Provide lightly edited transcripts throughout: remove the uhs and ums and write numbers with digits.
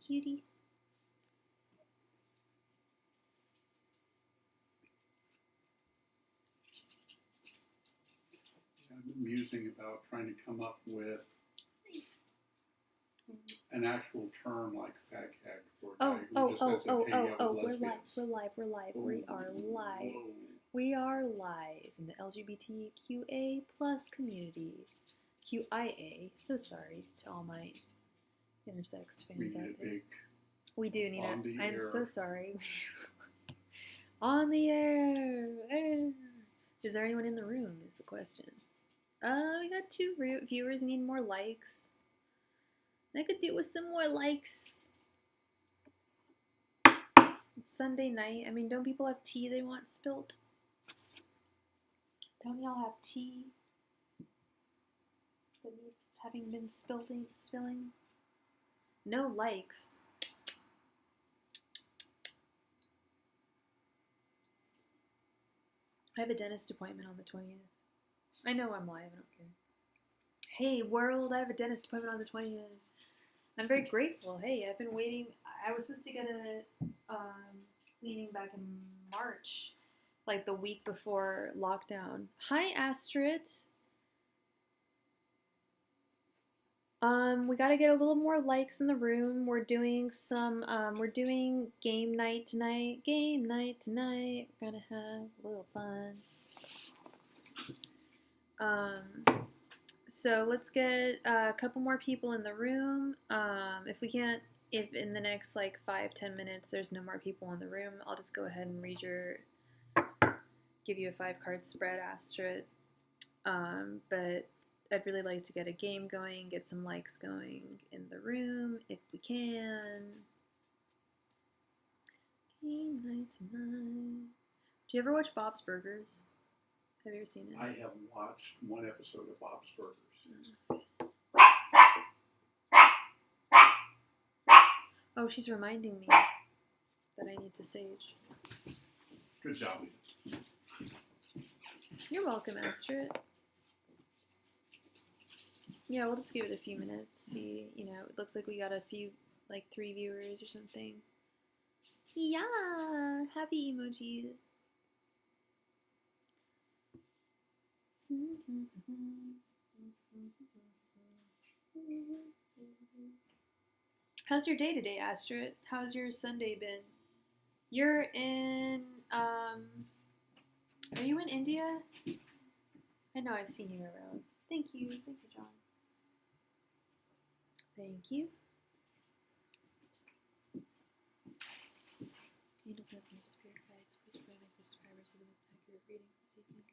cutie. I've been musing about trying to come up with an actual term like fag hag for a guy who just says, okay, yeah, we're live. We are live. Whoa. We are live in the LGBTQA plus community. QIA. So sorry to all my intersex fans out there. We do need it. I'm so sorry. On the air. Is there anyone in the room is the question. We got 2 viewers, need more likes. I could do with some more likes. It's Sunday night. I mean, don't people have tea they want spilt? Don't y'all have tea that needs having been spilling? No likes. I have a dentist appointment on the 20th. I know I'm live, I don't care. Hey world, I have a dentist appointment on the 20th. I'm very grateful. Hey, I've been waiting. I was supposed to get a cleaning back in March, like the week before lockdown. Hi Astrid. We gotta get a little more likes in the room. We're doing game night tonight. We're gonna have a little fun. So let's get a couple more people in the room. If in the next like 5-10 minutes there's no more people in the room, I'll just go ahead and give you a 5-card spread, Astrid. But I'd really like to get a game going, get some likes going in the room if we can. Game night tonight. Do you ever watch Bob's Burgers? Have you ever seen it? I have watched one episode of Bob's Burgers. Oh, she's reminding me that I need to sage. Good job. You're welcome, Astrid. Yeah, we'll just give it a few minutes. See, it looks like we got a few, like 3 viewers or something. Yeah, happy emojis. How's your day today, Astrid? How's your Sunday been? You're in, are you in India? I know I've seen you around. Thank you, John. Thank you. Angels, Messenger, Spirit Guides, please provide my subscribers with the most accurate readings this evening.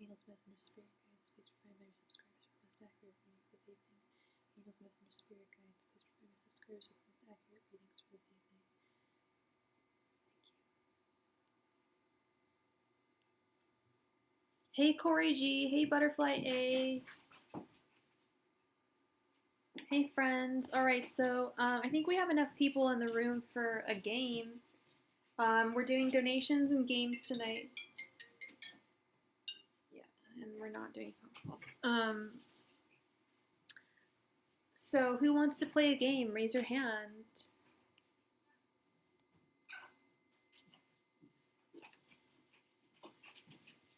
Angels, Messenger, Spirit Guides, please provide my subscribers with the most accurate readings this evening. Angels, Messenger, Spirit Guides, please provide my subscribers with the most accurate readings for this evening. Thank you. Hey Corey G, hey Butterfly A. Hey friends. Alright, so I think we have enough people in the room for a game. We're doing donations and games tonight. Yeah, and we're not doing phone calls. So who wants to play a game? Raise your hand.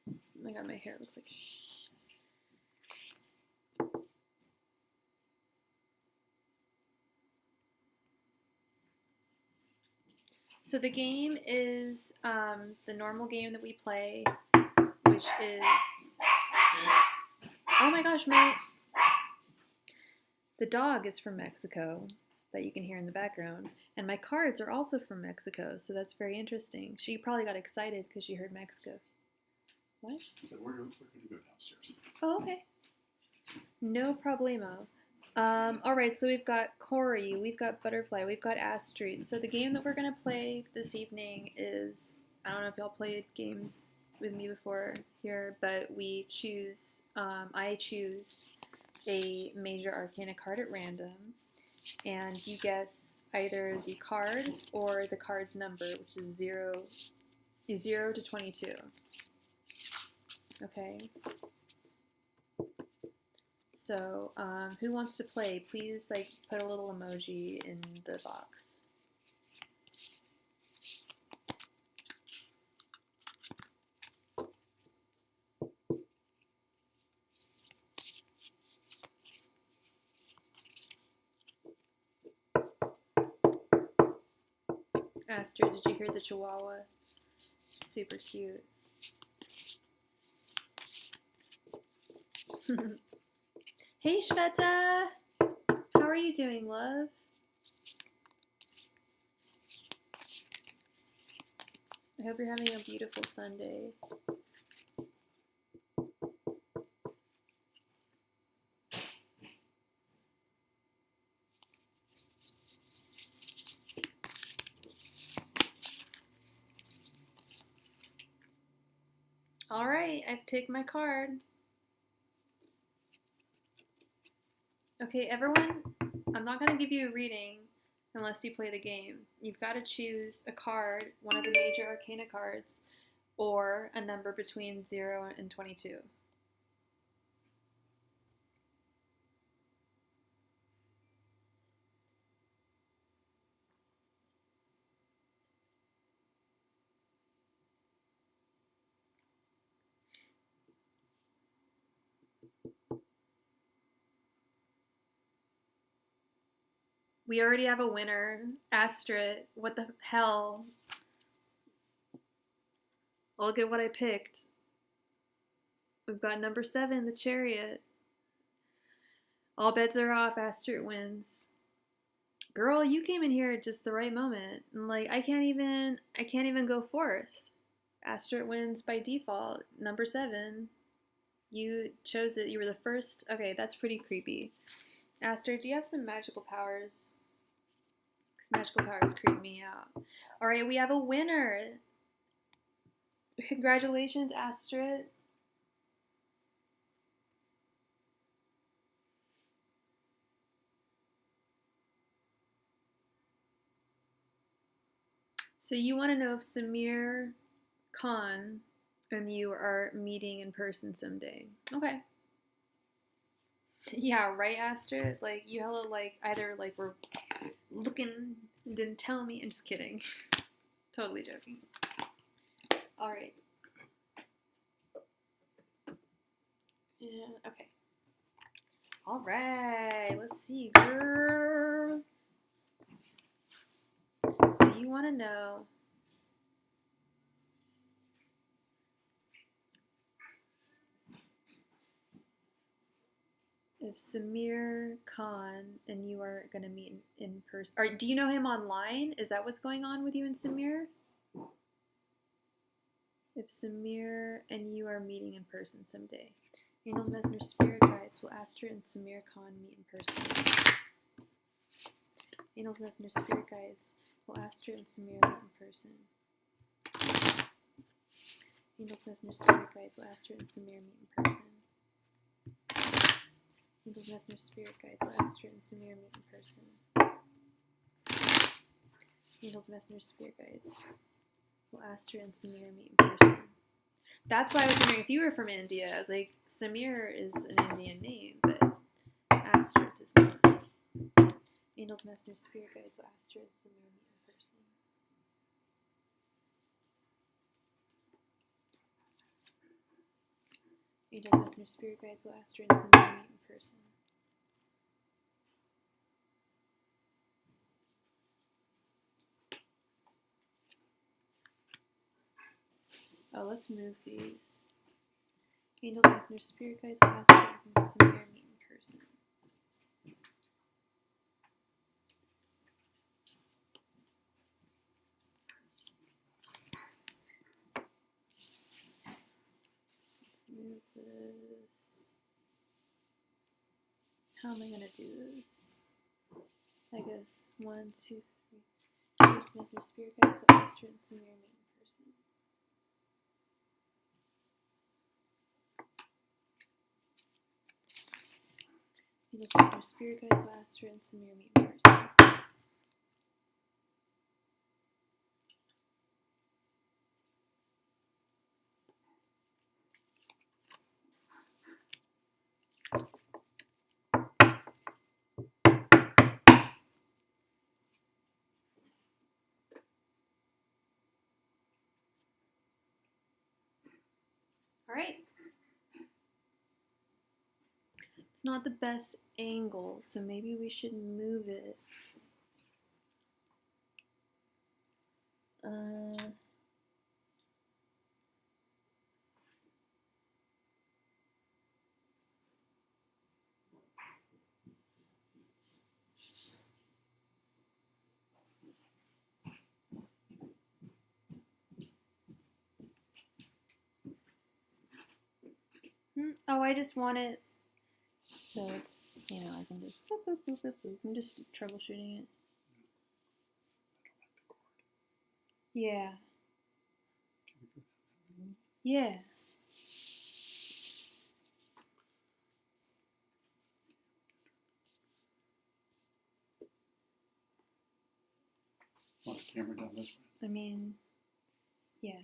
Oh my god, my hair looks like So the game is the normal game that we play, which is, oh my gosh, the dog is from Mexico that you can hear in the background, and my cards are also from Mexico, so that's very interesting. She probably got excited because she heard Mexico. What? So we're going to go downstairs. Oh, okay. No problemo. Alright, so we've got Corey, we've got Butterfly, we've got Astrid. So the game that we're going to play this evening is, I don't know if y'all played games with me before here, but we choose, I choose a major arcana card at random, and you guess either the card or the card's number, which is 0 to 22. Okay? So, who wants to play? Please, like, put a little emoji in the box. Astrid, did you hear the chihuahua? Super cute. Hey, Shveta! How are you doing, love? I hope you're having a beautiful Sunday. All right, I've picked my card. Okay, everyone, I'm not going to give you a reading unless you play the game. You've got to choose a card, one of the major arcana cards, or a number between 0 and 22. We already have a winner. Astrid, what the hell? Look at what I picked. We've got number 7, the Chariot. All bets are off. Astrid wins. Girl, you came in here at just the right moment. And like, I can't even go fourth. Astrid wins by default. Number 7. You chose it. You were the first. Okay, that's pretty creepy. Astrid, do you have some magical powers? Magical powers creep me out. All right, we have a winner. Congratulations, Astrid. So you want to know if Samir Khan and you are meeting in person someday. Okay. Yeah, right, Astrid? Like, you hella, like, either, like, we're looking and didn't tell me. I'm just kidding. Totally joking. All right. Yeah, okay. All right. Let's see, girl. So you want to know if Samir Khan and you are going to meet in person. Or do you know him online? Is that what's going on with you and Samir? If Samir and you are meeting in person someday. Angels, messengers, spirit guides will Astrid and Samir Khan meet in person. Angels, messengers, spirit guides will Astrid and Samir meet in person. Angels, messengers, spirit guides will Astrid and Samir meet in person. Angels, messengers, spirit guides will Astrid and Samir meet in person. Angels, messengers, spirit guides will Astrid and Samir meet in person. That's why I was wondering if you were from India. I was like, Samir is an Indian name, but Astrid is not. Angels, messengers, spirit guides will Astrid and Samir meet in person. Angels, messengers, spirit guides will Astrid and Samir meet in person. Oh, let's move these. Angels, messengers, spirit guides will Astrid and Samir meet in person. Move this. How am I going to do this? I guess 1, 2, 3. Angels, messengers, spirit guides will Astrid and Samir meet in person. Angels, messengers, spirit guides will Astrid and Samir meet in person. It's not the best angle, so maybe we should move it. Oh, I just want it so it's, I can just boop, boop, boop, boop, boop. I'm just troubleshooting it. Yeah. Yeah. Want the camera down this way? I mean, yeah,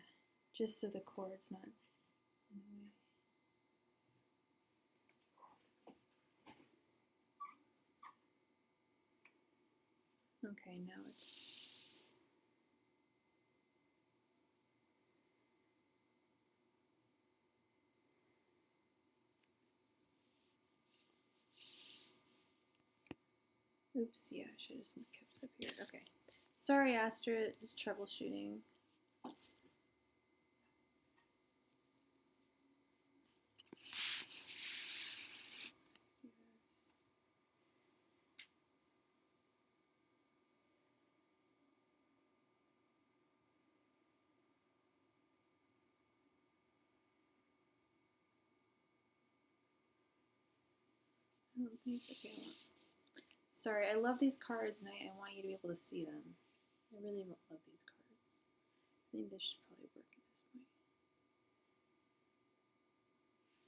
just so the cord's not in the way. Okay, now it's... Oops, yeah, I should have just kept it up here. Okay. Sorry, Astrid, just troubleshooting. I don't think, okay, sorry, I love these cards and I want you to be able to see them. I really love these cards. I think this should probably work at this point.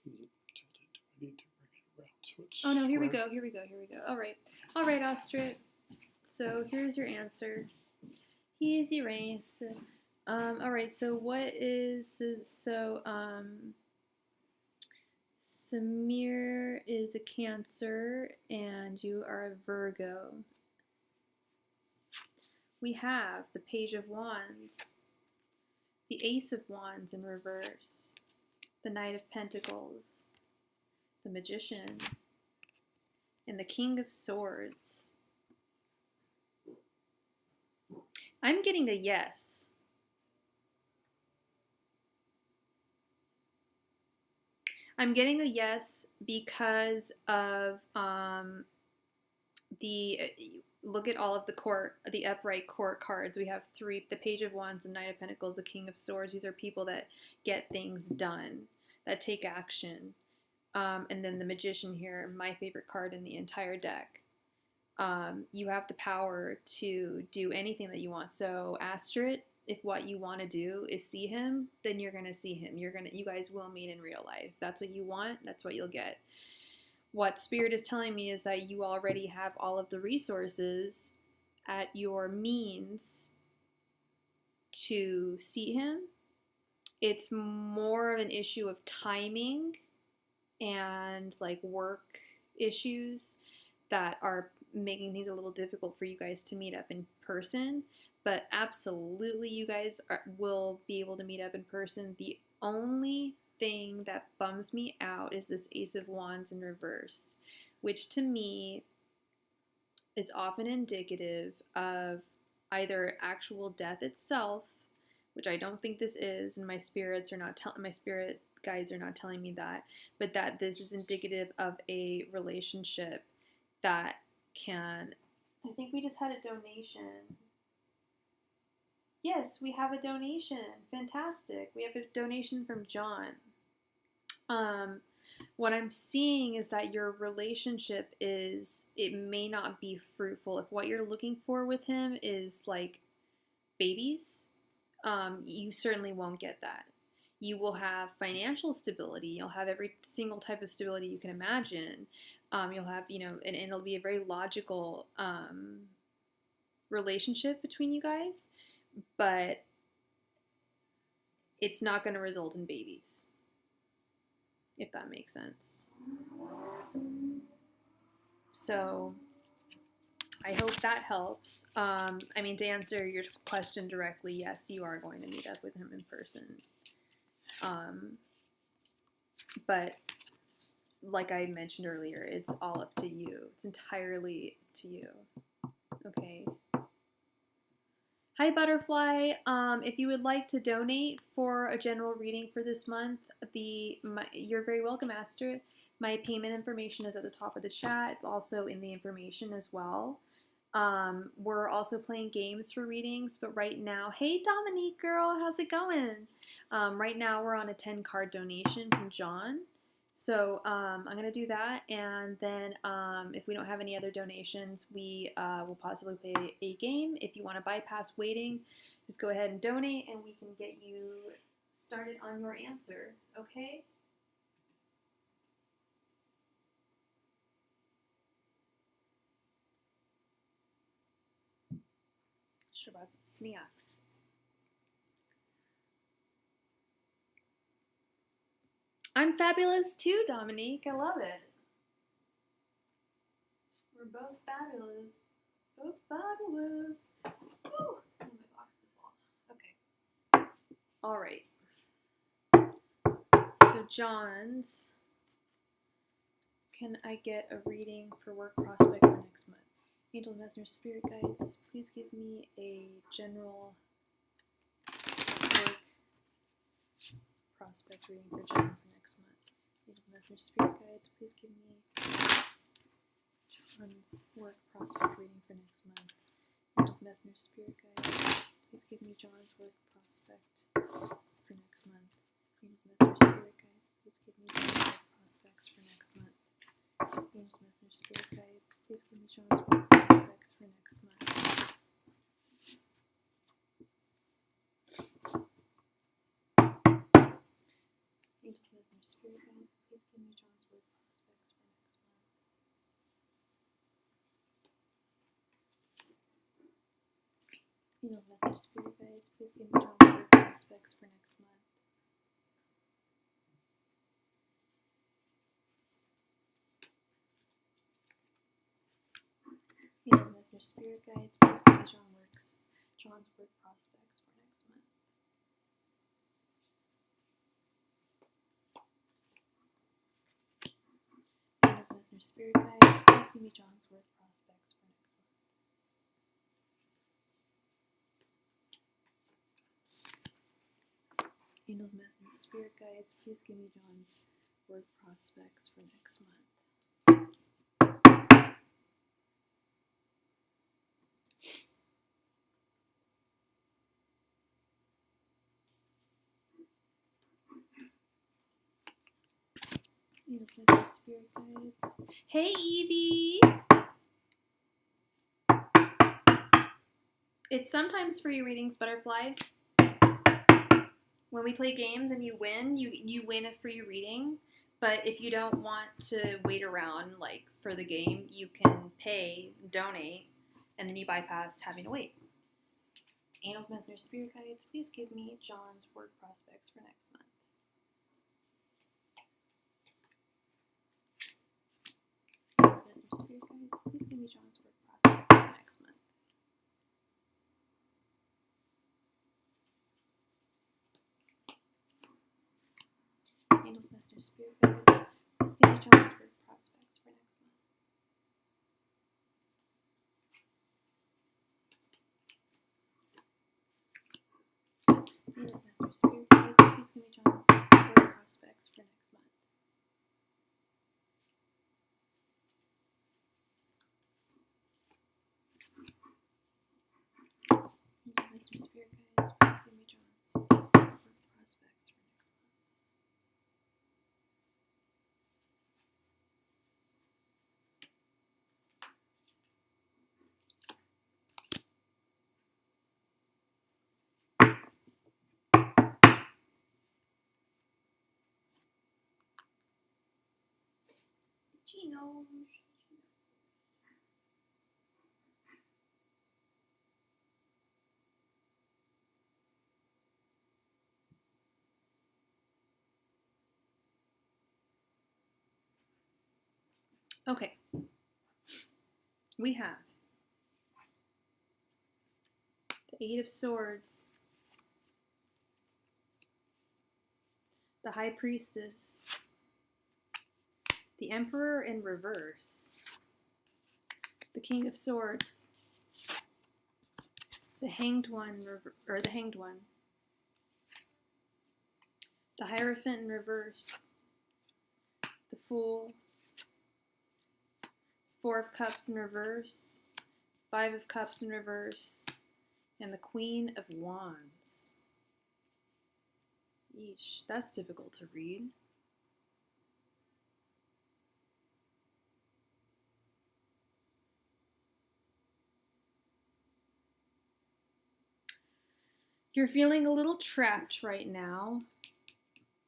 Is it tilted? Do I need to bring it around so it's Oh no, here we square? go, here we go, here we go. Alright, Astrid. So here's your answer. Easy race. Alright, so what is, Samir is a Cancer and you are a Virgo. We have the Page of Wands, the Ace of Wands in reverse, the Knight of Pentacles, the Magician, and the King of Swords. I'm getting a yes. I'm getting a yes because of look at all of the upright court cards. We have three: the Page of Wands, the Knight of Pentacles, the King of Swords. These are people that get things done, that take action. And then the Magician here, my favorite card in the entire deck. You have the power to do anything that you want. So Astrid, if what you want to do is see him, then you're gonna see him. You guys will meet in real life. That's what you want. That's what you'll get. What Spirit is telling me is that you already have all of the resources at your means to see him. It's more of an issue of timing and like work issues that are making things a little difficult for you guys to meet up in person. But absolutely, you guys will be able to meet up in person. The only thing that bums me out is this Ace of Wands in reverse, which to me is often indicative of either actual death itself, which I don't think this is, and my spirit guides are not telling me that, but that this is indicative of a relationship that can... I think we just had a donation. Yes, we have a donation. Fantastic. We have a donation from John. What I'm seeing is that your relationship it may not be fruitful. If what you're looking for with him is like babies, you certainly won't get that. You will have financial stability. You'll have every single type of stability you can imagine. You'll have, and it'll be a very logical relationship between you guys, but it's not going to result in babies, if that makes sense. So I hope that helps. To answer your question directly, yes, you are going to meet up with him in person. But like I mentioned earlier, it's all up to you. It's entirely to you. Okay. Hi, Butterfly. If you would like to donate for a general reading for this month, you're very welcome, Astrid. My payment information is at the top of the chat. It's also in the information as well. We're also playing games for readings, but right now, hey Dominique girl, how's it going? Right now we're on a 10 card donation from John. So I'm going to do that, and then if we don't have any other donations, we will possibly play a game. If you want to bypass waiting, just go ahead and donate, and we can get you started on your answer, okay? Should have brought some snacks. I'm fabulous too, Dominique. I love it. We're both fabulous. Both fabulous. Woo! Oh, my box is full. Okay. All right. So, John's. Can I get a reading for work prospect for next month? Angel, Messenger, Spirit Guides, please give me a general work prospect reading for John for next month. Angel, Messenger, Spirit Guides, please give me John's work prospect reading for next month. Angels, Messenger, Spirit Guides, please give me John's work prospect for next month. Angels, Messenger, Spirit Guides, please give me John's work prospects for next month. Angels, Messenger, Spirit Guides, please give me John's work prospects for next month. Angels, Messenger, Spirit Guides, please give me John's work prospects for next month. Angels, Messenger, Spirit Guides, please give me John's work prospects for next month. Angels, Messenger, Spirit Guides, please give me John's work prospects for next month. Angels, Messenger, Spirit Guides, please give me John's work prospects for next month. Angels, Messenger, Spirit Guides, please give me John's work prospects for next month. Angels, Messenger, Spirit Guides. Hey, Evie! It's sometimes free readings, Butterfly. When we play games and you win, you win a free reading. But if you don't want to wait around like for the game, you can pay, donate, and then you bypass having to wait. Angels, Messenger, Spirit Guides, please give me John's work prospects for next month. Angels, Messenger, Spirit Guides, please give me John's work prospects for next month. Angels, Messenger, Spirit Guides, please give me John's work prospects for next month. Angels, Messenger, Spirit Guides, please give me John's work prospects for next month. Angels, Messenger, Spirit Guides, please give me John's work prospects for next month. Gino. Okay. We have the Eight of Swords, the High Priestess, The Emperor in reverse. The King of Swords. The Hanged One, or the Hanged One. The Hierophant in reverse. The Fool. Four of Cups in reverse. Five of Cups in reverse. And the Queen of Wands. Yeesh, that's difficult to read. You're feeling a little trapped right now.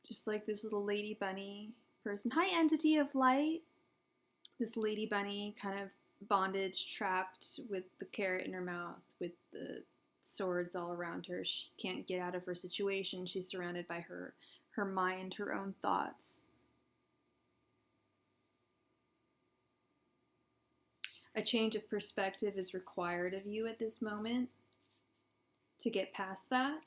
Just like this little lady bunny person. Hi, entity of light. This lady bunny kind of bondage, trapped with the carrot in her mouth, with the swords all around her. She can't get out of her situation. She's surrounded by her mind, her own thoughts. A change of perspective is required of you at this moment to get past that.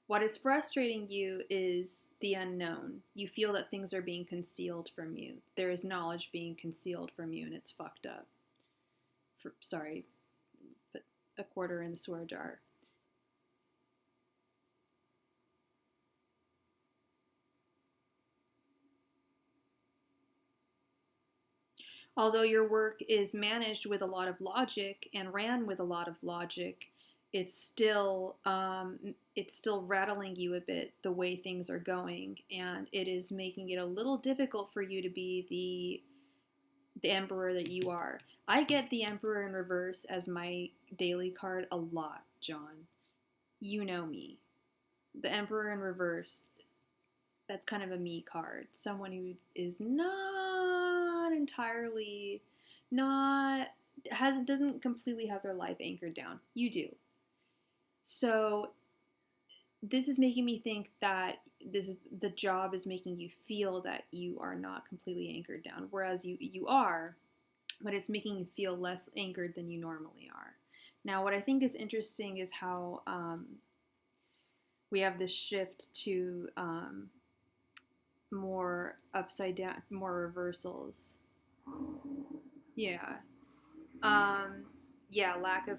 What is frustrating you is the unknown. You feel that things are being concealed from you. There is knowledge being concealed from you, and it's fucked up. Sorry, put a quarter in the swear jar. Although your work is managed with a lot of logic and ran with a lot of logic, it's still rattling you a bit the way things are going, and it is making it a little difficult for you to be the emperor that you are. I get the Emperor in reverse as my daily card a lot, John. You know me. The Emperor in reverse, that's kind of a me card. Someone who is not entirely, doesn't completely have their life anchored down. You do. So this is making me think that the job is making you feel that you are not completely anchored down, whereas you are, but it's making you feel less anchored than you normally are. Now, what I think is interesting is how we have this shift to more upside down, more reversals. Yeah. Lack of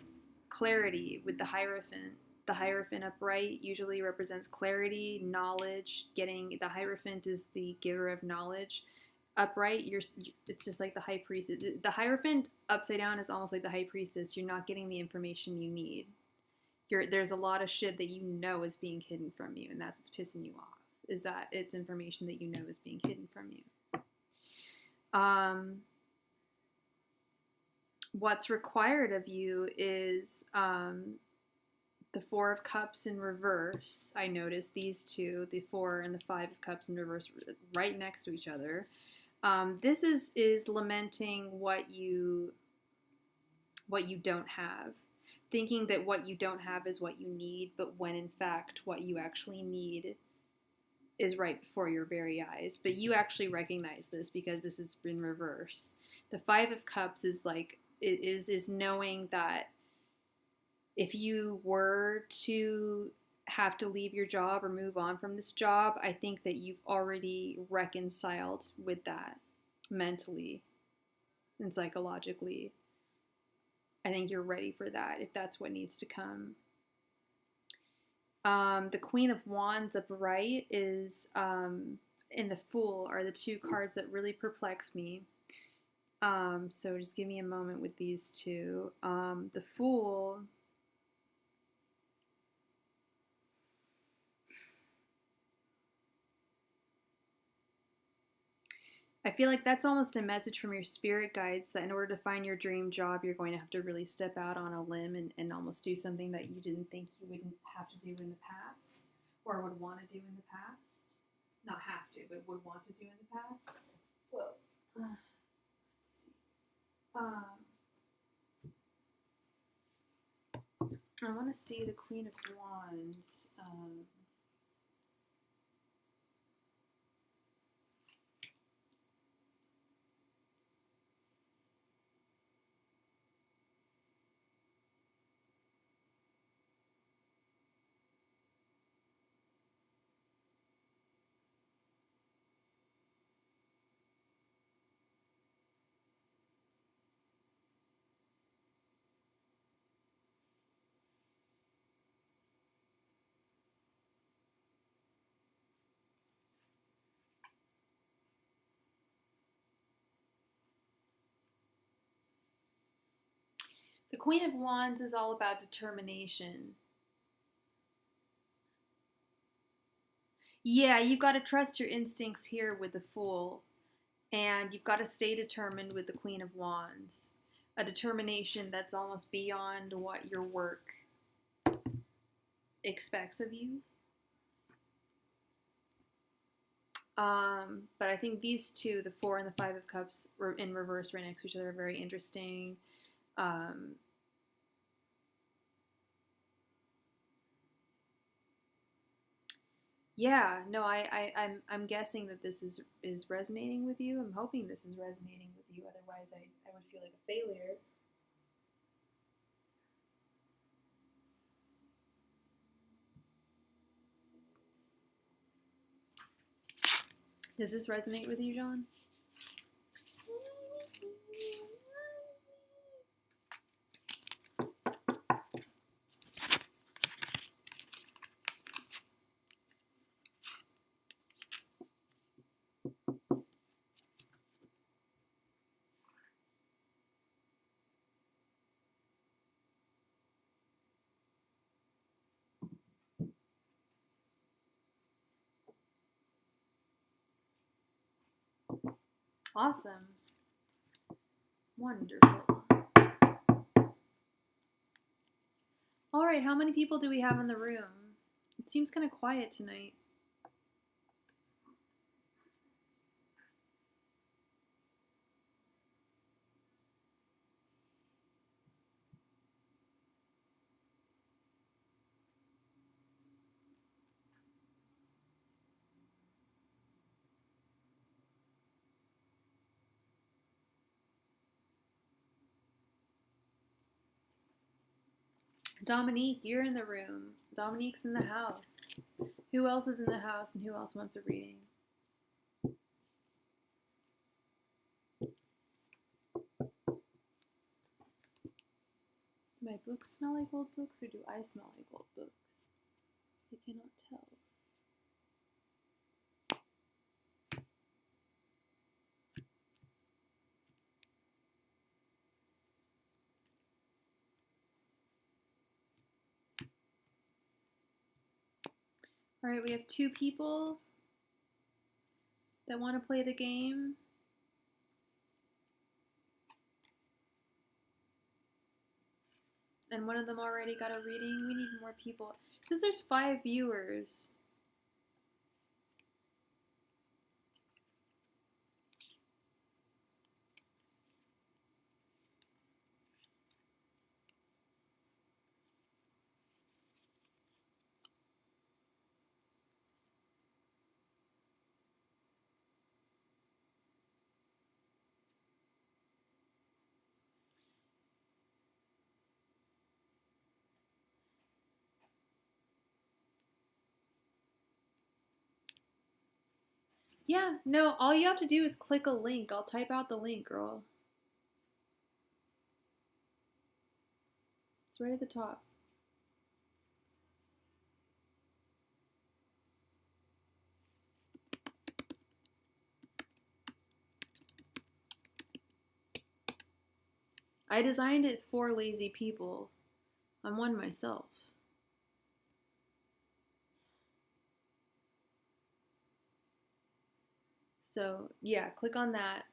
clarity with the Hierophant. The Hierophant upright usually represents clarity, knowledge. The Hierophant is the giver of knowledge. Upright, it's just like the High Priestess. The Hierophant upside down is almost like the High Priestess. You're not getting the information you need. There's a lot of shit that you know is being hidden from you, and that's what's pissing you off, is that it's information that you know is being hidden from you. What's required of you is the Four of Cups in reverse. I noticed these two, the Four and the Five of Cups in reverse, right next to each other. This is lamenting what you don't have. Thinking that what you don't have is what you need, but when in fact what you actually need is right before your very eyes. But you actually recognize this because this is in reverse. The Five of Cups is like, is knowing that if you were to have to leave your job or move on from this job, I think that you've already reconciled with that mentally and psychologically. I think you're ready for that if that's what needs to come. The Queen of Wands upright is and the Fool are the two cards that really perplex me. So just give me a moment with these two. The Fool. I feel like that's almost a message from your spirit guides that in order to find your dream job, you're going to have to really step out on a limb and almost do something that you didn't think you would have to do in the past or would want to do in the past. Not have to, but would want to do in the past. Well, let's see. I want to see the Queen of Wands. Queen of Wands is all about determination. Yeah, you've got to trust your instincts here with the Fool. And you've got to stay determined with the Queen of Wands. A determination that's almost beyond what your work expects of you. But I think these two, the Four and the Five of Cups, in reverse right next to each other, are very interesting. Yeah, no, I'm guessing that this is resonating with you. I'm hoping this is resonating with you. Otherwise, I would feel like a failure. Does this resonate with you, John? Awesome. Wonderful. All right, how many people do we have in the room? It seems kind of quiet tonight. Dominique, you're in the room. Dominique's in the house. Who else is in the house and who else wants a reading? Do my books smell like old books or do I smell like old books? I cannot tell. All right, we have two people that want to play the game. And one of them already got a reading. We need more people. Because there's 5 viewers. Yeah, no, all you have to do is click a link. I'll type out the link, girl. It's right at the top. I designed it for lazy people. I'm one myself. So, yeah, click on that.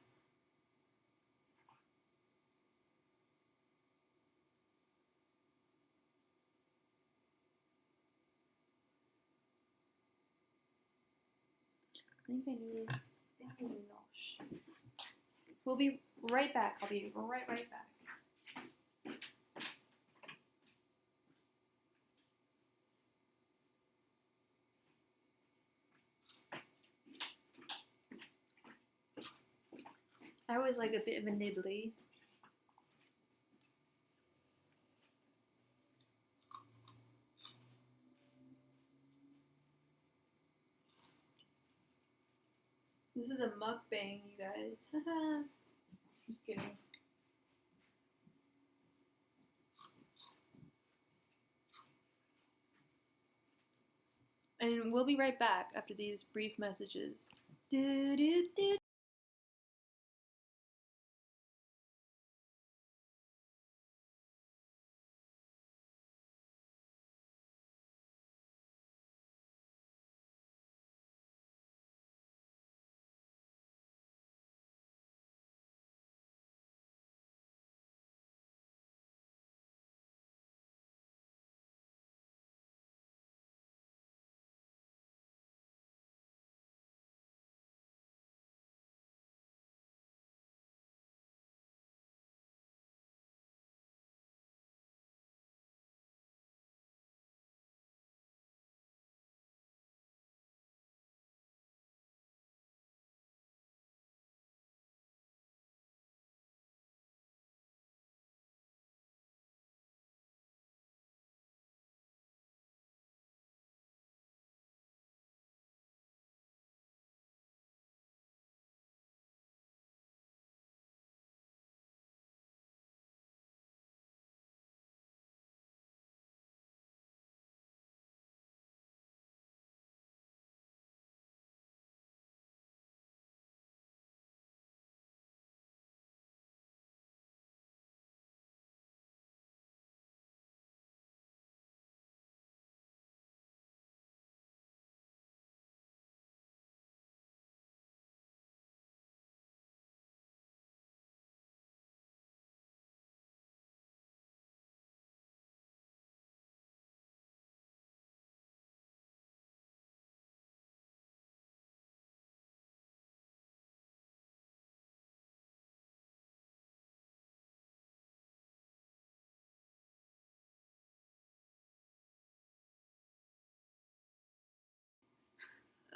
I think I need a nosh. We'll be right back. I'll be right back. I always like a bit of a nibbly. This is a mukbang, you guys. Just kidding. And we'll be right back after these brief messages. Do do do.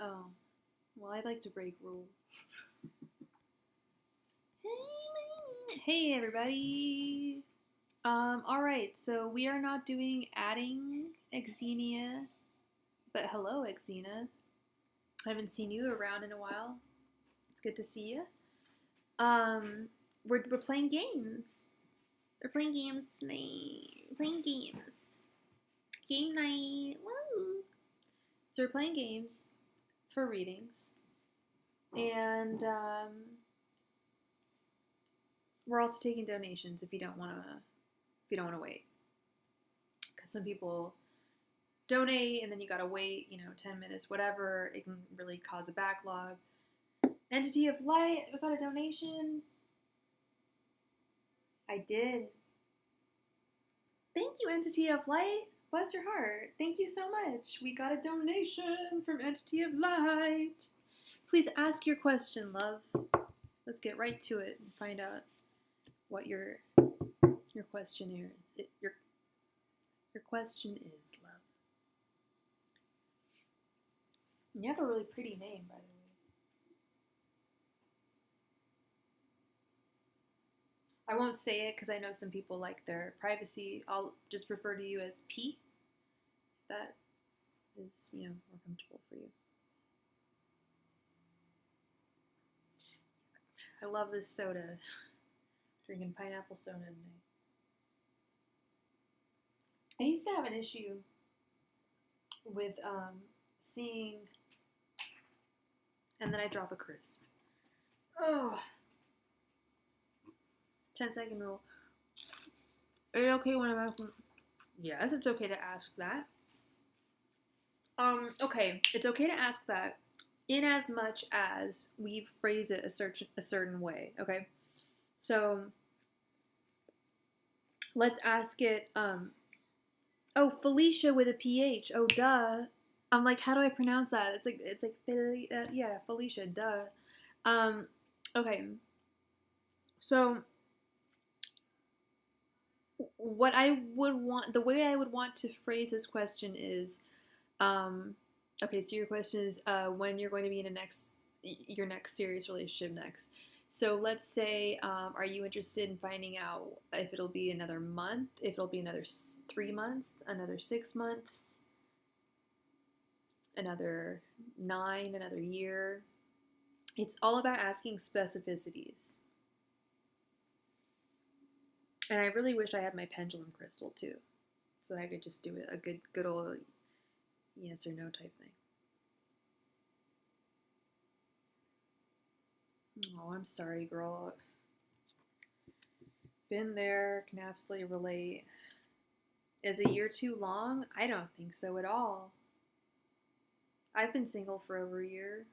Oh, well, I like to break rules. Hey, everybody. Alright, so we are not doing adding Xenia, but hello, Xenia. I haven't seen you around in a while. It's good to see you. We're playing games. We're playing games tonight. We're playing games. Game night. Woo! So we're playing games for readings. And we're also taking donations if you don't want to wait. Because some people donate and then you gotta wait, 10 minutes, whatever. It can really cause a backlog. Entity of Light, we got a donation. I did. Thank you, Entity of Light. Bless your heart. Thank you so much. We got a donation from Entity of Light. Please ask your question, love. Let's get right to it and find out what your question is. Your question is, love. You have a really pretty name, by the way. I won't say it because I know some people like their privacy. I'll just refer to you as P. If that is, more comfortable for you. I love this soda. Drinking pineapple soda tonight. I used to have an issue with seeing, and then I drop a crisp. Oh. 10-second rule. Are you okay when I'm asking? Yes, it's okay to ask that. Okay, it's okay to ask that in as much as we phrase it a certain way, okay? So, let's ask it, oh, Felicia with a PH, oh, duh. I'm like, how do I pronounce that? It's like, yeah, Felicia, duh. Okay. So, what I would want, the way I would want to phrase this question is, okay, so your question is when you're going to be in your next serious relationship next. So let's say, are you interested in finding out if it'll be another month, if it'll be another 3 months, another 6 months, another 9, another year? It's all about asking specificities. And I really wish I had my pendulum crystal too, so I could just do it a good old yes or no type thing. Oh, I'm sorry, girl. Been there, can absolutely relate. Is a year too long? I don't think so at all. I've been single for over a year.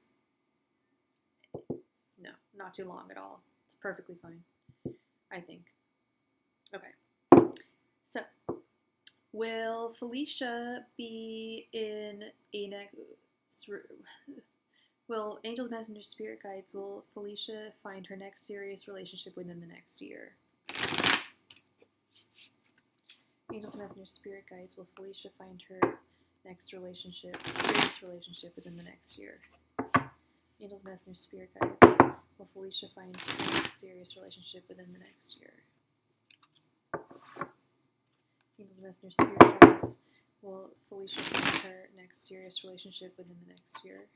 No, not too long at all. It's perfectly fine, I think. Okay. So, will Felicia be in a next... Will Angels, Messenger, Spirit Guides, will Felicia find her next serious relationship within the next year? Angels, Messenger, Spirit Guides, will Felicia find her next serious relationship within the next year? Angels, Messenger, Spirit Guides, will Felicia find her next serious relationship within the next year? Angels, Messenger, Spirit Guides, will Felicia find her next serious relationship within the next year?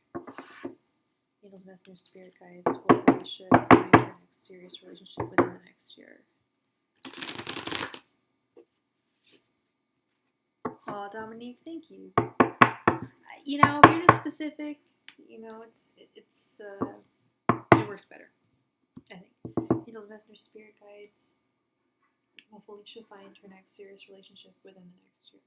Angels, Messenger, Spirit Guides, will Felicia find her next serious relationship within the next year? Aw, Dominique, thank you. If you're just specific, it works better, I think. Angels, Messenger, Spirit Guides, will Felicia find her next serious relationship within the next year?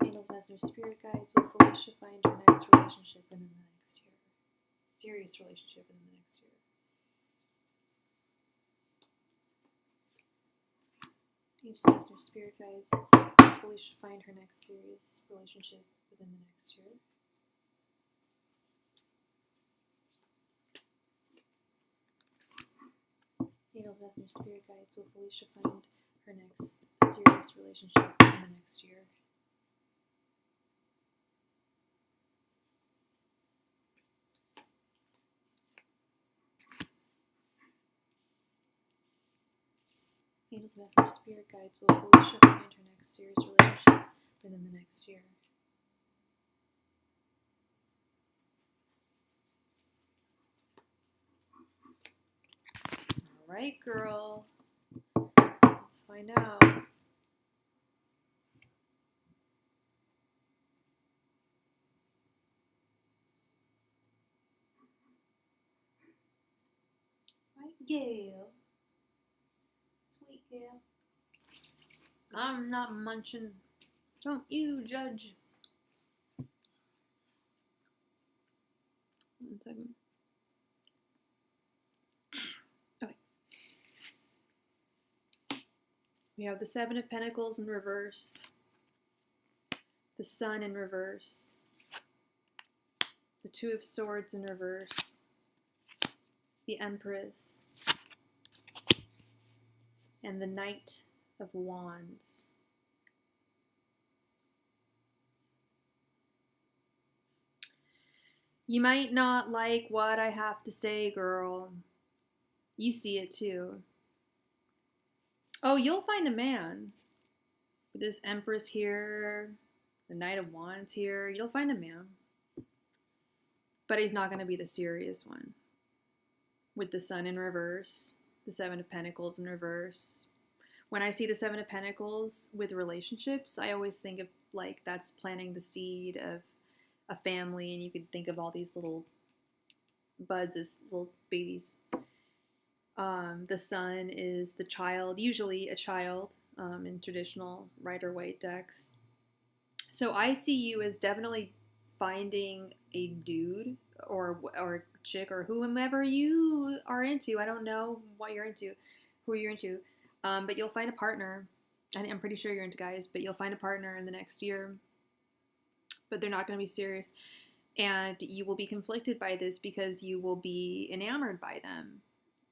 Angels, Messenger, Spirit Guides, will Felicia find her next relationship within the next year? Serious relationship within the next year. Angels, Messenger, Spirit Guides, will Felicia find her next serious relationship within the next year? Angels, Messenger, Spirit Guides, will Felicia find her next serious relationship in the next year. Angels, Masters, Spirit Guides will Felicia find her next serious relationship within the next year. Alright, girl. Let's find out. Right, Gail. Sweet Gail. I'm not munching. Don't you judge. 1 second. Okay. We have the Seven of Pentacles in reverse. The Sun in reverse. The Two of Swords in reverse. The Empress. And the Knight of Wands. You might not like what I have to say, girl. You see it too. Oh, you'll find a man. With this Empress here, the Knight of Wands here, you'll find a man. But he's not going to be the serious one. With the Sun in reverse, the Seven of Pentacles in reverse. When I see the Seven of Pentacles with relationships, I always think of like that's planting the seed of a family, and you could think of all these little buds as little babies. The Sun is the child, usually a child in traditional Rider-Waite decks. So I see you as definitely finding a dude or chick or whomever you are into. I don't know what you're into, who you're into, but you'll find a partner. I'm pretty sure you're into guys, but you'll find a partner in the next year. But they're not going to be serious. And you will be conflicted by this because you will be enamored by them.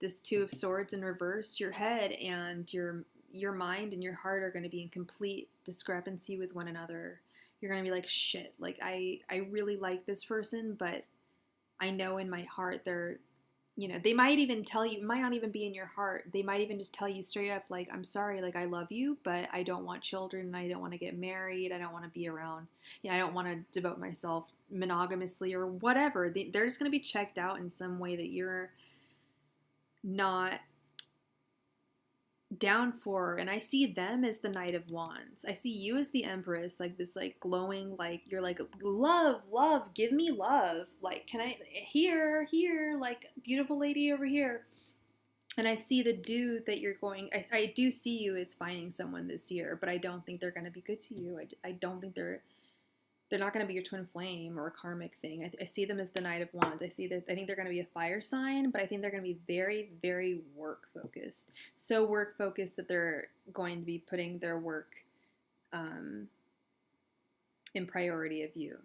This Two of Swords in reverse, your head and your mind and your heart are going to be in complete discrepancy with one another. You're going to be like, shit, like I really like this person, but I know in my heart they're, you know, they might even tell you, it might not even be in your heart. They might even just tell you straight up, like, I'm sorry, like, I love you, but I don't want children. I don't want to get married. I don't want to be around. I don't want to devote myself monogamously or whatever. They're just going to be checked out in some way that you're not down for. And I see them as the Knight of Wands. I see you as the Empress, like this, like glowing, like you're like, love, give me love. Like, can I, here, like beautiful lady over here. And I see the dude that you're going, I do see you as finding someone this year, but I don't think they're going to be good to you. I don't think they're not going to be your twin flame or a karmic thing. I see them as the Knight of Wands. I think they're going to be a fire sign, but I think they're going to be very, very work focused. So work focused that they're going to be putting their work in priority of you.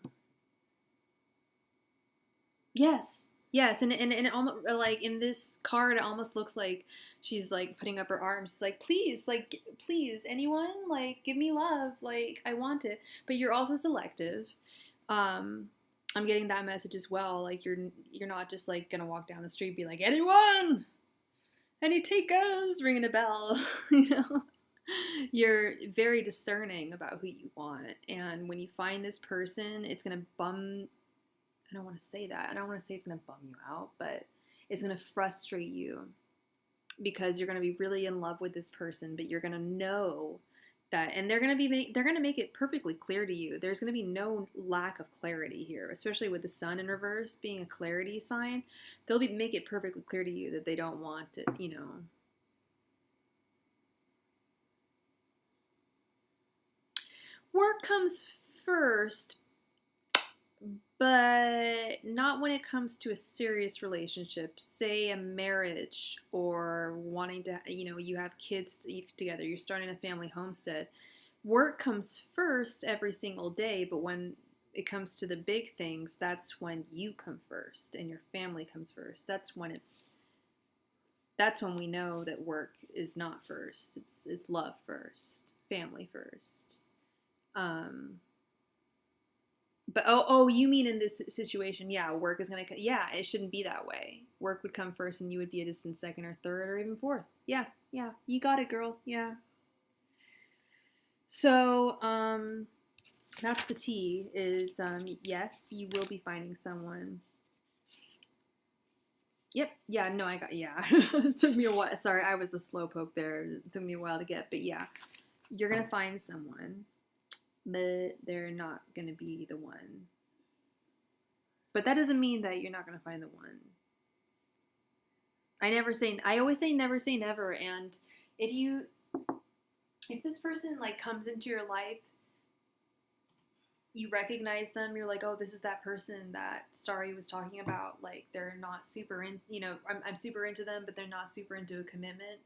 Yes, and it almost, like in this card, it almost looks like she's like putting up her arms. It's like, please, anyone, like, give me love, like, I want it. But you're also selective. I'm getting that message as well. Like, you're not just like gonna walk down the street and be like, anyone, any takers, ringing a bell, you know. You're very discerning about who you want, and when you find this person, it's gonna I don't want to say that. I don't want to say it's going to bum you out, but it's going to frustrate you because you're going to be really in love with this person, but you're going to know that, and they're going to make it perfectly clear to you. There's going to be no lack of clarity here, especially with the Sun in reverse being a clarity sign. They'll make it perfectly clear to you that they don't want it, you know. Work comes first, but not when it comes to a serious relationship, say a marriage or wanting to, you know, you have kids together, you're starting a family homestead. Work comes first every single day, but when it comes to the big things, that's when you come first and your family comes first. That's when it's that's when we know that work is not first. It's love first, family first. But you mean in this situation? Yeah, work is gonna. Yeah, it shouldn't be that way. Work would come first, and you would be a distant second or third or even fourth. Yeah, you got it, girl. Yeah. So, that's the tea. Is yes, you will be finding someone. Yep. Yeah. No, I got. Yeah. It took me a while. Sorry, I was the slowpoke there. It took me a while to get, but yeah, you're gonna find someone, but they're not gonna be the one. But that doesn't mean that you're not gonna find the one. I always say never say never. And if this person like comes into your life, you recognize them, you're like, oh, this is that person that Starry was talking about. Like, they're not super in, I'm super into them, but they're not super into a commitment.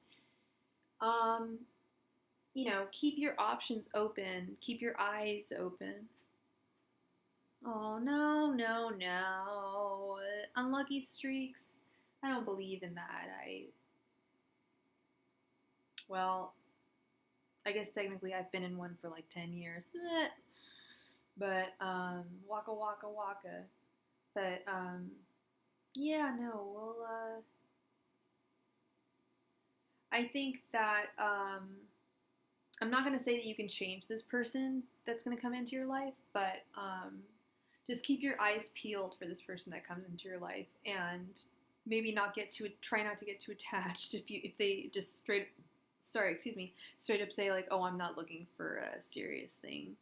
Keep your options open, keep your eyes open. Oh, no. Unlucky streaks. I don't believe in that. Well, I guess technically I've been in one for like 10 years. But, waka waka waka. But, yeah, no, I think that, I'm not going to say that you can change this person that's going to come into your life, but, just keep your eyes peeled for this person that comes into your life, and maybe try not to get too attached if they just straight up say like, oh, I'm not looking for a serious thing.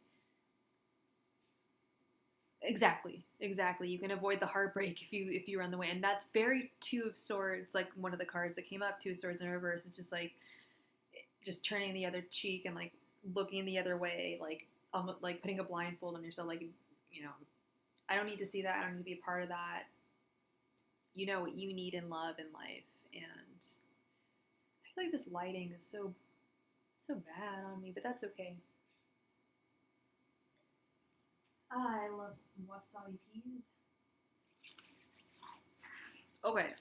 Exactly. You can avoid the heartbreak if you run the way, and that's very Two of Swords, like one of the cards that came up. Two of Swords in reverse. It's just like just turning the other cheek and like looking the other way, like putting a blindfold on yourself. Like, I don't need to see that. I don't need to be a part of that. You know what you need in love and life, and I feel like this lighting is so bad on me, but that's okay. I love wasabi peas. Okay.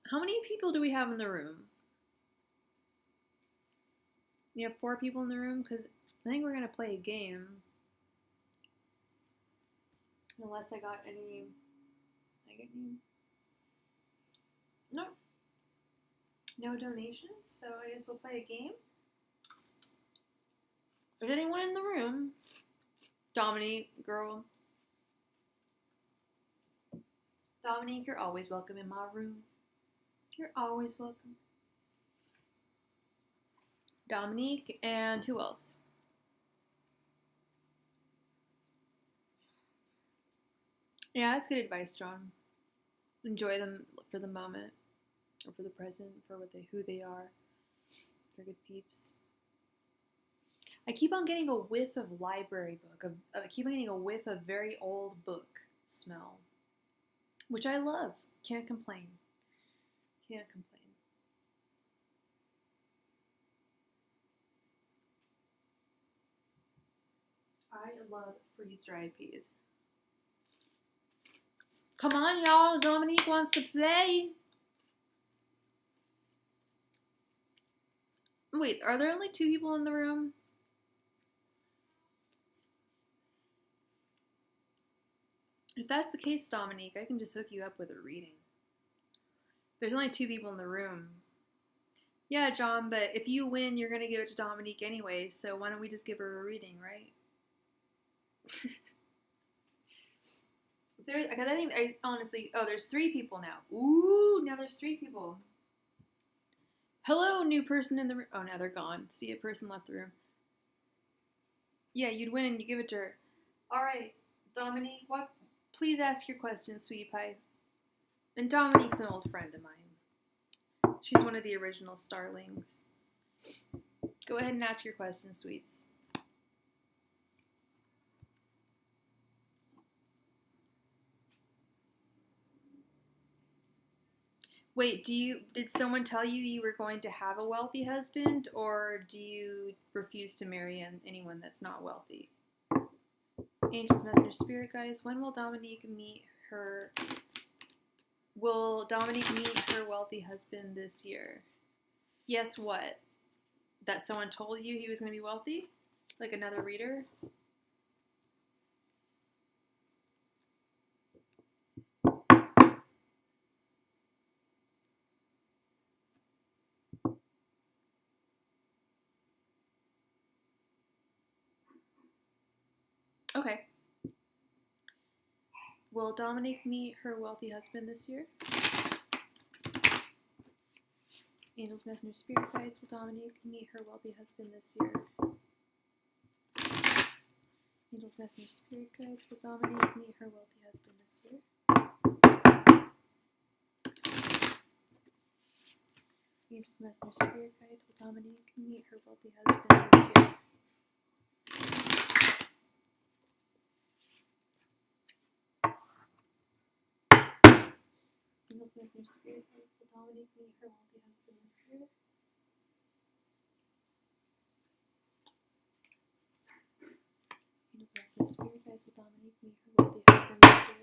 How many people do we have in the room? We have 4 people in the room, because I think we're going to play a game. Unless I got any... No. No donations, so I guess we'll play a game. Is anyone in the room? Dominique, girl. Dominique, you're always welcome in my room. You're always welcome. Dominique, and who else? Yeah, that's good advice, John. Enjoy them for the moment, or for the present, for who they are. They're good peeps. I keep on getting a whiff of library book. I keep on getting a whiff of very old book smell, which I love. Can't complain. I love freeze-dried peas. Come on, y'all. Dominique wants to play. Wait, are there only 2 people in the room? If that's the case, Dominique, I can just hook you up with a reading. There's only 2 people in the room. Yeah, John, but if you win, you're going to give it to Dominique anyway, so why don't we just give her a reading, right? There's 3 people now. Ooh, now there's 3 people. Hello, new person in the room. Oh, now they're gone. See, a person left the room. Yeah, you'd win and you give it to her. All right, Dominique, please ask your question, sweetie pie. And Dominique's an old friend of mine. She's one of the original starlings. Go ahead and ask your question, sweets. Wait, did someone tell you were going to have a wealthy husband, or do you refuse to marry anyone that's not wealthy? Angels, Messenger, Spirit Guides, when will Dominique meet her Will Dominique meet her wealthy husband this year? Yes, what? That someone told you he was going to be wealthy? Like another reader? Okay. Will Dominique meet her wealthy husband this year? Angels, messengers, spirit guides. Will Dominique meet her wealthy husband this year? Angels, messengers, spirit guides. Will Dominique meet her wealthy husband this year? Angels, messengers, spirit guides. Will Dominique meet her wealthy husband this year? Angels, messengers, spirit guides. Will Dominique meet her wealthy husband this year? Angels, messengers, spirit guides. Will Dominique meet her wealthy husband this year?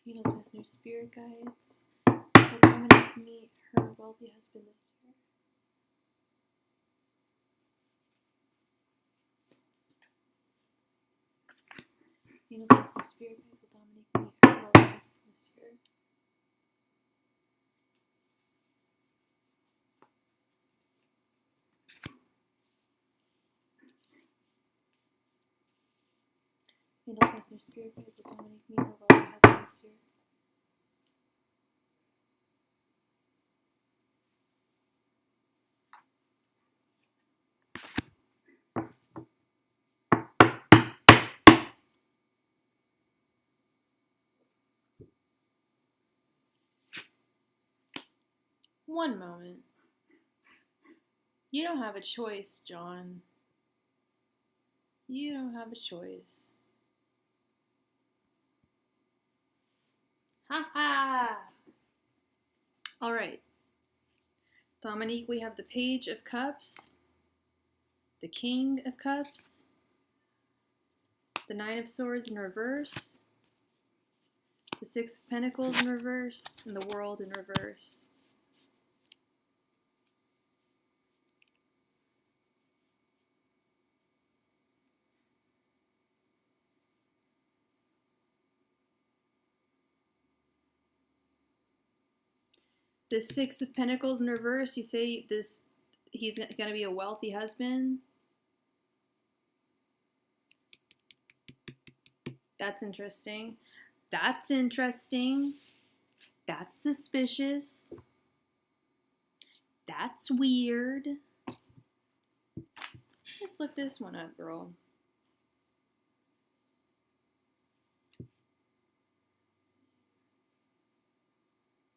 Angels, messengers, spirit guides. Will Dominique meet her wealthy husband this year? Angels, messengers, spirit guides. Will Dominique meet her wealthy husband this year? Angels, messengers, spirit guides. Will Dominique meet her wealthy husband this year? One moment. You don't have a choice, John. You don't have a choice. Ha ha! Alright. Dominique, we have the Page of Cups, the King of Cups, the Nine of Swords in reverse, the Six of Pentacles in reverse, and the World in reverse. The Six of Pentacles in reverse, you say he's going to be a wealthy husband. That's interesting. That's interesting. That's suspicious. That's weird. Let's look this one up, girl.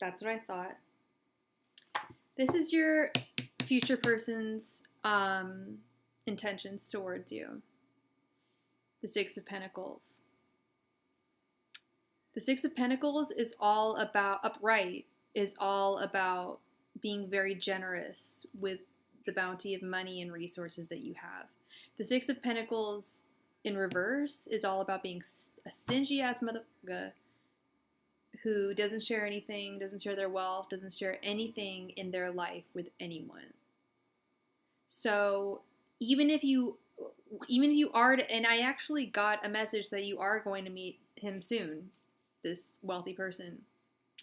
That's what I thought. This is your future person's intentions towards you. The Six of Pentacles. The Six of Pentacles is all about, upright, is all about being very generous with the bounty of money and resources that you have. The Six of Pentacles in reverse is all about being a stingy ass motherfucker who doesn't share anything, doesn't share their wealth, doesn't share anything in their life with anyone. So even if you are, and I actually got a message that you are going to meet him soon, this wealthy person.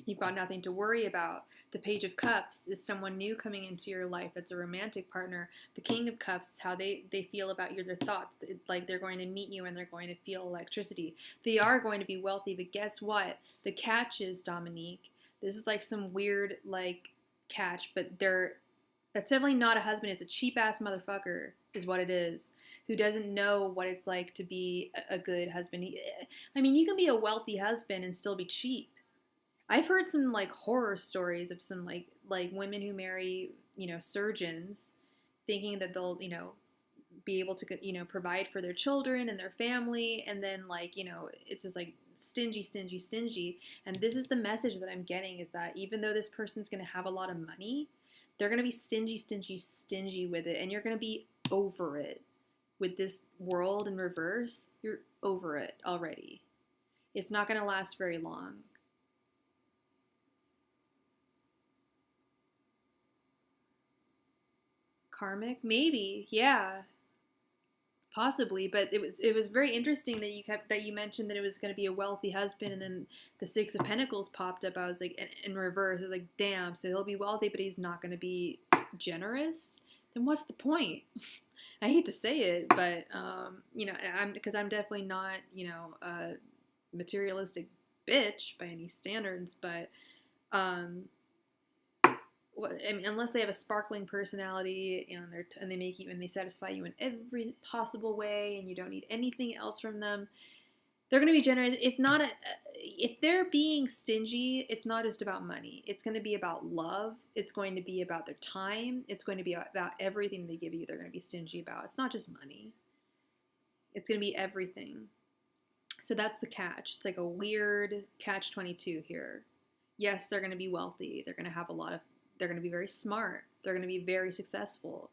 You've got nothing to worry about. The Page of Cups is someone new coming into your life that's a romantic partner. The King of Cups is how they feel about you, their thoughts. Like they're going to meet you and they're going to feel electricity. They are going to be wealthy, but guess what? The catch is, Dominique, this is like some weird like catch, but that's definitely not a husband. It's a cheap ass motherfucker is what it is, who doesn't know what it's like to be a good husband. I mean, you can be a wealthy husband and still be cheap. I've heard some like horror stories of some like women who marry, surgeons, thinking that they'll, be able to, provide for their children and their family, and then it's just like stingy, stingy, stingy. And this is the message that I'm getting, is that even though this person's going to have a lot of money, they're going to be stingy, stingy, stingy with it, and you're going to be over it. With this world in reverse, you're over it already. It's not going to last very long. Karmic? Maybe, yeah. Possibly, but it was very interesting that you mentioned that it was going to be a wealthy husband, and then the Six of Pentacles popped up. I was like, in reverse, I was like, damn. So he'll be wealthy, but he's not going to be generous. Then what's the point? I hate to say it, but you know, I'm definitely not, you know, a materialistic bitch by any standards, but I mean, unless they have a sparkling personality and they make you and they satisfy you in every possible way, and you don't need anything else from them, they're going to be generous. It's not if they're being stingy, it's not just about money. It's going to be about love. It's going to be about their time. It's going to be about everything they give you. They're going to be stingy about. It's not just money. It's going to be everything. So that's the catch. It's like a weird catch-22 here. Yes, they're going to be wealthy. They're going to have they're going to be very smart. They're going to be very successful,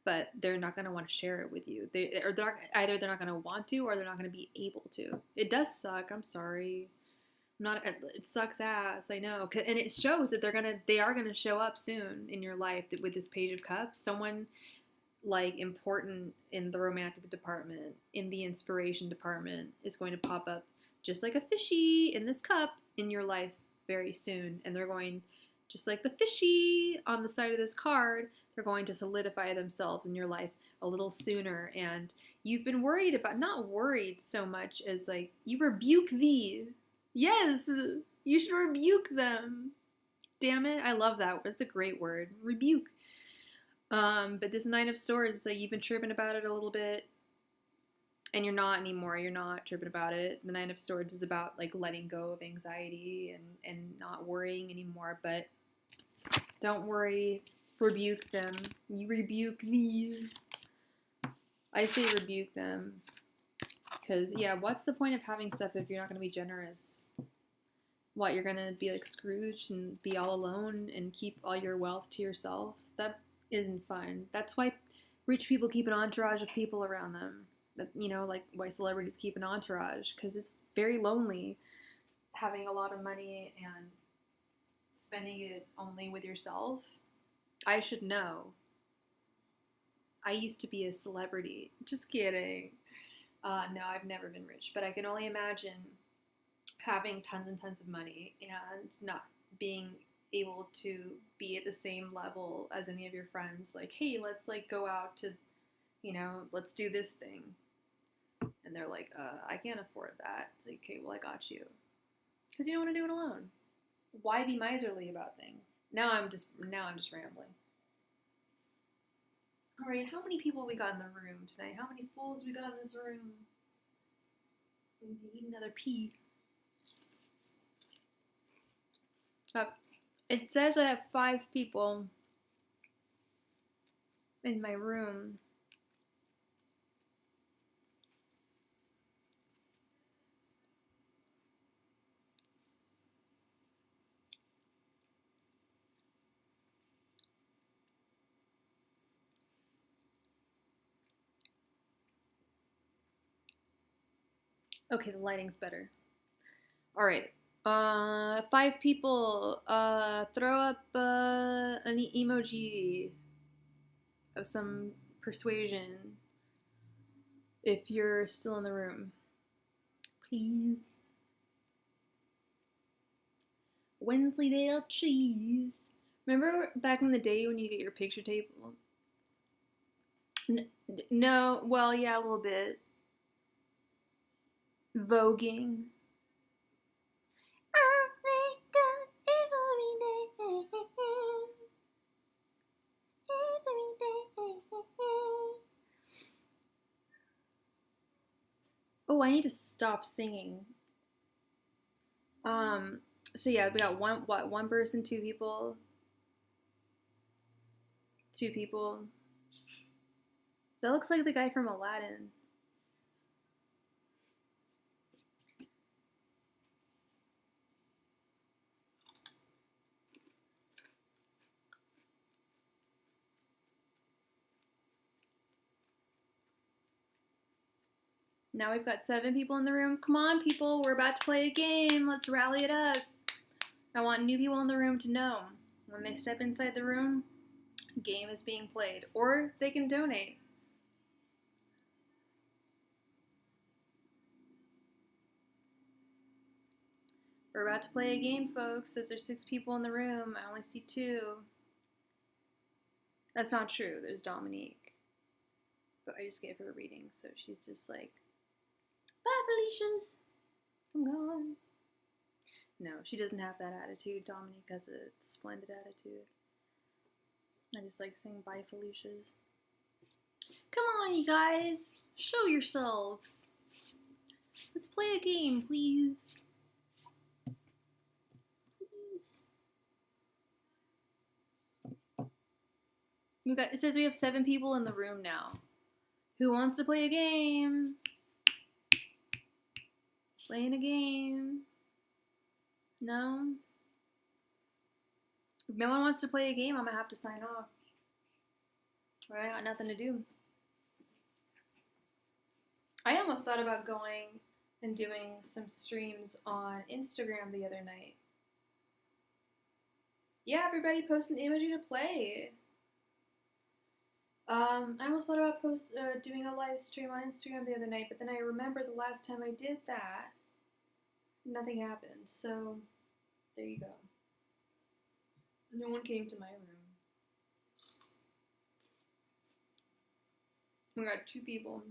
but they're not going to want to share it with you. Either they're not going to want to, or they're not going to be able to. It does suck. I'm sorry. It sucks ass. I know. And it shows that they are going to show up soon in your life with this Page of Cups. Someone like important in the romantic department, in the inspiration department, is going to pop up just like a fishy in this cup in your life very soon. And they're going, just like the fishy on the side of this card, they're going to solidify themselves in your life a little sooner. And you've been worried about, not worried so much as like, you rebuke thee. Yes, you should rebuke them. Damn it, I love that. It's a great word. Rebuke. But this Nine of Swords, it's like you've been tripping about it a little bit, and you're not anymore. You're not tripping about it. The Nine of Swords is about like letting go of anxiety and not worrying anymore. But don't worry, rebuke them. You rebuke these. I say rebuke them. Because, yeah, what's the point of having stuff if you're not going to be generous? What, you're going to be like Scrooge and be all alone and keep all your wealth to yourself? That isn't fun. That's why rich people keep an entourage of people around them. You know, like why celebrities keep an entourage. Because it's very lonely having a lot of money and spending it only with yourself. I should know. I used to be a celebrity. Just kidding. No, I've never been rich, but I can only imagine having tons and tons of money and not being able to be at the same level as any of your friends. Like, hey, let's like go out to, you know, let's do this thing. And they're like, I can't afford that. It's like, okay, well, I got you. Because you don't want to do it alone. Why be miserly about things? Now I'm just rambling. All right, how many people we got in the room tonight? How many fools we got in this room? We need another pee. It says I have 5 people in my room. Okay, the lighting's better. All right. 5 people. Throw up an emoji of some persuasion if you're still in the room. Please. Wensleydale cheese. Remember back in the day when you get your picture table? No, well, yeah, a little bit. Voguing. Oh, I need to stop singing. So yeah, we got one person, 2 people. 2 people. That looks like the guy from Aladdin. Now we've got 7 people in the room. Come on, people. We're about to play a game. Let's rally it up. I want new people in the room to know when they step inside the room, a game is being played. Or they can donate. We're about to play a game, folks. There's 6 people in the room. I only see 2. That's not true. There's Dominique. But I just gave her a reading, so she's just like, bye, Felicia's. I'm gone. No, she doesn't have that attitude. Dominique has a splendid attitude. I just like saying bye, Felicia's. Come on, you guys. Show yourselves. Let's play a game, please. It says we have 7 people in the room now. Who wants to play a game? Playing a game. No? If no one wants to play a game, I'm gonna have to sign off. I got nothing to do. I almost thought about going and doing some streams on Instagram the other night. Yeah, everybody post an emoji to play. I almost thought about doing a live stream on Instagram the other night, but then I remembered the last time I did that, nothing happened. So, there you go. No one came to my room. We got 2 people.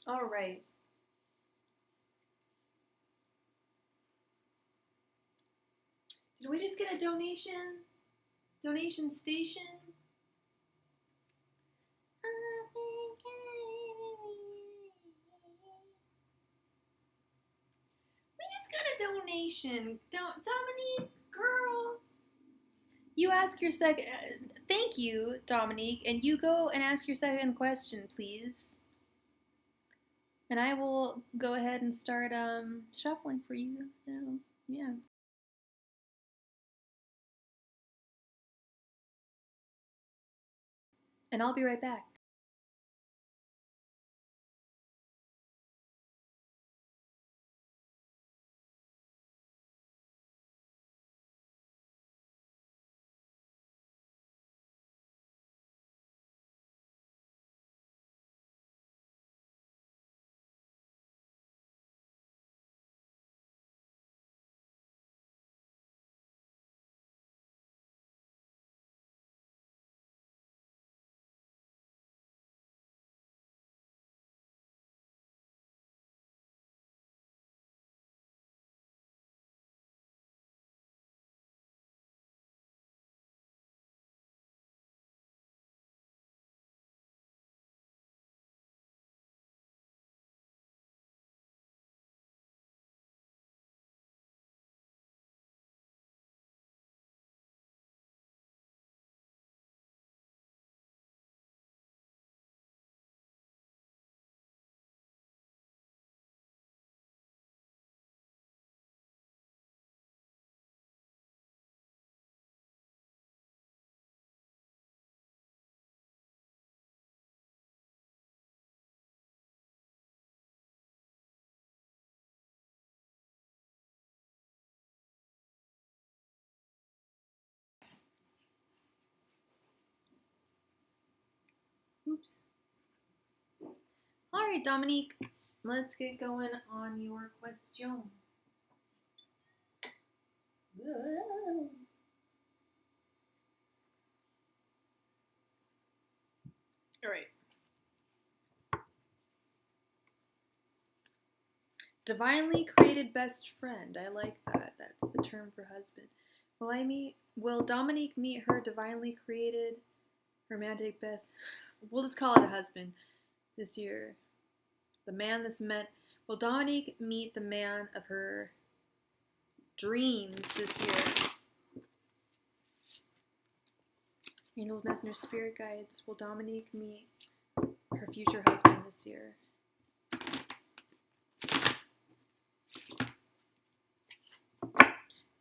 All right. Did we just get a donation? Donation station? We just got a donation. Dominique, girl. You ask your second. Thank you, Dominique. And you go and ask your second question, please. And I will go ahead and start shuffling for you. So, yeah. And I'll be right back. Oops. All right, Dominique, let's get going on your question. All right. Divinely created best friend. I like that. That's the term for husband. Will Dominique meet her divinely created romantic best? We'll just call it a husband this year. The man that's meant. Will Dominique meet the man of her dreams this year? Angels, messengers, spirit guides. Will Dominique meet her future husband this year?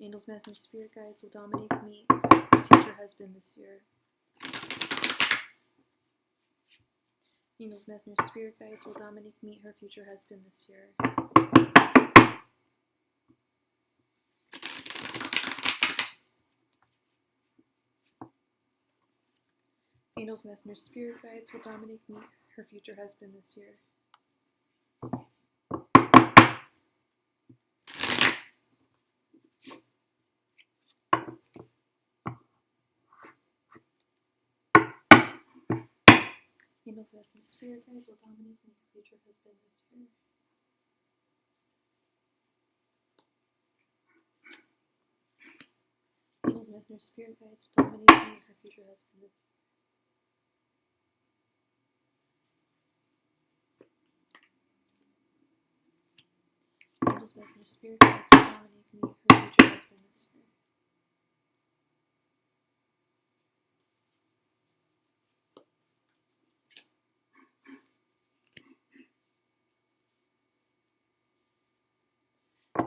Angels, messengers, spirit guides will Dominique meet her future husband this year. Angels, messengers, spirit guides will Dominique meet her future husband this year. Angels, messengers, spirit guides will Dominique meet her future husband this year. Angels, messengers, spirit guides will Dominique meet her future husband this year. Angels, messengers, spirit guides will Dominique meet her future husband this year. Angels, messengers, spirit guides will Dominique meet her future husband this year.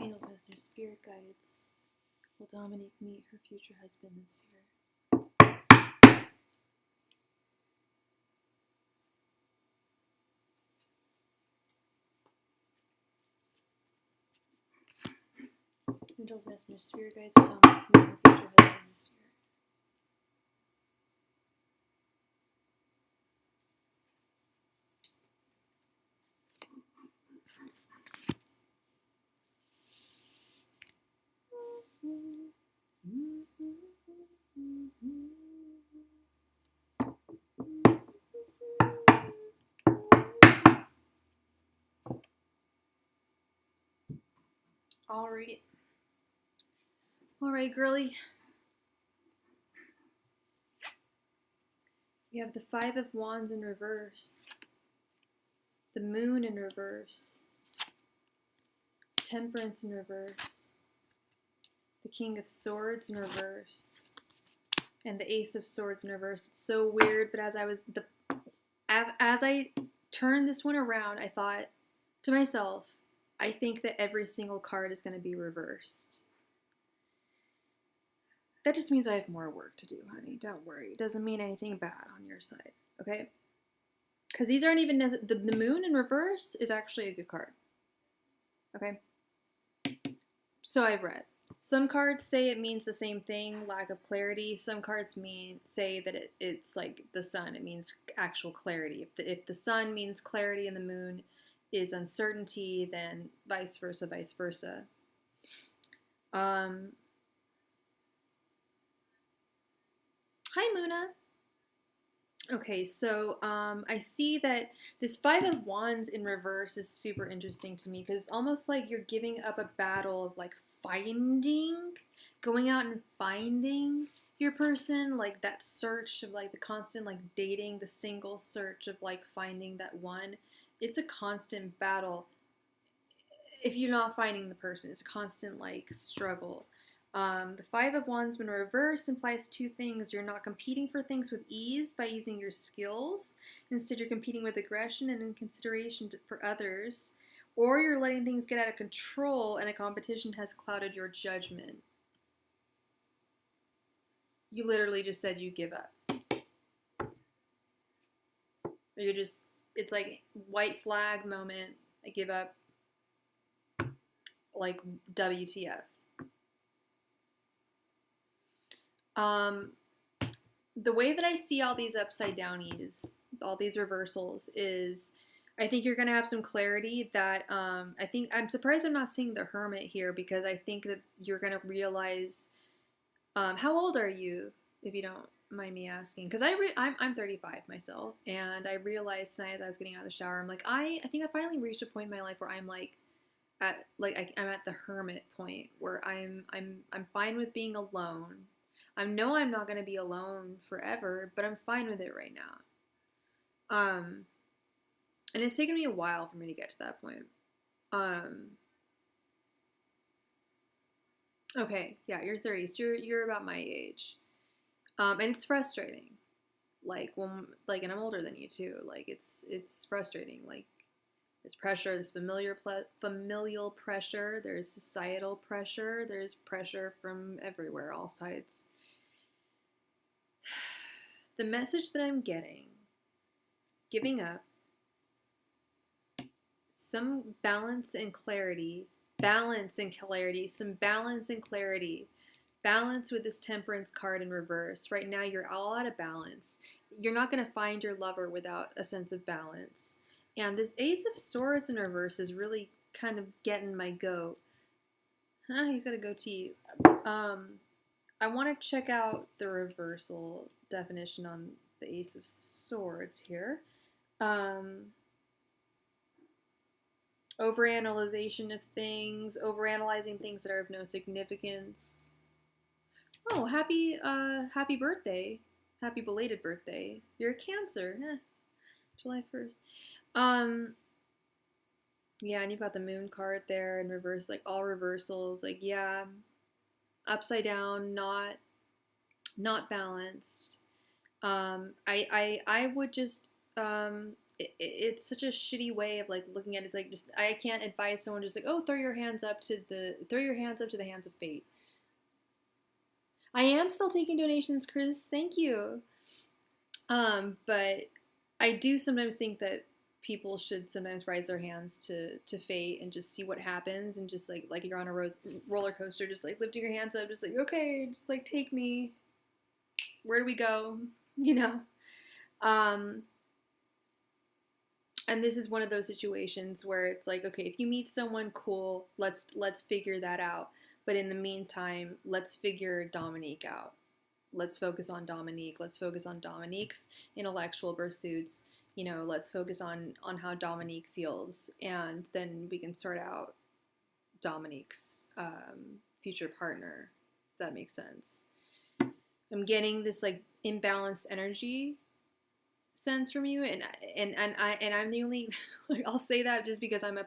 Angels, messengers, spirit guides will Dominique meet her future husband this year. Angels, messengers, spirit guides will Dominique meet her future husband this year. All right, girly. You have the Five of Wands in reverse, the Moon in reverse, Temperance in reverse, the King of Swords in reverse, and the Ace of Swords in reverse. It's so weird, but as I turned this one around, I thought to myself, I think that every single card is going to be reversed. That just means I have more work to do, honey. Don't worry. It doesn't mean anything bad on your side, okay? Because these aren't even the Moon in reverse is actually a good card, okay? So I've read. Some cards say it means the same thing, lack of clarity. Some cards say that it's like the Sun. It means actual clarity. If the Sun means clarity and the Moon is uncertainty, then vice versa, vice versa. Hi, Muna. Okay, so I see that this Five of Wands in reverse is super interesting to me because it's almost like you're giving up a battle of like going out and finding your person, like that search of like the constant like dating, the single search of like finding that one. It's a constant battle. If you're not finding the person, it's a constant like struggle. The Five of Wands when reversed implies two things. You're not competing for things with ease by using your skills. Instead, you're competing with aggression and inconsideration for others. Or you're letting things get out of control and a competition has clouded your judgment. You literally just said you give up. Or you're just, it's like white flag moment. I give up. Like WTF. The way that I see all these upside downies, all these reversals, is I think you're going to have some clarity that I think I'm surprised I'm not seeing the Hermit here because I think that you're going to realize how old are you, if you don't mind me asking? Because I'm 35 myself, and I realized tonight as I was getting out of the shower, I'm like I think I finally reached a point in my life where I'm like I'm at the Hermit point where I'm fine with being alone. I know I'm not going to be alone forever, but I'm fine with it right now. And it's taken me a while for me to get to that point. Okay, yeah, you're 30, so you're about my age. And it's frustrating. And I'm older than you too. Like it's frustrating. Like There's pressure, there's familial pressure, there's societal pressure, there's pressure from everywhere, all sides. The message that I'm getting, giving up, some balance and clarity, some balance and clarity. Balance with this Temperance card in reverse. Right now, you're all out of balance. You're not going to find your lover without a sense of balance. And this Ace of Swords in reverse is really kind of getting my goat. He's got a goatee. I want to check out the reversal definition on the Ace of Swords here. Overanalyzation of things, overanalyzing things that are of no significance. Oh, happy birthday. Happy belated birthday. You're a Cancer. July 1st. Yeah, and you've got the Moon card there in reverse, like all reversals, like yeah, upside down, not balanced. I would just it's such a shitty way of like looking at it. It's like just I can't advise someone just like, oh, throw your hands up to the hands of fate. I am still taking donations, Chris. Thank you. But I do sometimes think that people should sometimes raise their hands to fate and just see what happens, and just like you're on a roller coaster, just like lifting your hands up, just like, okay, just like take me. Where do we go? You know. And this is one of those situations where it's like, okay, if you meet someone cool, let's figure that out. But in the meantime, let's figure Dominique out. Let's focus on Dominique. Let's focus on Dominique's intellectual pursuits. You know, let's focus on how Dominique feels, and then we can sort out Dominique's future partner. If that makes sense. I'm getting this like imbalanced energy sense from you, and I'm the only like, I'll say that just because I'm a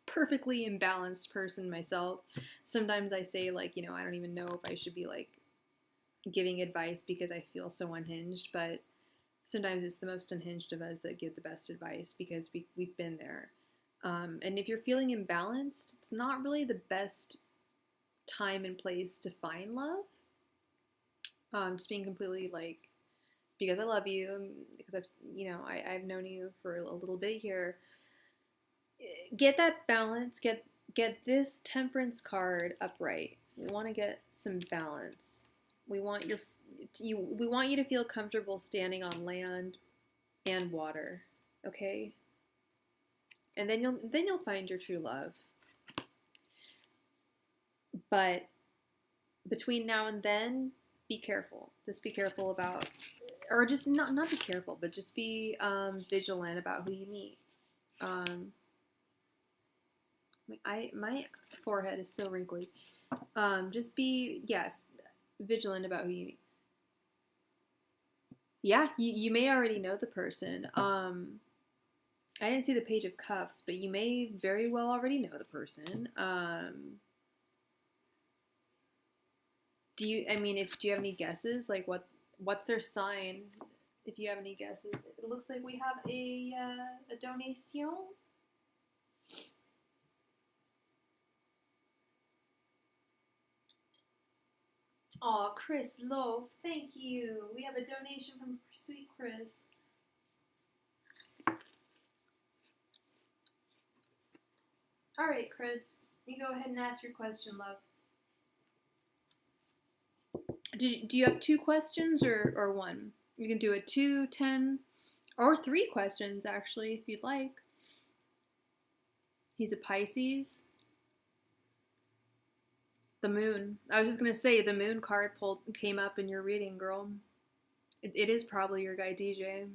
perfectly imbalanced person myself. Sometimes I say like, you know, I don't even know if I should be like giving advice because I feel so unhinged, but sometimes it's the most unhinged of us that give the best advice because we've been there. And if you're feeling imbalanced, it's not really the best time and place to find love. Just being completely like, because I love you, because I've known you for a little bit here. Get that balance. Get this Temperance card upright. We want to get some balance. We want you to feel comfortable standing on land and water, okay? And then you'll find your true love. But between now and then, be careful. Just be careful about, or just not be careful, but just be vigilant about who you meet. My forehead is so wrinkly. Just be, yes, vigilant about who you meet. Yeah, you may already know the person. I didn't see the Page of Cups, but you may very well already know the person. Do you have any guesses? Like what's their sign? If you have any guesses. It looks like we have a donation. Aw, Chris Loaf, thank you. We have a donation from sweet Chris. All right, Chris, you go ahead and ask your question, love. Do you have 2 questions or 1? You can do a 2, 10, or 3 questions, actually, if you'd like. He's a Pisces. The Moon. I was just going to say, the Moon card came up in your reading, girl. It is probably your guy, DJ. I'm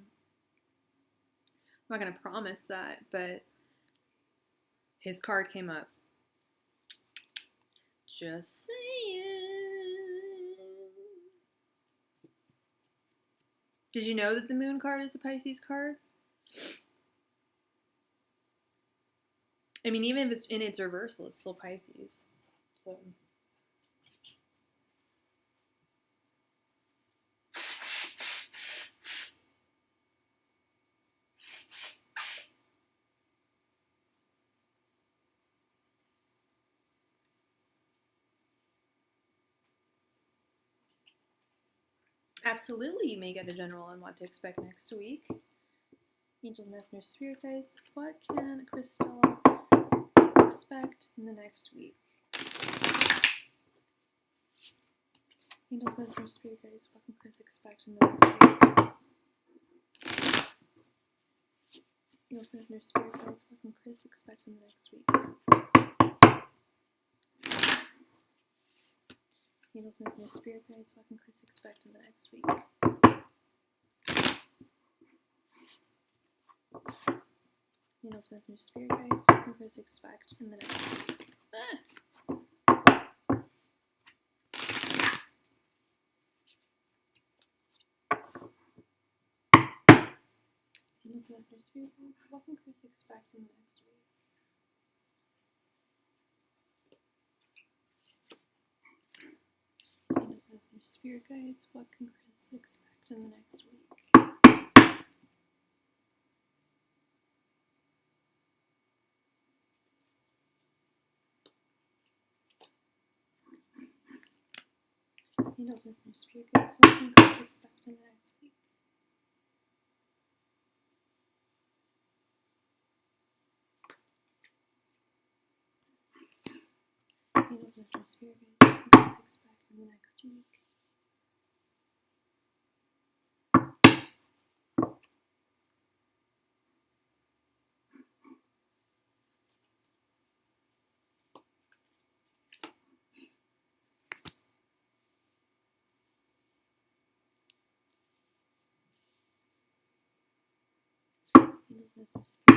not going to promise that, but his card came up. Just saying. Did you know that the Moon card is a Pisces card? I mean, even if it's in its reversal, it's still Pisces. So. Absolutely, you may get a general on what to expect next week. Angels, messengers, spirit guides. What can Crystal expect in the next week? Angels, messengers, spirit guides. What can Chris expect in the next week? Angels, messengers, spirit guides. What can Chris expect in the next week? Angels, messengers, spirit guides. What can Chris expect in the next week? Angels, messengers, spirit guides. What can Chris expect in the next week? Angels, messengers, spirit guides. What can Chris expect in the next week? Angels, messengers, spirit guides. What can Chris expect in the next week? Angels, messengers, spirit guides. What can Chris expect in the next week? Angels, messengers, spirit guides. What can Chris expect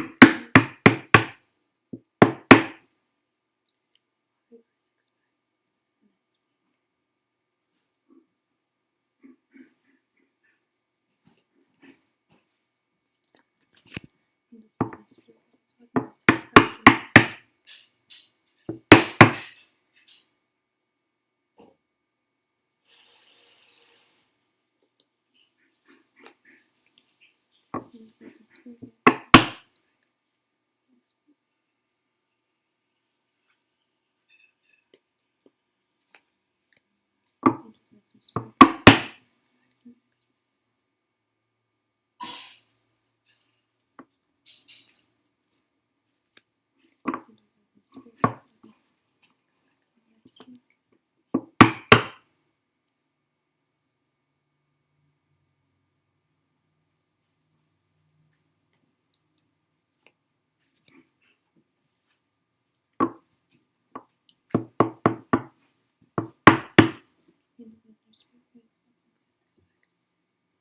in the next week? Angels, messengers, spirit guides. What can Chris expect next week? Angels, messengers, spirit guides. What can Chris expect in the next week? Angels, messengers, spirit guides. What can Chris expect next week? Angels, messengers, spirit guides. What can Chris expect in the next week? Angels, messengers, spirit guides. What can Chris expect in the next week?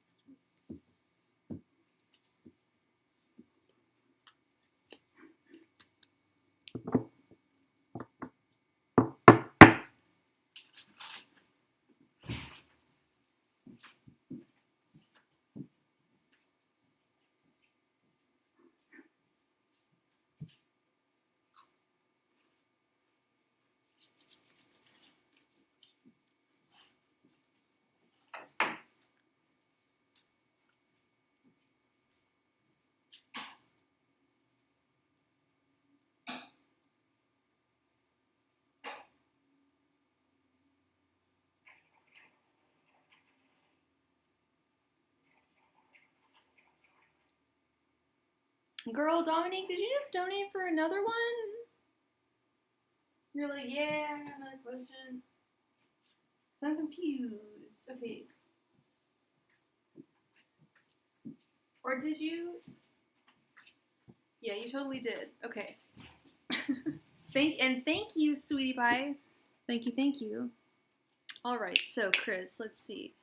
Angels, messengers, spirit guides. What can Chris expect next week? Girl, Dominique, did you just donate for another one? You're like, yeah, I got another question. I'm confused. Okay. Or did you? Yeah, you totally did. Okay. Thank you, sweetie pie. Thank you. All right, so Chris, let's see.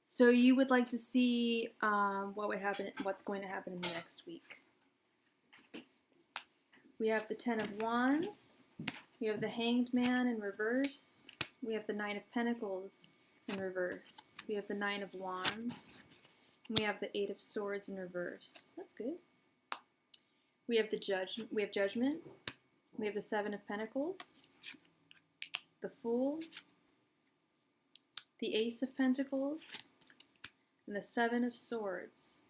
So you would like to see what's going to happen in the next week. We have the Ten of Wands. We have the Hanged Man in reverse. We have the Nine of Pentacles in reverse. We have the Nine of Wands. And we have the Eight of Swords in reverse. That's good. We have Judgment. We have the Seven of Pentacles. The Fool. The Ace of Pentacles. And the Seven of Swords.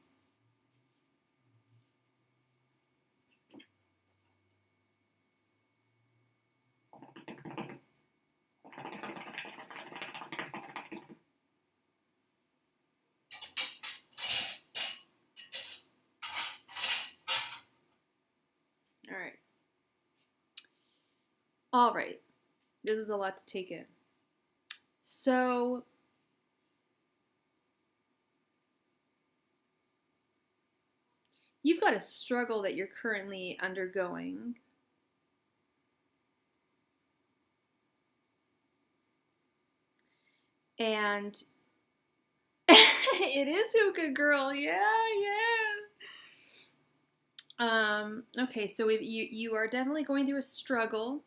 All right. All right. This is a lot to take in. So, you've got a struggle that you're currently undergoing. And it is hookah girl. Yeah, yeah. Okay, so you are definitely going through a struggle.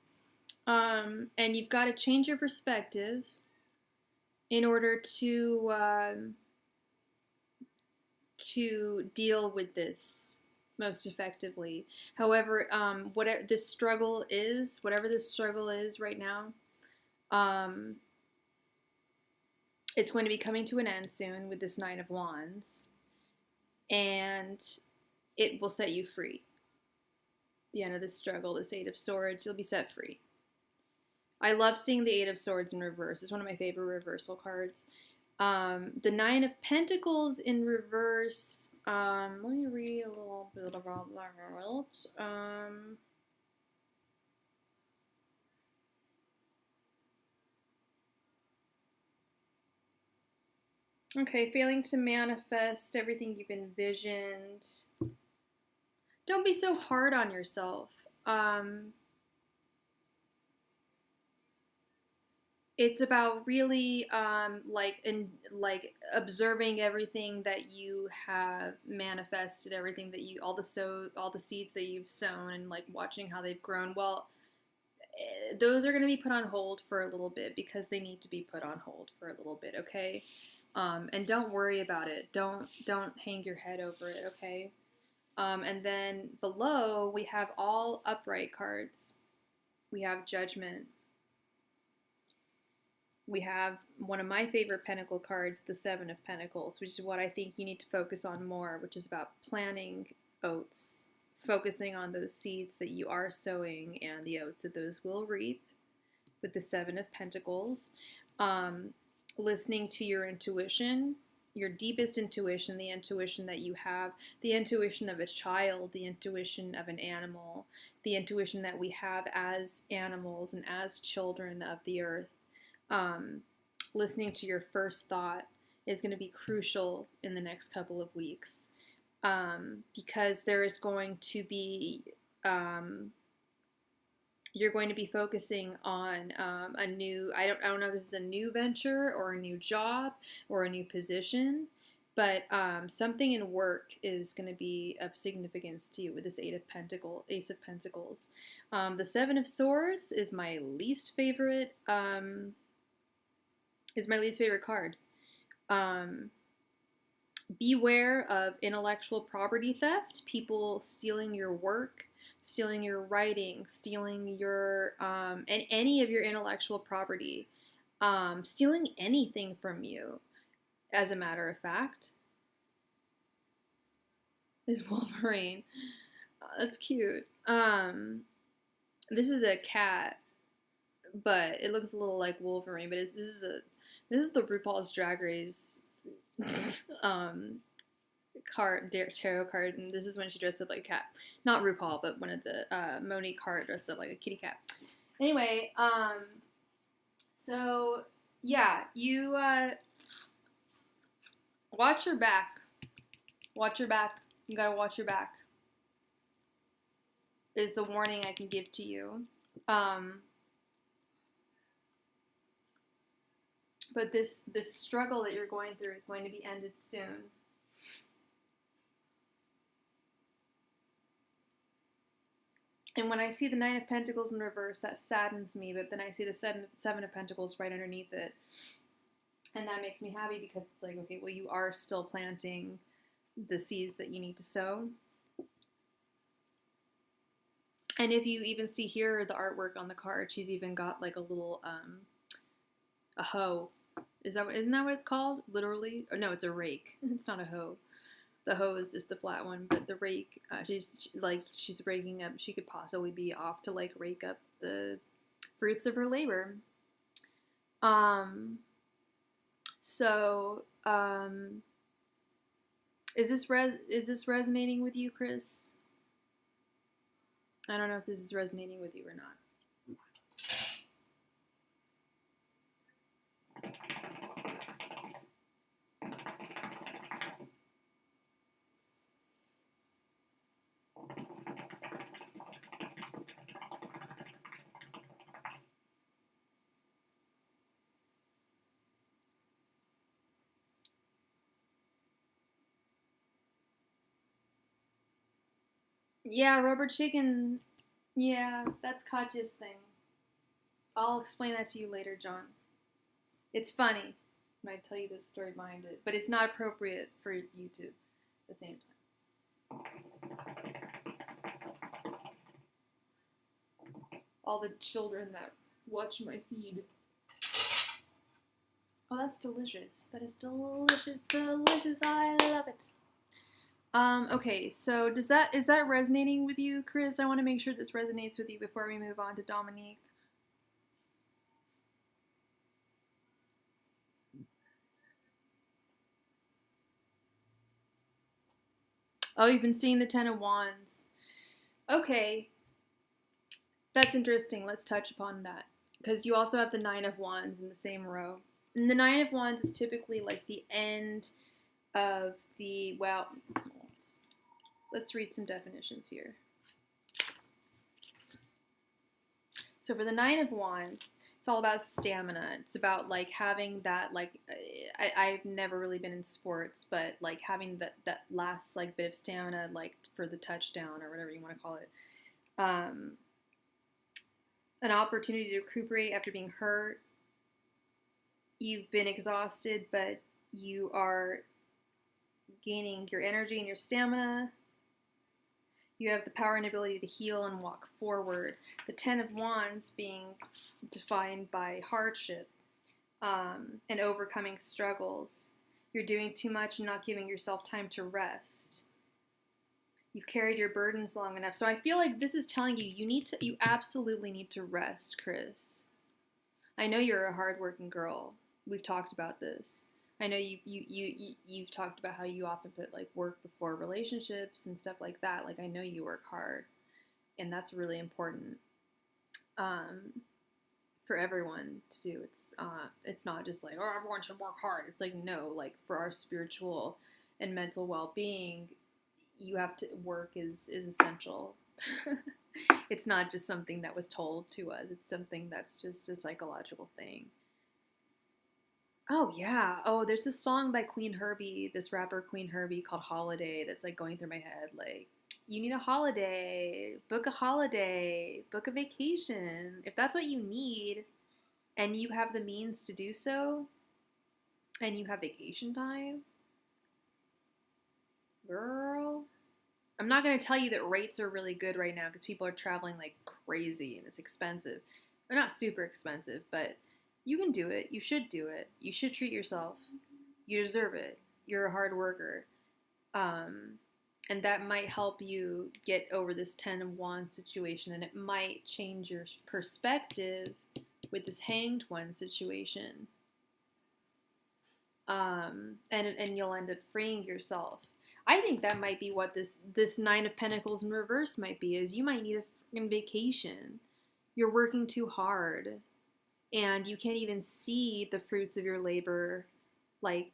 And you've got to change your perspective in order to deal with this most effectively. However, whatever this struggle is right now, um, it's going to be coming to an end soon with this Nine of Wands, and it will set you free. The end of this struggle, this Eight of Swords, you'll be set free. I love seeing the Eight of Swords in reverse. It's one of my favorite reversal cards. The Nine of Pentacles in reverse. Let me read a little bit about that. Okay, failing to manifest everything you've envisioned. Don't be so hard on yourself. It's about really like observing everything that you have manifested, everything that you all the seeds that you've sown, and like watching how they've grown. Well, those are going to be put on hold for a little bit because they need to be put on hold for a little bit, okay? And don't worry about it. Don't hang your head over it, okay? And then below we have all upright cards. We have Judgment. We have one of my favorite Pentacle cards, the Seven of Pentacles, which is what I think you need to focus on more, which is about planting oats, focusing on those seeds that you are sowing and the oats that those will reap with the Seven of Pentacles. Listening to your intuition, your deepest intuition, the intuition that you have, the intuition of a child, the intuition of an animal, the intuition that we have as animals and as children of the earth. Listening to your first thought is going to be crucial in the next couple of weeks, because there is going to be you're going to be focusing on a new, I don't know if this is a new venture or a new job or a new position, but something in work is going to be of significance to you with this Ace of Pentacles. The Seven of Swords is my least favorite card. Beware of intellectual property theft, people stealing your work, stealing your writing, stealing your and any of your intellectual property, stealing anything from you. As a matter of fact, is Wolverine. That's cute. This is a cat, but it looks a little like Wolverine. But this is the RuPaul's Drag Race tarot card, and this is when she dressed up like a cat. Not RuPaul, but one of the Monique Hart dressed up like a kitty cat. Anyway, so yeah, you watch your back. Watch your back. You gotta watch your back. Is the warning I can give to you. But this struggle that you're going through is going to be ended soon. And when I see the Nine of Pentacles in reverse, that saddens me. But then I see the Seven of Pentacles right underneath it. And that makes me happy because it's like, okay, well, you are still planting the seeds that you need to sow. And if you even see here, the artwork on the card, she's even got like a little, a hoe. Isn't that what it's called? Literally? Or no, it's a rake. It's not a hoe. The hoe is just the flat one, but the rake, she's raking up. She could possibly be off to like rake up the fruits of her labor. So, is this resonating with you, Chris? I don't know if this is resonating with you or not. Yeah, rubber chicken. Yeah, that's Katya's thing. I'll explain that to you later, John. It's funny. I might tell you the story behind it, but it's not appropriate for YouTube at the same time. All the children that watch my feed. Oh, that's delicious. That is delicious, delicious. I love it. Okay, so is that resonating with you, Chris? I want to make sure this resonates with you before we move on to Dominique. Oh, you've been seeing the Ten of Wands. Okay. That's interesting. Let's touch upon that. Because you also have the Nine of Wands in the same row. And the Nine of Wands is typically like the end of the, well, let's read some definitions here. So for the Nine of Wands, it's all about stamina. It's about like having that, like, I've never really been in sports, but like having that last like bit of stamina, like for the touchdown or whatever you want to call it. An opportunity to recuperate after being hurt. You've been exhausted, but you are gaining your energy and your stamina. You have the power and ability to heal and walk forward. The Ten of Wands being defined by hardship and overcoming struggles. You're doing too much and not giving yourself time to rest. You've carried your burdens long enough. So I feel like this is telling you you absolutely need to rest, Chris. I know you're a hardworking girl. We've talked about this. I know you've talked about how you often put like work before relationships and stuff like that. Like I know you work hard, and that's really important for everyone to do. It's not just like, oh, everyone should work hard. It's like, no, like for our spiritual and mental well-being, you have to work is essential. It's not just something that was told to us. It's something that's just a psychological thing. Oh yeah. Oh, there's this song by Queen Herbie, this rapper Queen Herbie called Holiday that's like going through my head. Like, you need a holiday, book a vacation. If that's what you need and you have the means to do so and you have vacation time, girl, I'm not going to tell you that rates are really good right now because people are traveling like crazy and it's expensive. They're not super expensive, but you can do it. You should do it. You should treat yourself. You deserve it. You're a hard worker. And that might help you get over this Ten of Wands situation, and it might change your perspective with this Hanged One situation. And you'll end up freeing yourself. I think that might be what this Nine of Pentacles in reverse might be, is you might need a freaking vacation. You're working too hard. And you can't even see the fruits of your labor. Like,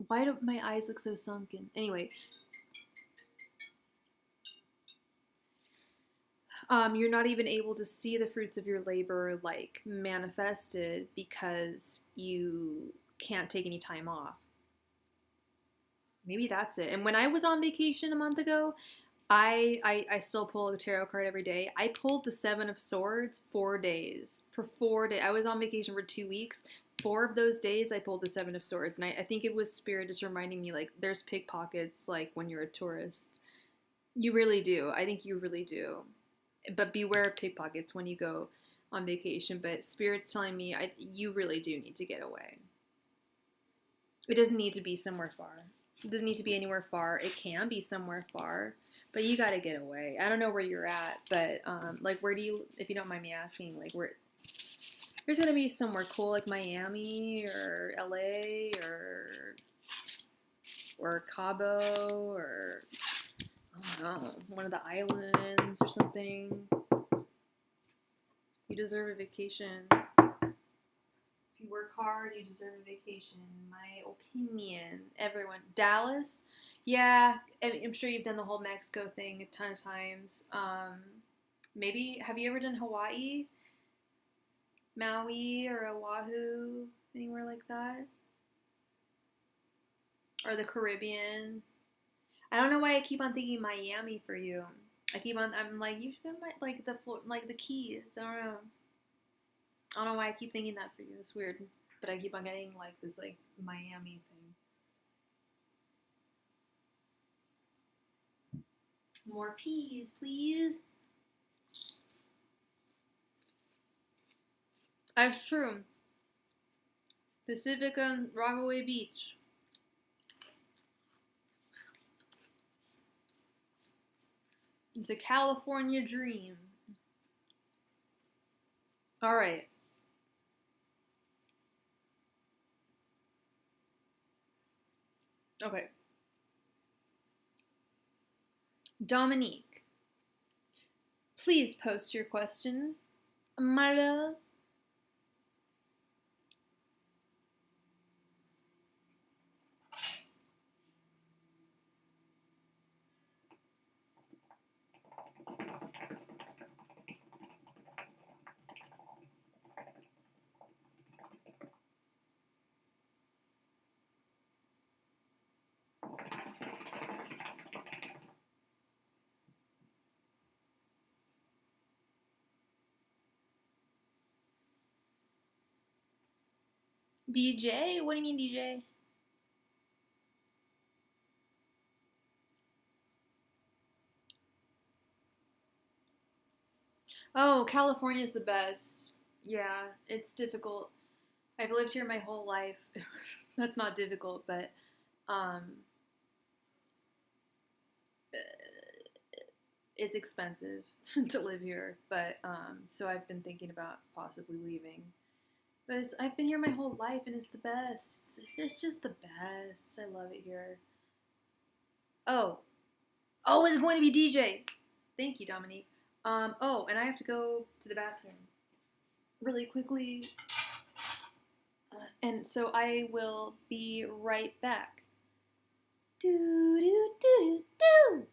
why do my eyes look so sunken? Anyway. You're not even able to see the fruits of your labor, like, manifested because you can't take any time off. Maybe that's it. And when I was on vacation a month ago, I still pull a tarot card every day. I pulled the Seven of Swords 4 days. For 4 days. I was on vacation for 2 weeks. 4 of those days I pulled the Seven of Swords. And I think it was Spirit just reminding me, like, there's pickpockets, like, when you're a tourist. You really do. I think you really do. But beware of pickpockets when you go on vacation. But Spirit's telling me you really do need to get away. It doesn't need to be somewhere far. It doesn't need to be anywhere far. It can be somewhere far, but you gotta get away. I don't know where you're at, but like, where do you, if you don't mind me asking, like, where, there's gonna be somewhere cool, like Miami or LA or Cabo or, oh one of the islands or something. You deserve a vacation. If you work hard, you deserve a vacation. My opinion. Everyone. Dallas? Yeah, I'm sure you've done the whole Mexico thing a ton of times. Maybe, have you ever done Hawaii? Maui or Oahu? Anywhere like that? Or the Caribbean? I don't know why I keep on thinking Miami for you. I'm like, you should like the Keys. I don't know. I don't know why I keep thinking that for you. It's weird, but I keep on getting like this like Miami thing. More peas, please. That's true. Pacifica, Rockaway Beach. It's a California dream. All right. Okay. Dominique, please post your question, my love. DJ? What do you mean, DJ? Oh, California's the best. Yeah, it's difficult. I've lived here my whole life. That's not difficult, but um, it's expensive to live here. But so I've been thinking about possibly leaving. But I've been here my whole life, and it's the best. It's just the best. I love it here. Oh, oh, it's going to be DJ. Thank you, Dominique. Oh, and I have to go to the bathroom really quickly. And so I will be right back. Do, do, do, do, do.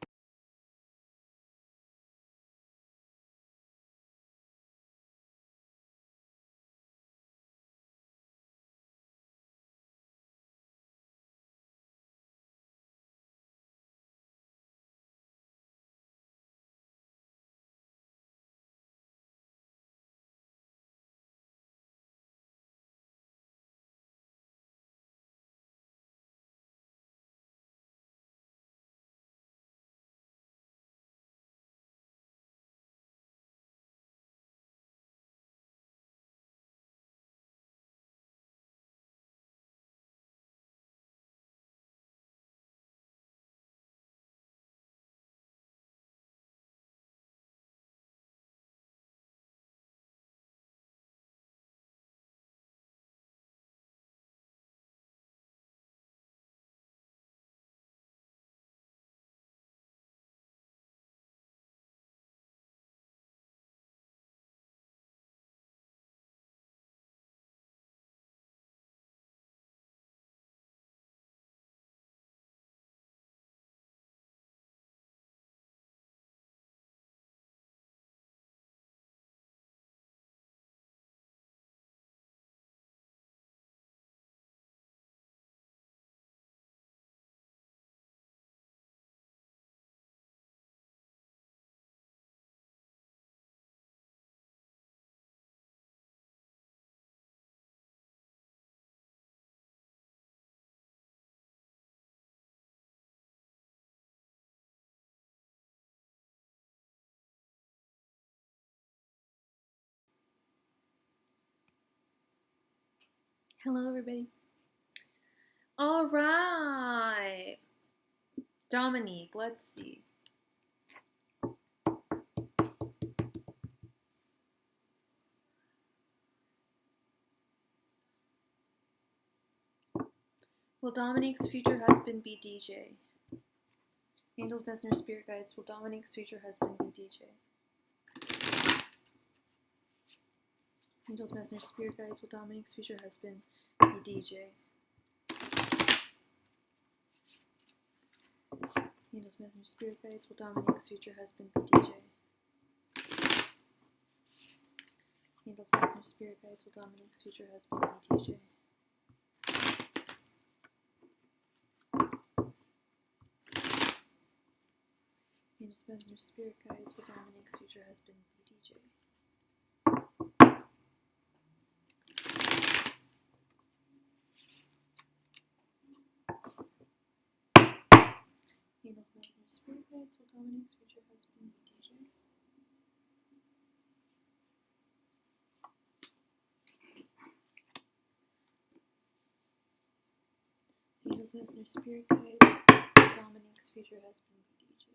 Hello, everybody. All right. Dominique, let's see. Will Dominique's future husband be DJ? Angels, messengers, spirit guides. Will Dominique's future husband be DJ? Angels, messengers, spirit guides. Will Dominique's future husband be DJ? Angels, messengers, spirit guides. Will Dominique's future husband be DJ? Angels, messengers, spirit guides. Will Dominique's future husband be DJ? Angels, messengers, spirit guides. Will Dominique's future husband be DJ? Angels, messengers, spirit guides. Will Dominique's future husband be DJ?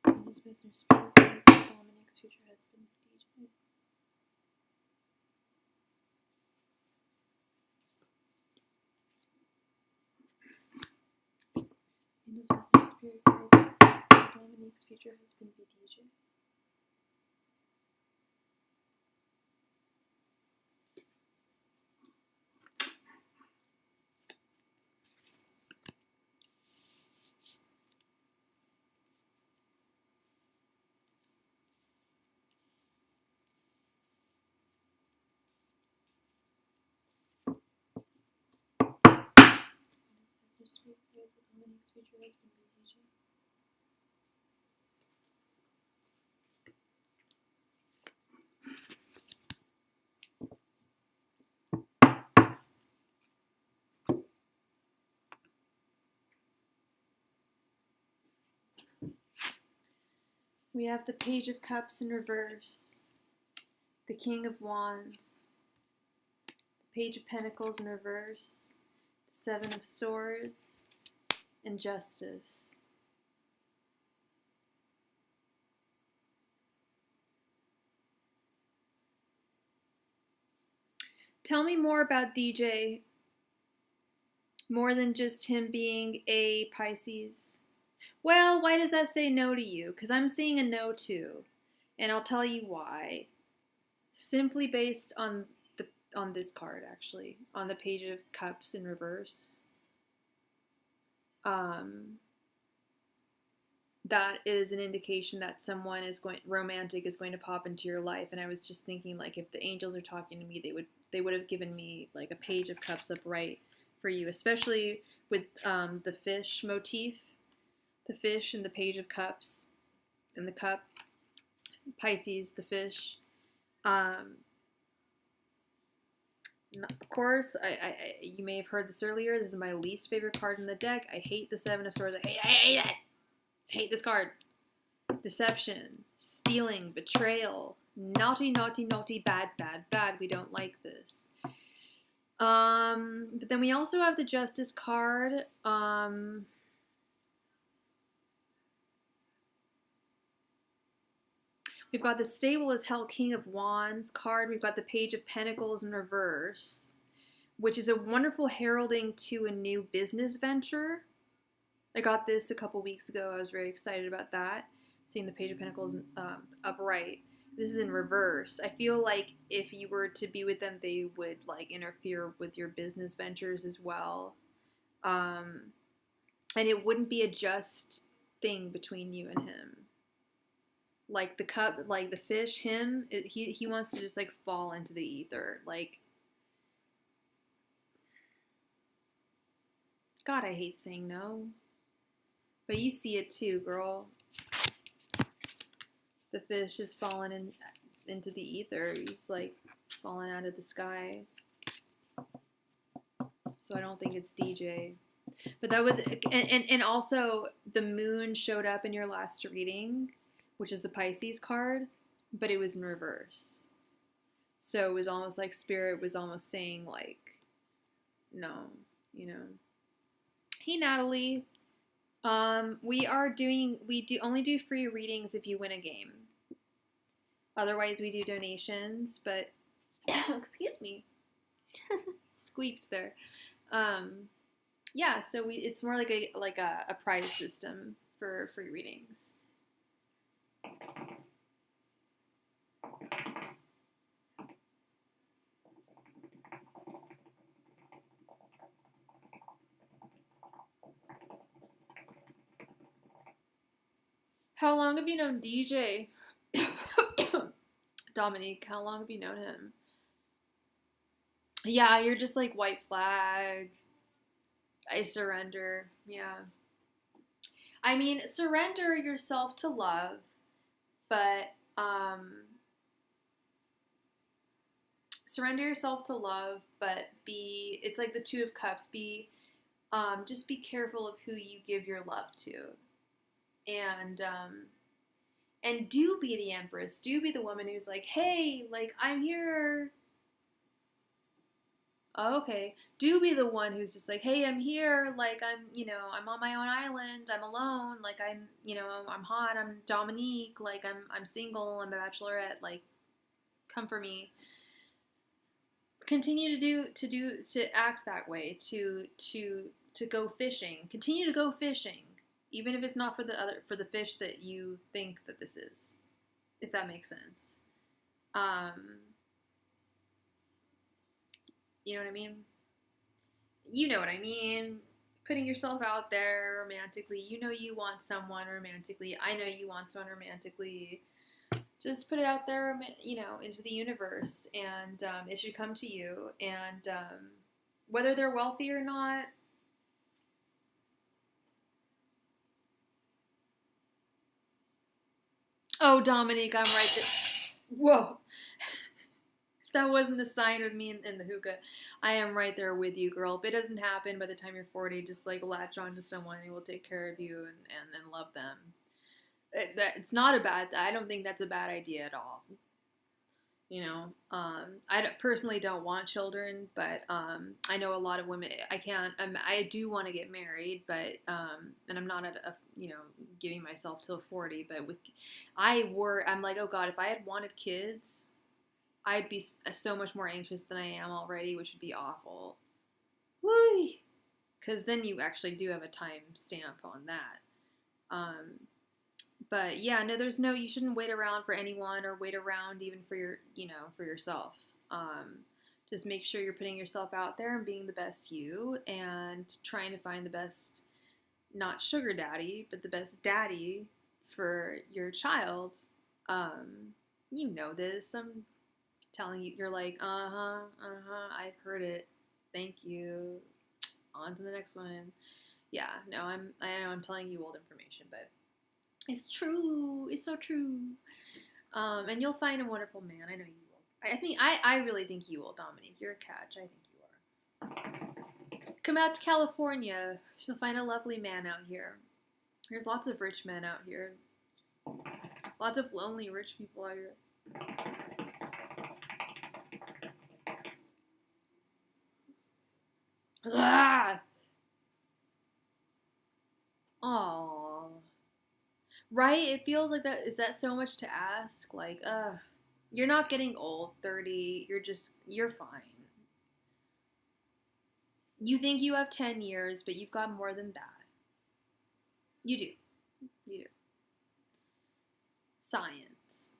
Angels, messengers, spirit guides. Will Dominique's future husband be DJ? Angels, messengers, spirit guides. Will Dominique's future husband be DJ? Angels, messengers, spirit guides. Will Dominique's future husband be DJ? Spirit guides. Will Dominique's future husband be DJ? We have the Page of Cups in reverse, the King of Wands, the Page of Pentacles in reverse, the Seven of Swords, and Justice. Tell me more about DJ, more than just him being a Pisces. Well, why does that say no to you? Because I'm seeing a no too, and I'll tell you why. Simply based on this card, actually, on the Page of Cups in reverse. That is an indication that someone romantic is going to pop into your life. And I was just thinking, like, if the angels are talking to me, they would have given me like a Page of Cups upright for you, especially with the fish motif. The fish and the Page of Cups and the cup, Pisces, the fish. Of course, you may have heard this earlier. This is my least favorite card in the deck. I hate the Seven of Swords. I hate it. I hate this card. Deception, stealing, betrayal, naughty, naughty, naughty, bad, bad, bad. We don't like this. But then we also have the Justice card. We've got the Stable as Hell King of Wands card. We've got the Page of Pentacles in reverse, which is a wonderful heralding to a new business venture. I got this a couple weeks ago. I was very excited about that. Seeing the Page of Pentacles upright. This is in reverse. I feel like if you were to be with them, they would like interfere with your business ventures as well. And it wouldn't be a just thing between you and him. Like the cup, like the fish, he wants to just like fall into the ether. Like, God, I hate saying no. But you see it too, girl. The fish is falling into the ether. He's like falling out of the sky. So I don't think it's DJ. But that was, and also the moon showed up in your last reading, which is the Pisces card, but it was in reverse. So it was almost like Spirit was almost saying like, no, you know. Hey, Natalie. We only do free readings if you win a game. Otherwise, we do donations, but Excuse me. Squeaked there. Yeah, so it's more like a prize system for free readings. How long have you known DJ? Dominique, how long have you known him? Yeah, you're just like white flag. I surrender. Yeah. I mean, surrender yourself to love, but surrender yourself to love, but it's like the Two of Cups. Just be careful of who you give your love to. And do be the Empress. Do be the woman who's like, hey, like, I'm here. Oh, okay. Do be the one who's just like, hey, I'm here. Like, I'm on my own island. I'm alone. Like, I'm hot. I'm Dominique. Like, I'm single. I'm a bachelorette. Like, come for me. Continue to act that way. To go fishing. Continue to go fishing. Even if it's not for the fish that you think that this is, if that makes sense. You know what I mean? You know what I mean. Putting yourself out there romantically. You know you want someone romantically. I know you want someone romantically. Just put it out there, into the universe, and it should come to you. And whether they're wealthy or not, oh, Dominique, I'm right there. Whoa. That wasn't a sign with me in the hookah. I am right there with you, girl. If it doesn't happen by the time you're 40, just like latch on to someone who will take care of you and love them. It's not a bad. I don't think that's a bad idea at all. I personally don't want children, but I know a lot of women. I can't. I do want to get married, but and I'm not at giving myself till 40. But I'm like, oh God, if I had wanted kids, I'd be so much more anxious than I am already, which would be awful. Woo! Because then you actually do have a time stamp on that. But yeah, no, you shouldn't wait around for anyone or wait around even for for yourself. Just make sure you're putting yourself out there and being the best you and trying to find the best, not sugar daddy, but the best daddy for your child. You know this. I'm telling you, you're like, I've heard it. Thank you. On to the next one. Yeah, no, I know I'm telling you old information, but it's true. It's so true. And you'll find a wonderful man. I know you will. I really think you will, Dominique. You're a catch. I think you are. Come out to California. You'll find a lovely man out here. There's lots of rich men out here. Lots of lonely rich people out here. Ah! Aww. Right? It feels like that. Is that so much to ask? Like, you're not getting old, 30. You're fine. You think you have 10 years, but you've got more than that. You do. You do. Science.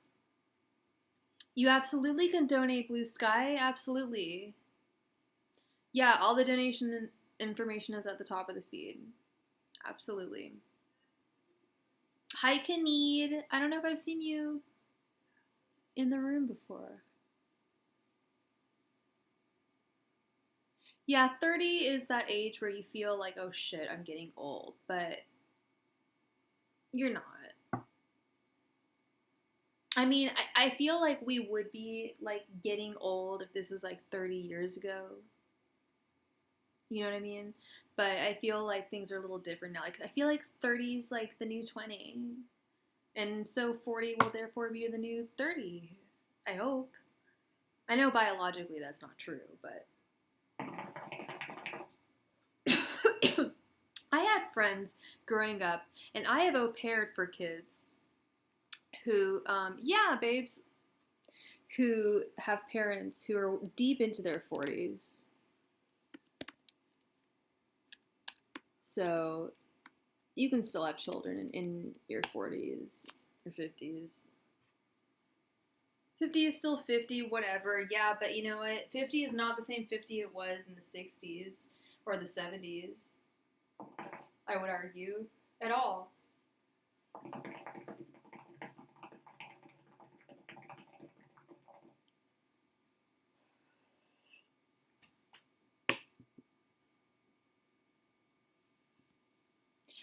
You absolutely can donate Blue Sky. Absolutely. Yeah, all the donation information is at the top of the feed. Absolutely. Hi, Kaneed. I don't know if I've seen you in the room before. Yeah, 30 is that age where you feel like, oh shit, I'm getting old, but you're not. I mean, I feel like we would be like getting old if this was like 30 years ago. You know what I mean? But I feel like things are a little different now. Like, I feel like 30 is like the new 20. And so 40 will therefore be the new 30. I hope. I know biologically that's not true, but I had friends growing up, and I have au paired for kids who, yeah, babes, who have parents who are deep into their 40s. So you can still have children in your 40s or 50s. 50 is still 50, whatever. Yeah, but you know what? 50 is not the same 50 it was in the 60s or the 70s, I would argue, at all.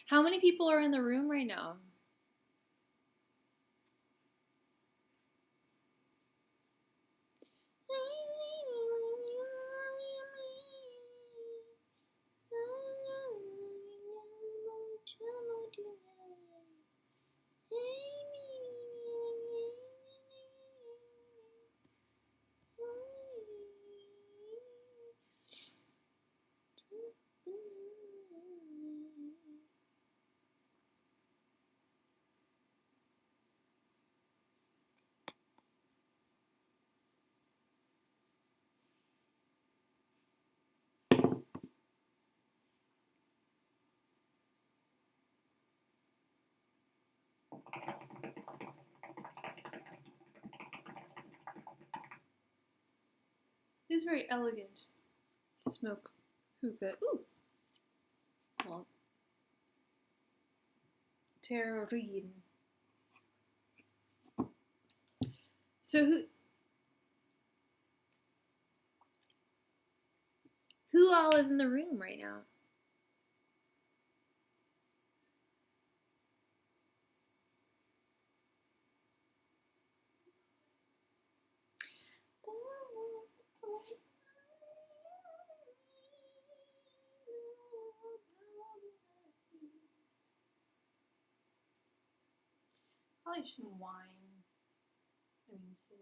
How many people are in the room right now? It's very elegant to smoke hookah. Ooh. Well, tarot. So who all is in the room right now? Probably shouldn't whine. I mean, sing.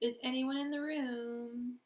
Is anyone in the room?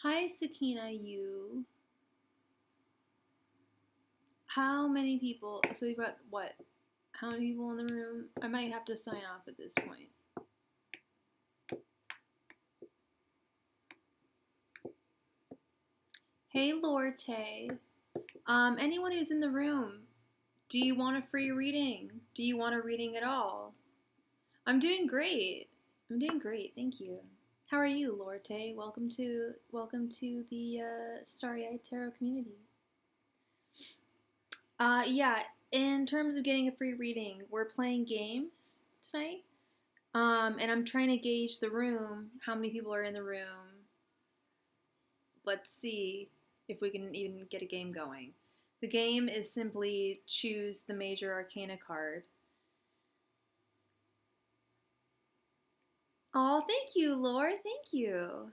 Hi, Sakina, you. How many people? So we've got what? How many people in the room? I might have to sign off at this point. Hey, Lorte. Anyone who's in the room, do you want a free reading? Do you want a reading at all? I'm doing great. I'm doing great, thank you. How are you, Lorte? Welcome to the Starry Tarot community. Yeah, in terms of getting a free reading, we're playing games tonight. And I'm trying to gauge the room, how many people are in the room. Let's see if we can even get a game going. The game is simply choose the major arcana card. Oh, thank you, Laura. Thank you.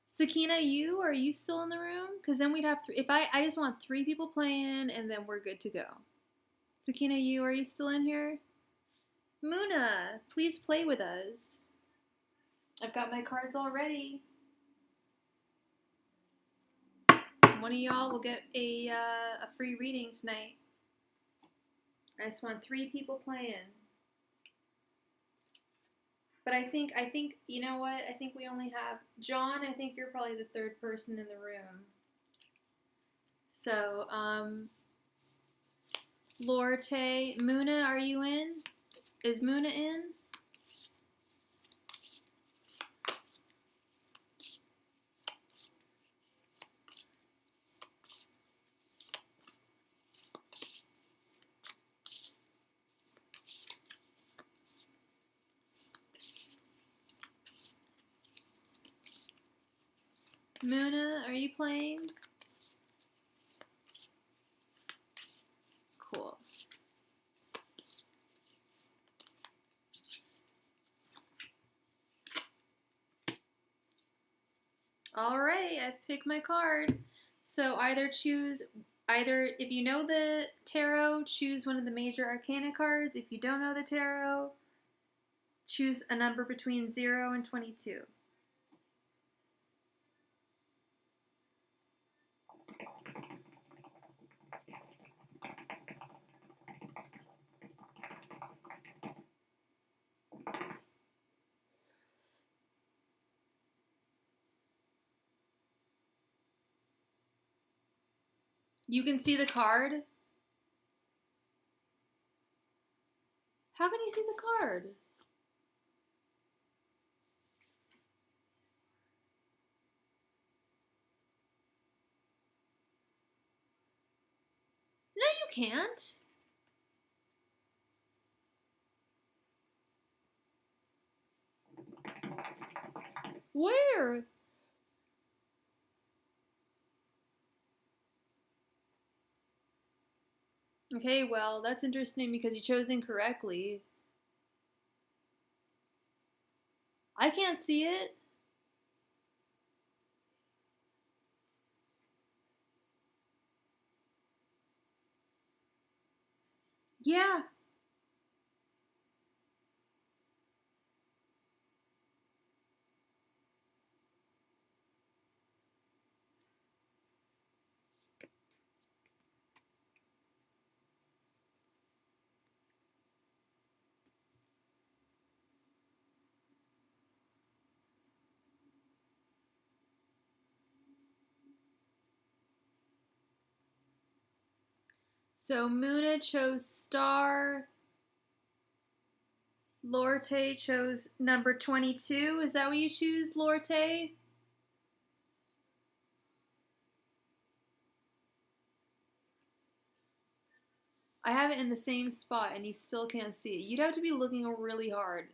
Sakina, are you still in the room? Because then we'd have if I just want 3 people playing, and then we're good to go. Sakina, are you still in here? Muna, please play with us. I've got my cards all ready. One of y'all will get a free reading tonight. I just want 3 people playing. But I think you know what? I think we only have John. I think you're probably the 3rd person in the room. So, Lorte, Muna, are you in? Is Muna in? Muna, are you playing? Cool. All right, I've picked my card. So either if you know the tarot, choose one of the major arcana cards. If you don't know the tarot, choose a number between 0 and 22. You can see the card? How can you see the card? No, you can't. Where? Okay, well, that's interesting because you chose incorrectly. I can't see it. Yeah. So Muna chose star. Lorte chose number 22. Is that what you choose, Lorte? I have it in the same spot and you still can't see it. You'd have to be looking really hard.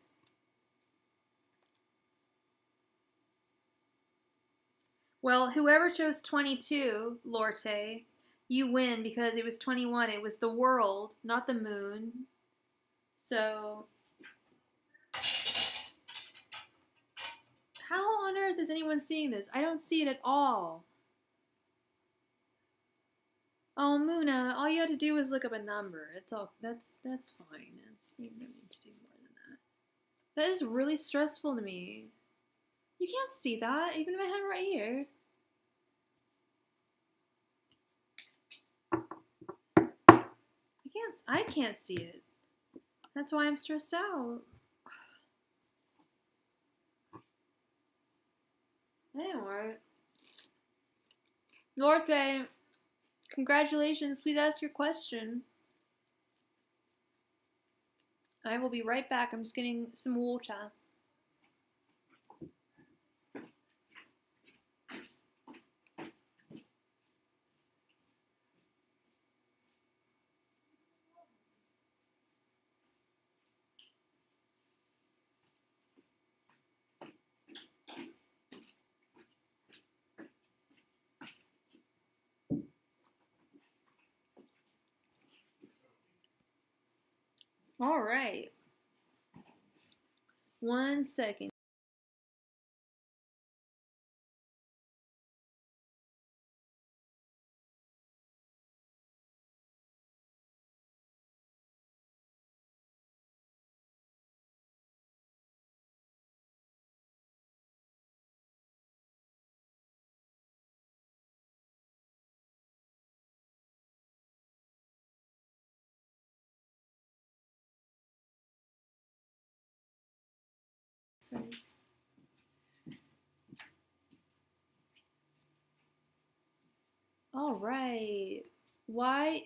Well, whoever chose 22, Lorte, you win because it was 21. It was the world, not the moon. So, how on earth is anyone seeing this? I don't see it at all. Oh, Muna, all you had to do was look up a number. It's all that's fine. You don't need to do more than that. That is really stressful to me. You can't see that, even if I had it right here. I can't see it. That's why I'm stressed out. Anyway. Norte, congratulations. Please ask your question. I will be right back. I'm just getting some water. All right. 1 second. Sorry. All right. Why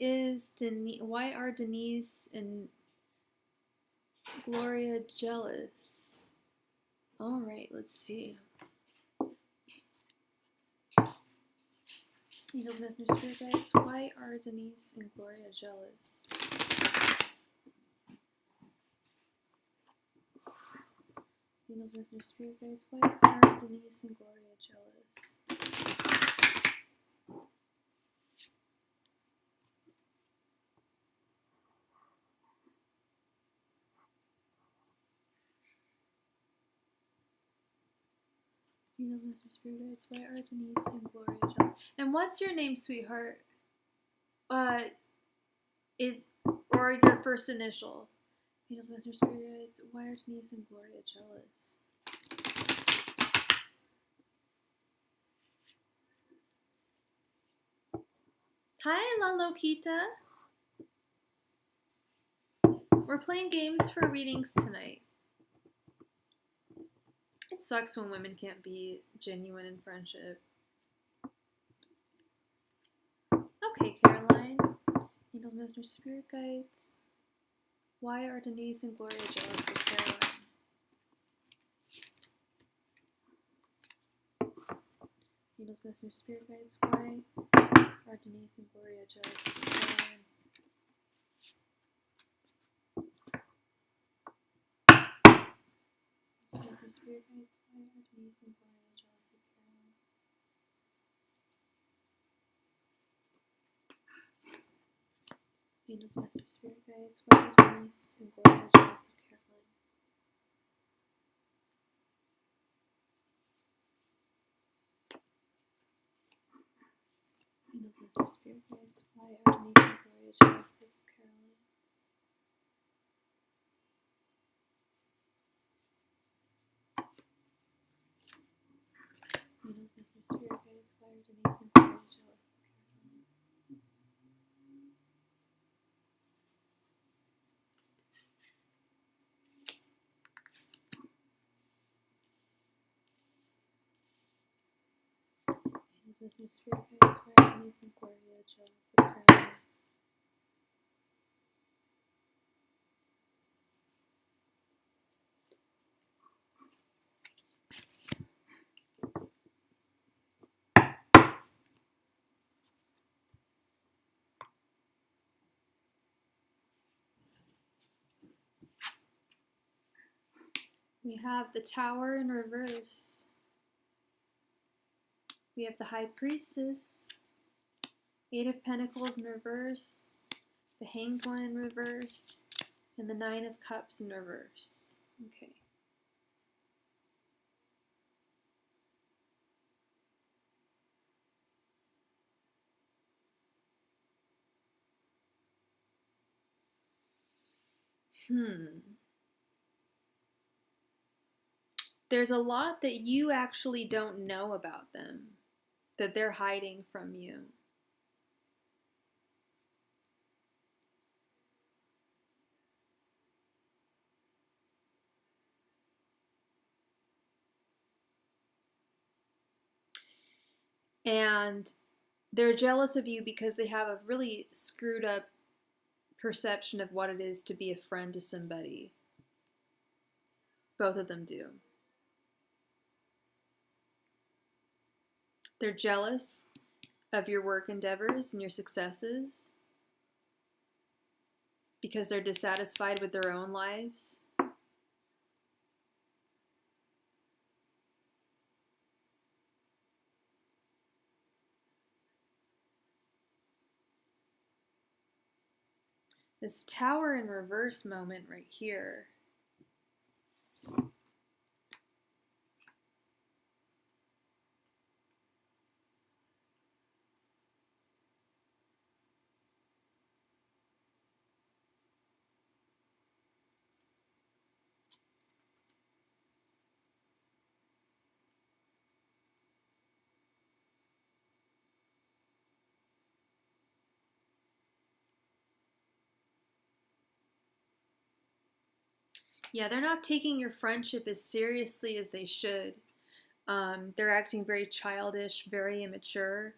are Denise and Gloria jealous? All right, let's see. Angels, Messenger, Spirit Guides. Why are Denise and Gloria jealous? Angels, Messenger, Spirit Guides. Why are Denise and Gloria jealous? Angels, Messenger, Spirit Guides. Why are Denise and Gloria jealous? And what's your name, sweetheart? Or your first initial? Angels, Messenger, Spirit Guides. Why are Denise and Gloria jealous? Hi, La Loquita. We're playing games for readings tonight. It sucks when women can't be genuine in friendship. Okay, Caroline. Angels, Messenger, Spirit Guides. Why are Denise and Gloria jealous of Caroline? Angels, Messenger, Spirit Guides. Why are Denise and Gloria jealous of Caroline? Messenger, Spirit Guides. Why are Denise and Gloria jealous of Caroline? Angels, Messenger, Spirit Guides. Why are Denise and Gloria jealous of Caroline? Angels, Messenger, Spirit Guides. Why are Denise and Gloria jealous of Caroline? Angels, Messenger, Spirit Guides. Why are Denise and Gloria jealous of Caroline? Angels, Messenger, Spirit Guides. Why are Denise and Gloria jealous of Caroline? We have the Tower in reverse. We have the High Priestess. 8 of Pentacles in reverse. The Hanged One in reverse. And the 9 of Cups in reverse. Okay. There's a lot that you actually don't know about them, that they're hiding from you. And they're jealous of you because they have a really screwed up perception of what it is to be a friend to somebody. Both of them do. They're jealous of your work endeavors and your successes because they're dissatisfied with their own lives. This Tower in reverse moment right here. Yeah, they're not taking your friendship as seriously as they should. They're acting very childish, very immature.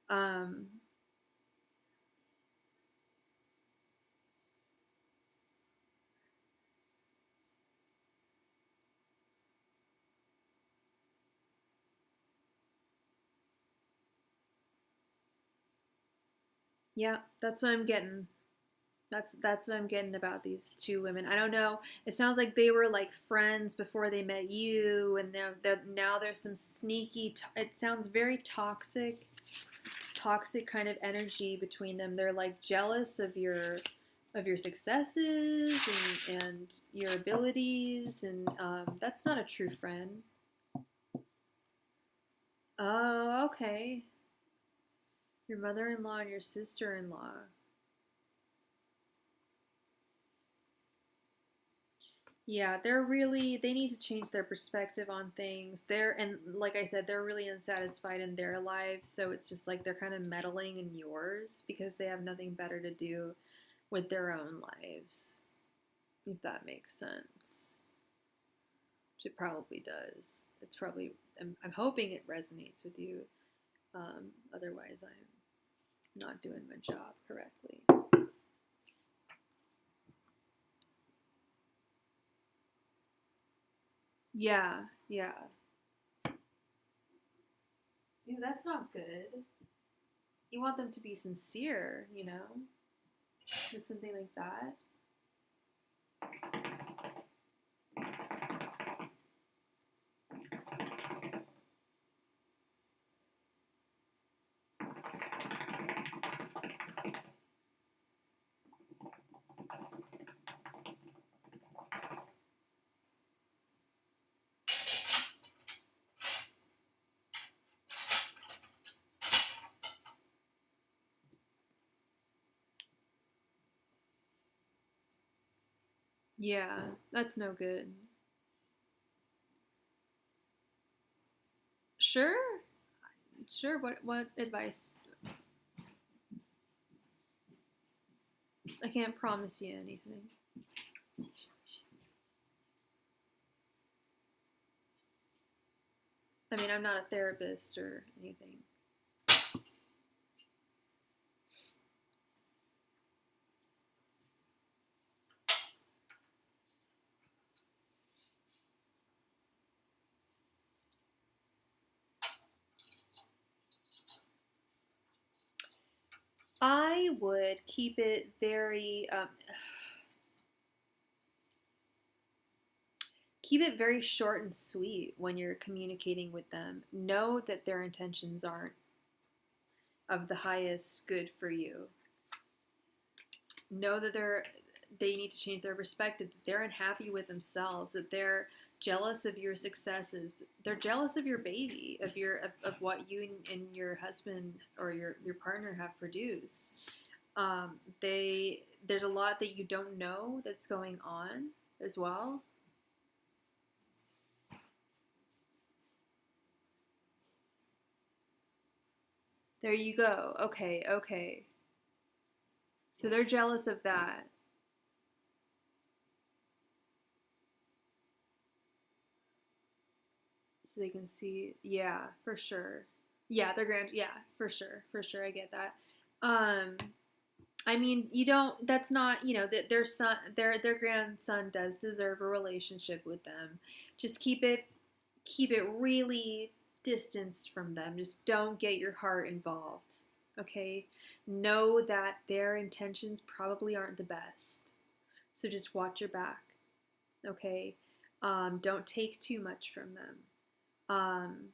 Um, yeah, that's what I'm getting. That's what I'm getting about these two women. I don't know. It sounds like they were like friends before they met you, and now there's some sneaky. It sounds very toxic kind of energy between them. They're like jealous of your successes and your abilities, and that's not a true friend. Oh, okay. Your mother-in-law and your sister-in-law. Yeah, they need to change their perspective on things. And like I said, they're really unsatisfied in their lives, so it's just like they're kind of meddling in yours because they have nothing better to do with their own lives, if that makes sense. Which it probably does. It's probably, I'm hoping it resonates with you. Otherwise, I'm not doing my job correctly. Yeah, yeah. Ew, that's not good. You want them to be sincere, with something like that. Yeah, that's no good. Sure, sure. What advice? I can't promise you anything. I mean, I'm not a therapist or anything. I would keep it very short and sweet when you're communicating with them. Know that their intentions aren't of the highest good for you. Know that they need to change their perspective, that they're unhappy with themselves, that they're jealous of your successes, they're jealous of your baby, of what you and your husband or your partner have produced. There's a lot that you don't know that's going on as well. There you go. Okay, okay. So they're jealous of that. So they can see, yeah, for sure. Yeah, they're grand. Yeah, for sure. For sure. I get that. Um, I mean, you don't. That's not. That their son, their grandson does deserve a relationship with them. Just keep it really distanced from them. Just don't get your heart involved. Okay. Know that their intentions probably aren't the best. So just watch your back. Okay. Don't take too much from them. Um,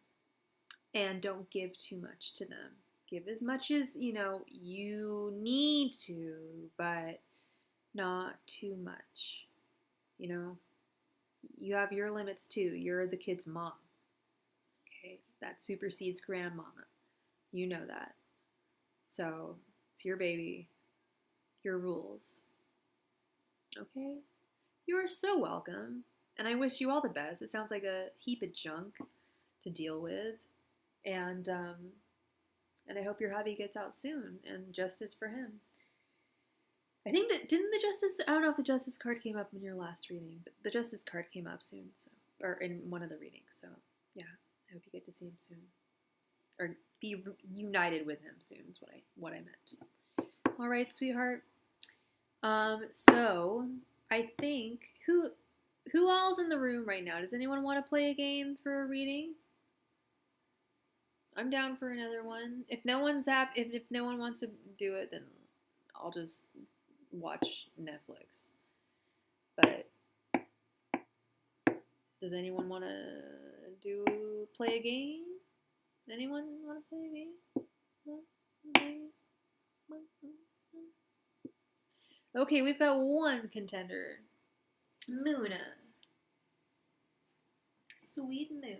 and don't give too much to them. Give as much as you need to, but not too much. You know, you have your limits too. You're the kid's mom. Okay, that supersedes grandmama. You know that. So it's your baby, your rules. Okay, you are so welcome, and I wish you all the best. It sounds like a heap of junk to deal with, and I hope your hubby gets out soon and justice for him. I think that didn't the justice. I don't know if the justice card came up in your last reading, but the justice card came up soon, so or in one of the readings. So yeah, I hope you get to see him soon, or be united with him soon. Is what I meant. All right, sweetheart. So I think who all's in the room right now? Does anyone want to play a game for a reading? I'm down for another one. If no one's if no one wants to do it, then I'll just watch Netflix. But does anyone want to play a game? Anyone want to play a game? Okay, we've got one contender. Muna. Sweet Muna.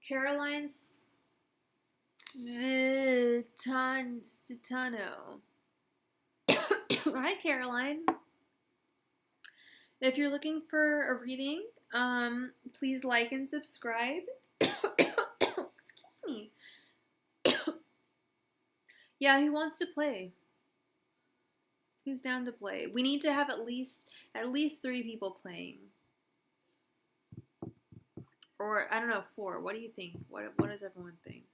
Caroline Stitano. Hi, Caroline. If you're looking for a reading, please like and subscribe. Excuse me. Yeah, who wants to play? Who's down to play? We need to have at least 3 people playing. Or I don't know, 4. What do you think? What does everyone think?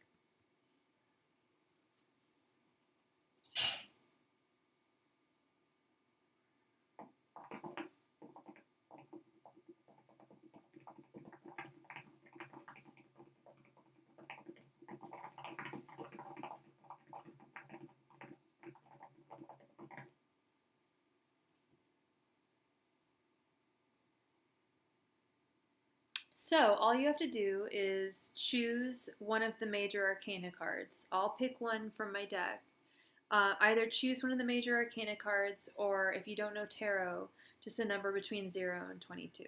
So, all you have to do is choose one of the major arcana cards. I'll pick one from my deck. Either choose one of the major arcana cards, or if you don't know tarot, just a number between 0 and 22.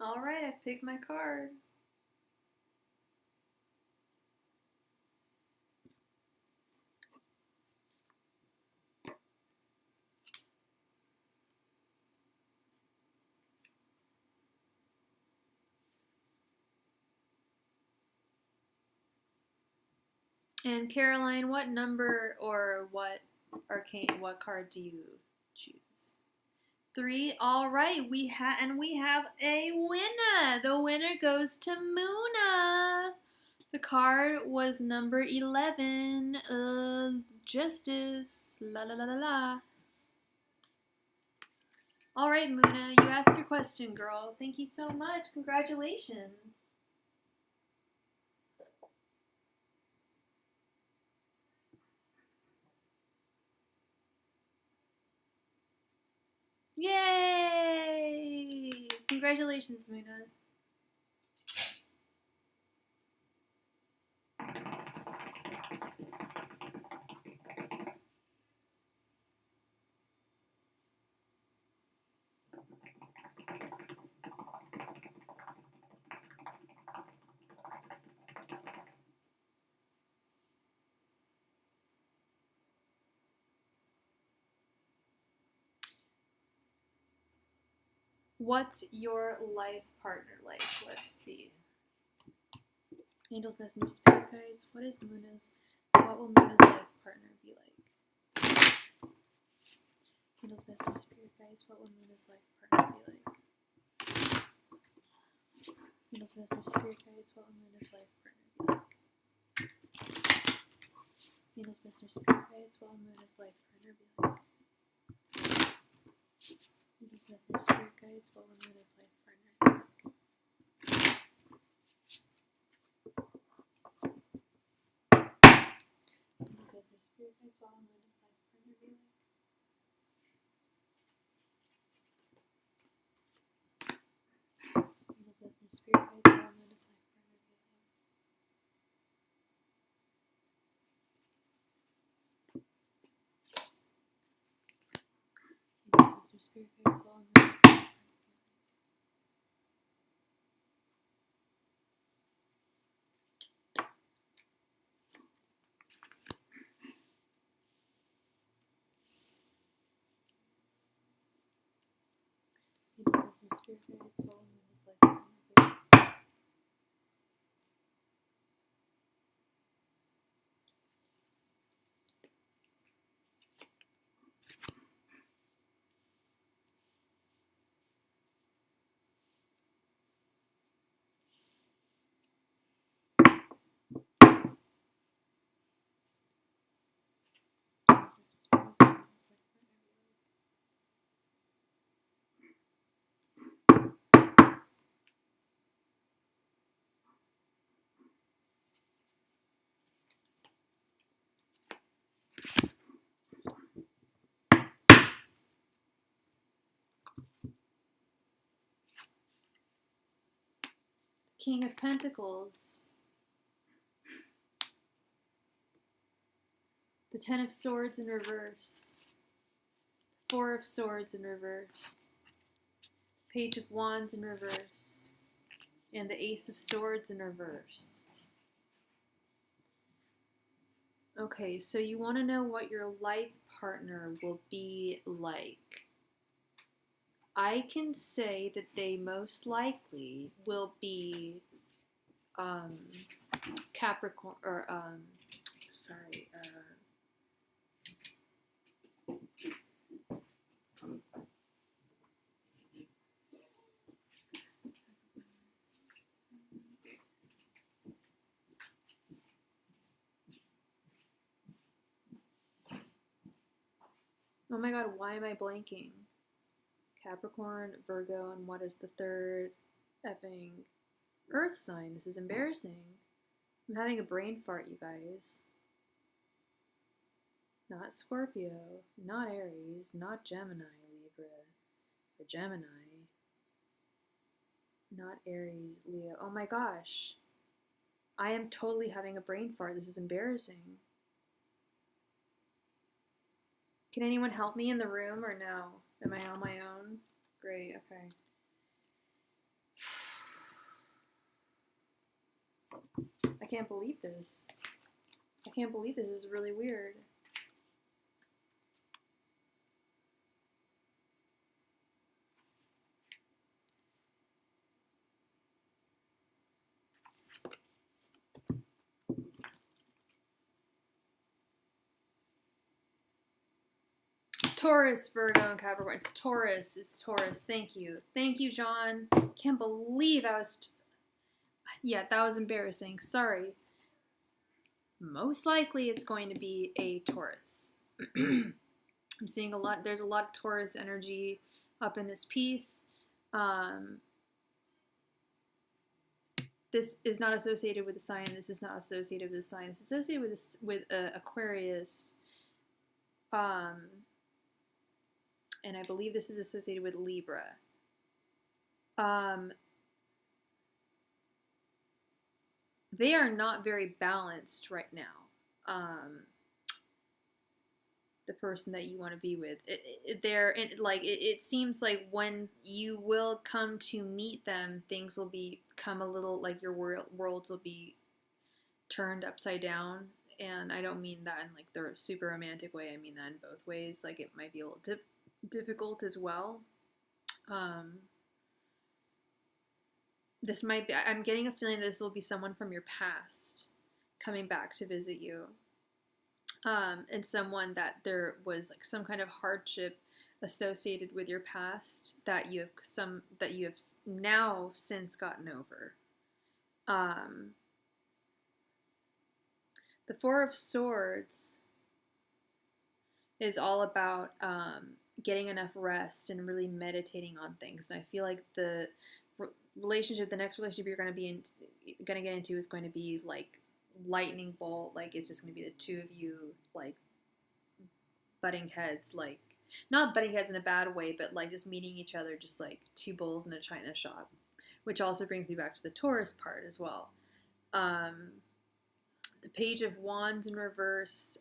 All right, I've picked my card. And Caroline, what number or what card do you choose? 3. All right, we have a winner. The winner goes to Muna. The card was number 11. Justice. La la la la la. All right, Muna, you ask your question, girl. Thank you so much. Congratulations. Yay! Congratulations, Muna. What's your life partner like? Let's see. Angels, messengers, spirit guides. What will Muna's life partner be like? Angels, messengers, spirit guides. What will Muna's life partner be like? Angels, messengers, spirit guides. What will Muna's life partner be like? Angels, messengers, spirit guides. What will Muna's life partner be like? Angels, messengers, spirit guides. What will Muna's life partner be like? Angels, messengers, spirit guides. What will Muna's life partner be like? Angels, messengers, spirit guides. What will Muna's life partner be like? Angels, messengers, spirit guides. What will Muna's life partner be like? Angels, messengers, spirit guides. What will Muna's life partner be like? King of Pentacles, the Ten of Swords in reverse, Four of Swords in reverse, Page of Wands in reverse, and the Ace of Swords in reverse. Okay, so you want to know what your life partner will be like. I can say that they most likely will be Capricorn, or oh my god, why am I blanking? Capricorn, Virgo, and what is the third effing Earth sign? This is embarrassing. I'm having a brain fart, you guys. Not Scorpio, not Aries, not Gemini, Libra, or Gemini. Not Aries, Leo. Oh my gosh. I am totally having a brain fart. This is embarrassing. Can anyone help me in the room or no? Am I on my own? Great, okay. I can't believe this. I can't believe this is really weird. Taurus, Virgo, and Capricorn. It's Taurus. It's Taurus. Thank you. Thank you, John. Can't believe I was... Yeah, that was embarrassing. Sorry. Most likely it's going to be a Taurus. I'm seeing a lot... There's a lot of Taurus energy up in this piece. This is not associated with the sign. This is not associated with the sign. It's associated with Aquarius. and I believe this is associated with Libra. They are not very balanced right now. The person that you want to be with, it seems like when you will come to meet them, things will become a little like your worlds will be turned upside down. And I don't mean that in like the super romantic way. I mean that in both ways. Like it might be a little difficult as well. This might be, I'm getting a feeling this will be someone from your past coming back to visit you. And someone that there was like some kind of hardship associated with your past that you have now since gotten over. The Four of Swords is all about getting enough rest and really meditating on things. And I feel like the next relationship you're going to get into is going to be like lightning bolt. Like it's just going to be the two of you like butting heads, like not butting heads in a bad way, but like just meeting each other, just like two bulls in a china shop. Which also brings me back to the Taurus part as well. The Page of Wands in reverse.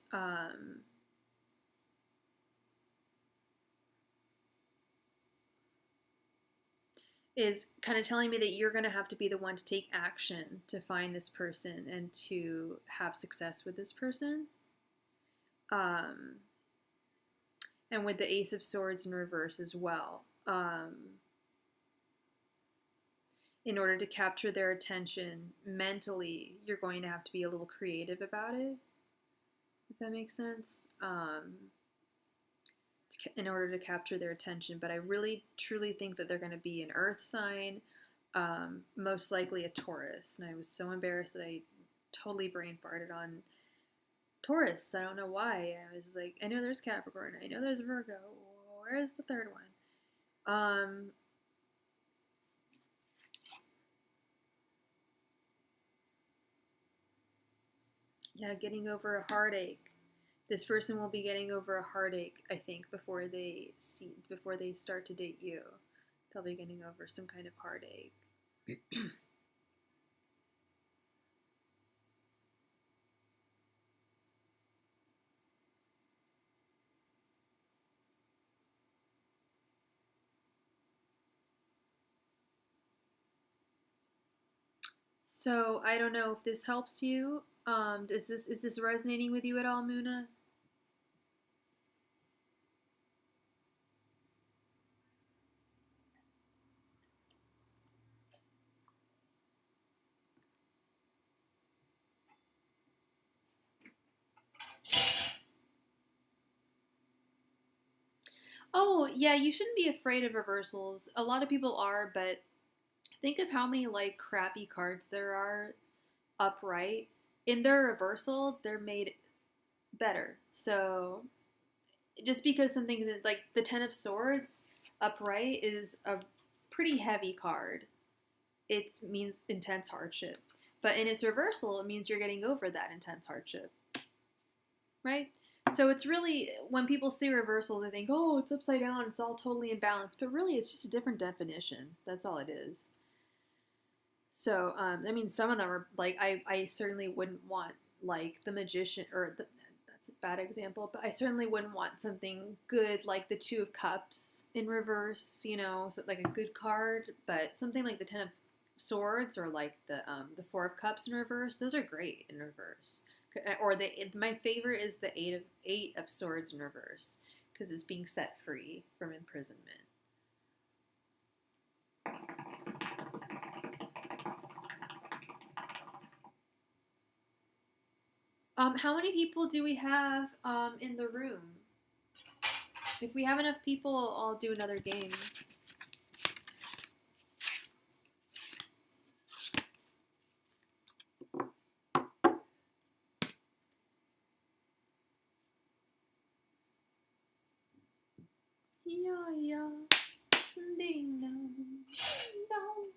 Is kind of telling me that you're going to have to be the one to take action to find this person and to have success with this person. And with the Ace of Swords in reverse as well. In order to capture their attention mentally, you're going to have to be a little creative about it, if that makes sense, in order to capture their attention. But I really, truly think that they're going to be an earth sign, most likely a Taurus. And I was so embarrassed that I totally brain farted on Taurus. I don't know why. I was like, I know there's Capricorn. I know there's Virgo. Where is the third one? Yeah, getting over a heartache. This person will be getting over a heartache, I think, before they start to date you. They'll be getting over some kind of heartache. So I don't know if this helps you. Is this resonating with you at all, Muna? Oh, yeah, you shouldn't be afraid of reversals. A lot of people are, but think of how many like crappy cards there are upright. In their reversal, they're made better. So just because something like the Ten of Swords upright is a pretty heavy card, it means intense hardship. But in its reversal, it means you're getting over that intense hardship. Right? So it's really, when people see reversal, they think, oh, it's upside down, it's all totally imbalanced. But really, it's just a different definition. That's all it is. So, I mean, some of them are, like, I certainly wouldn't want, like, the Magician, that's a bad example, but I certainly wouldn't want something good like the Two of Cups in reverse, so like a good card, but something like the Ten of Swords or like the Four of Cups in reverse, those are great in reverse. Or my favorite is the Eight of Swords in reverse, because it's being set free from imprisonment. How many people do we have in the room? If we have enough people, I'll do another game. Yeah, yeah. Ding dong. Ding dong.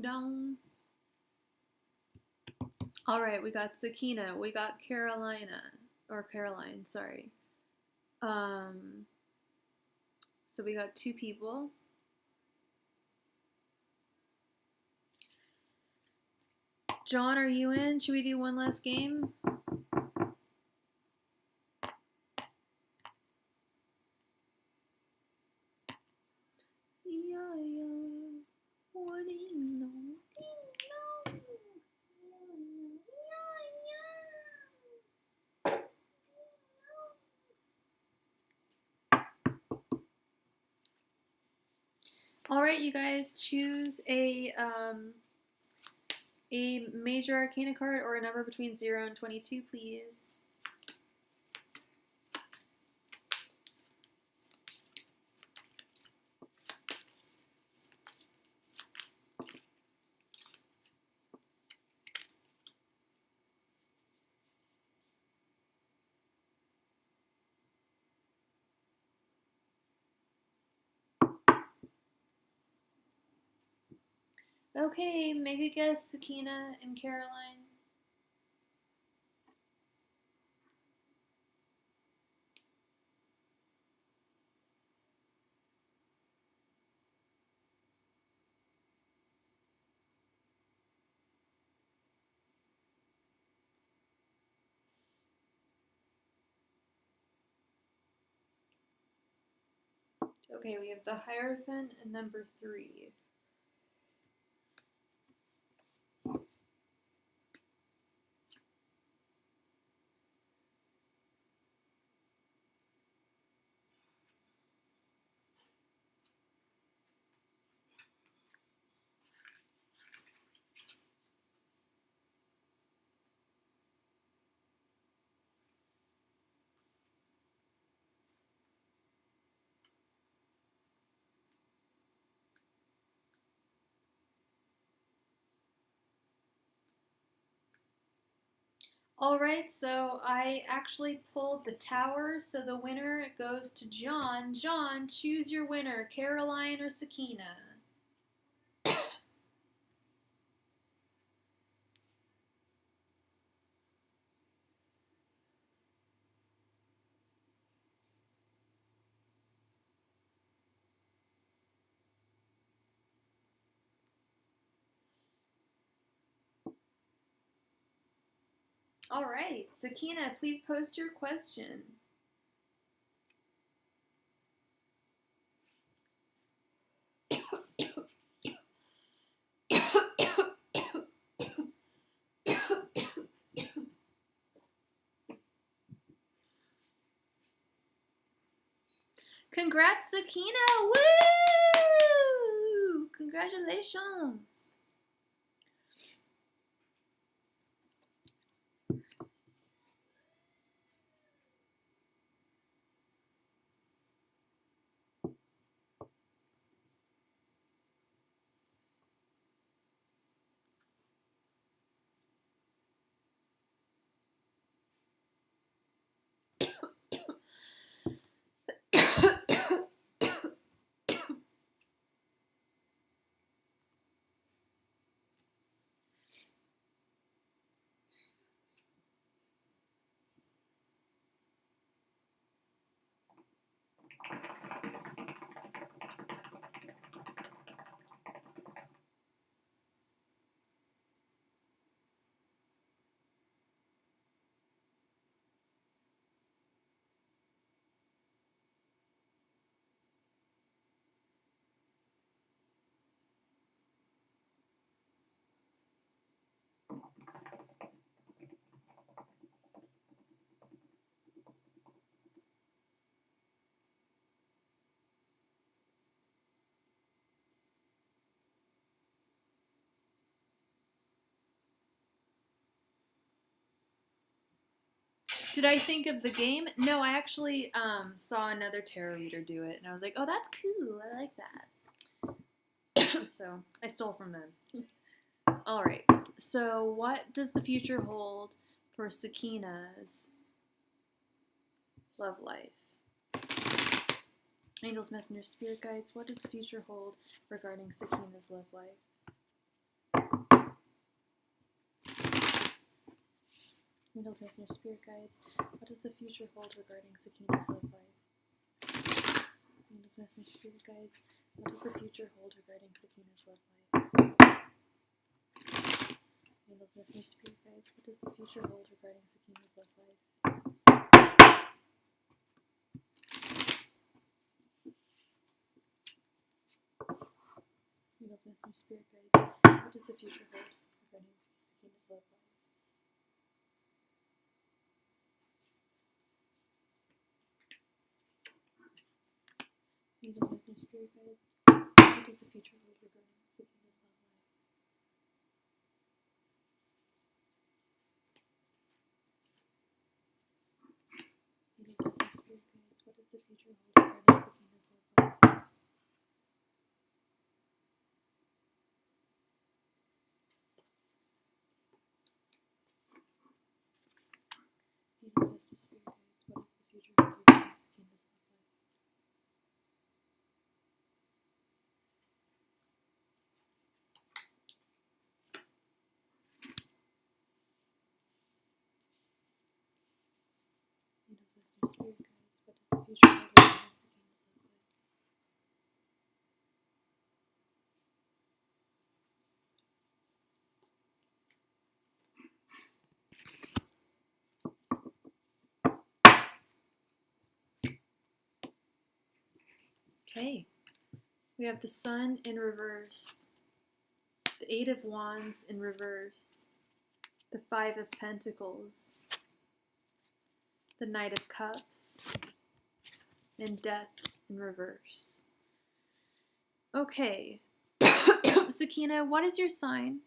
dong dong. All right, we got Sakina, we got Caroline, sorry. So we got 2 people. John, are you in? Should we do one last game? Yeah, yeah. What do you know? All right, you guys, choose a major arcana card or a number between 0 and 22, please. Okay, make a guess, Sakina and Caroline. Okay, we have the Hierophant and number 3. All right, so I actually pulled the Tower, so the winner goes to John. John, choose your winner, Caroline or Sakina. All right, Sakina, please post your question. Congrats, Sakina! Woo! Congratulations! Did I think of the game? No, I actually saw another tarot reader do it, and I was like, oh, that's cool. I like that. So I stole from them. All right. So what does the future hold for Sakina's love life? Angels, messengers, spirit guides, what does the future hold regarding Sakina's love life? Angels, messengers, spirit guides. What does the future hold regarding Sakina's love life? Angels, messengers, spirit guides. What does the future hold regarding Sakina's love life? Angels, messengers, spirit guides. What does the future hold regarding Sakina's love life? Angels, messengers, spirit guides. What does the future hold regarding Sakina's love life? Angels, messengers, spirit guides. What does the future hold regarding Sakina's love life? Angels, messengers, spirit guides. What does the future hold regarding Sakina's love life? Angels, messengers, spirit guides. What does the future hold regarding Sakina's love life? Angels, messengers, spirit guides. What does the future hold regarding Sakina's love life? Okay, we have the Sun in reverse, the Eight of Wands in reverse, the Five of Pentacles, the Knight of Cups, and Death in reverse. Okay, Sakina, what is your sign?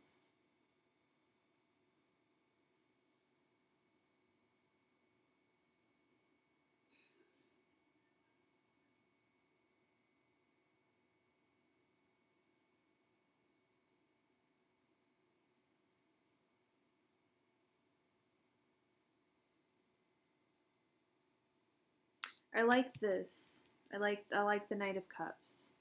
I like this. I like the Knight of Cups.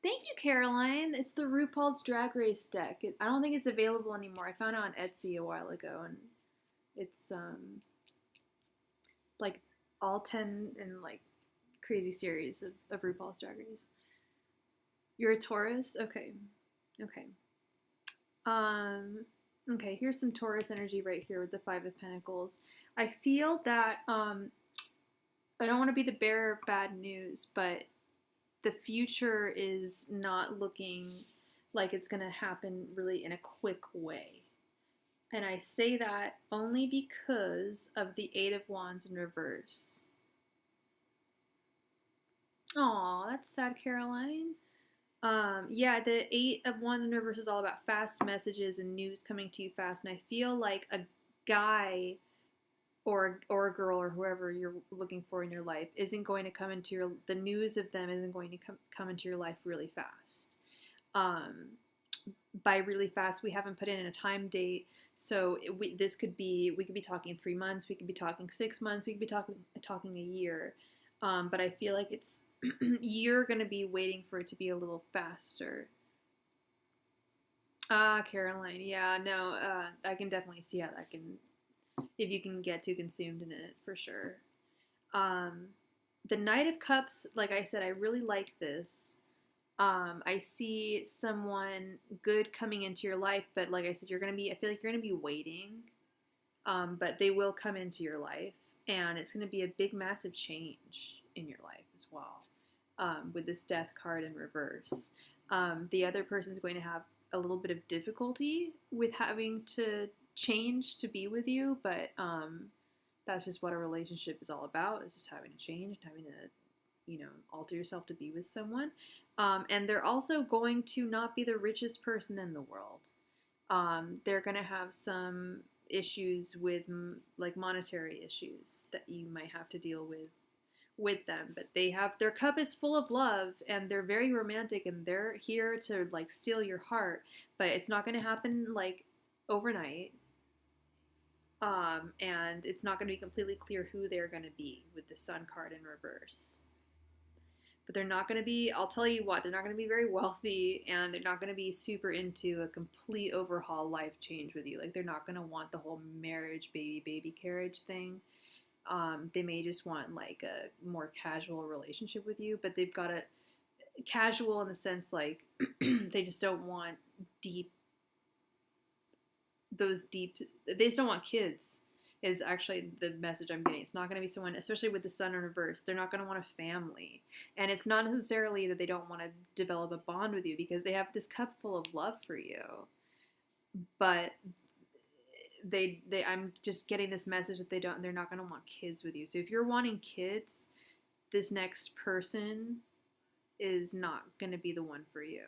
Thank you, Caroline. It's the RuPaul's Drag Race deck. I don't think it's available anymore. I found it on Etsy a while ago, and it's like all 10 and like crazy series of RuPaul's Drag Race. You're a Taurus? Okay. Okay. Okay, here's some Taurus energy right here with the Five of Pentacles. I feel that I don't want to be the bearer of bad news, but the future is not looking like it's going to happen really in a quick way. And I say that only because of the Eight of Wands in reverse. Aw, that's sad, Caroline. Yeah, the Eight of Wands in reverse is all about fast messages and news coming to you fast. And I feel like a guy or a girl or whoever you're looking for in your life isn't going to come into the news of them isn't going to come into your life really fast. By really fast, we haven't put in a time date, so we could be talking 3 months, we could be talking 6 months, we could be talking a year, but I feel like it's you're going to be waiting for it to be a little faster. Caroline, yeah, no, I can definitely see how that can, if you can get too consumed in it, for sure. The Knight of Cups, like I said, I really like this. I see someone good coming into your life, but like I said, I feel like you're gonna be waiting, but they will come into your life, and it's gonna be a big, massive change in your life as well, with this Death card in reverse. The other person is going to have a little bit of difficulty with having to change to be with you, but that's just what a relationship is all about. It's just having to change and having to, alter yourself to be with someone. And they're also going to not be the richest person in the world. They're going to have some issues with like monetary issues that you might have to deal with them, but their cup is full of love, and they're very romantic, and they're here to like steal your heart, but it's not going to happen like overnight. And it's not going to be completely clear who they're going to be with the Sun card in reverse. but they're not going to be, I'll tell you what, they're not going to be very wealthy, and they're not going to be super into a complete overhaul life change with you. Like, they're not going to want the whole marriage, baby carriage thing. They may just want like a more casual relationship with you, but they've got a casual in the sense like they just don't want deep, they just don't want kids, is actually the message I'm getting. It's not going to be someone, especially with the sun in reverse, they're not going to want a family. And it's not necessarily that they don't want to develop a bond with you, because they have this cup full of love for you. But I'm just getting this message that they're not going to want kids with you. So if you're wanting kids, this next person is not going to be the one for you.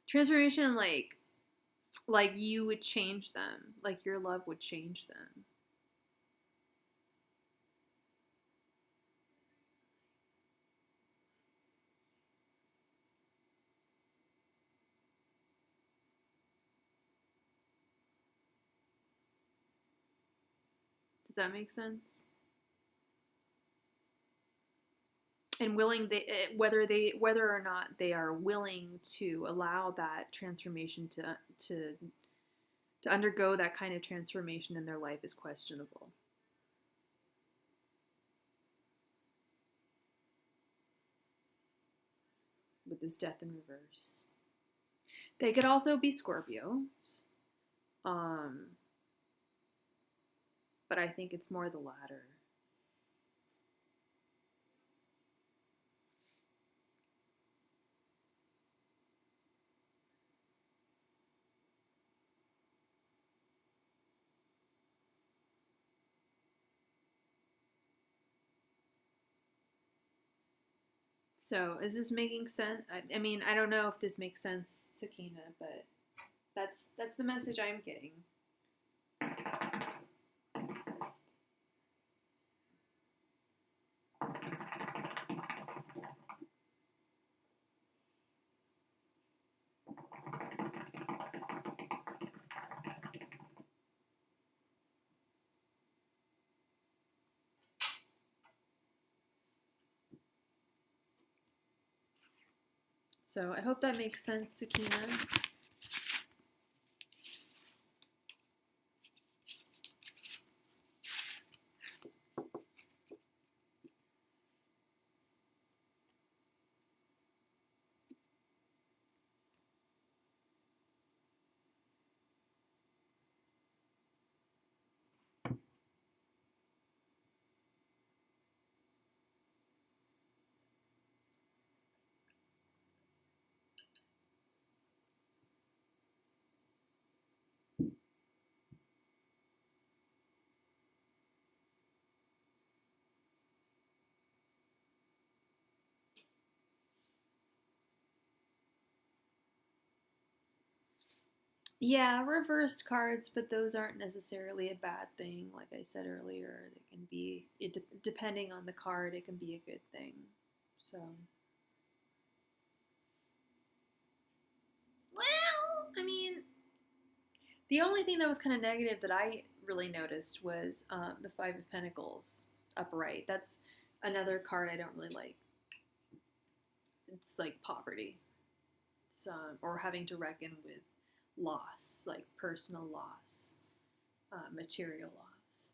Transformation, like you would change them, like your love would change them. Does that make sense? And whether or not they are willing to allow that transformation to undergo that kind of transformation in their life is questionable. With this death in reverse, they could also be Scorpios, but I think it's more the latter. So, is this making sense? I mean, I don't know if this makes sense, Sakina, but that's the message I'm getting. So, I hope that makes sense, Sakina. Yeah, reversed cards, but those aren't necessarily a bad thing. Like I said earlier, they can be, depending on the card, it can be a good thing. So, well, I mean, the only thing that was kind of negative that I really noticed was the Five of Pentacles upright. That's another card I don't really like. It's like poverty, or having to reckon with loss, like personal loss, material loss.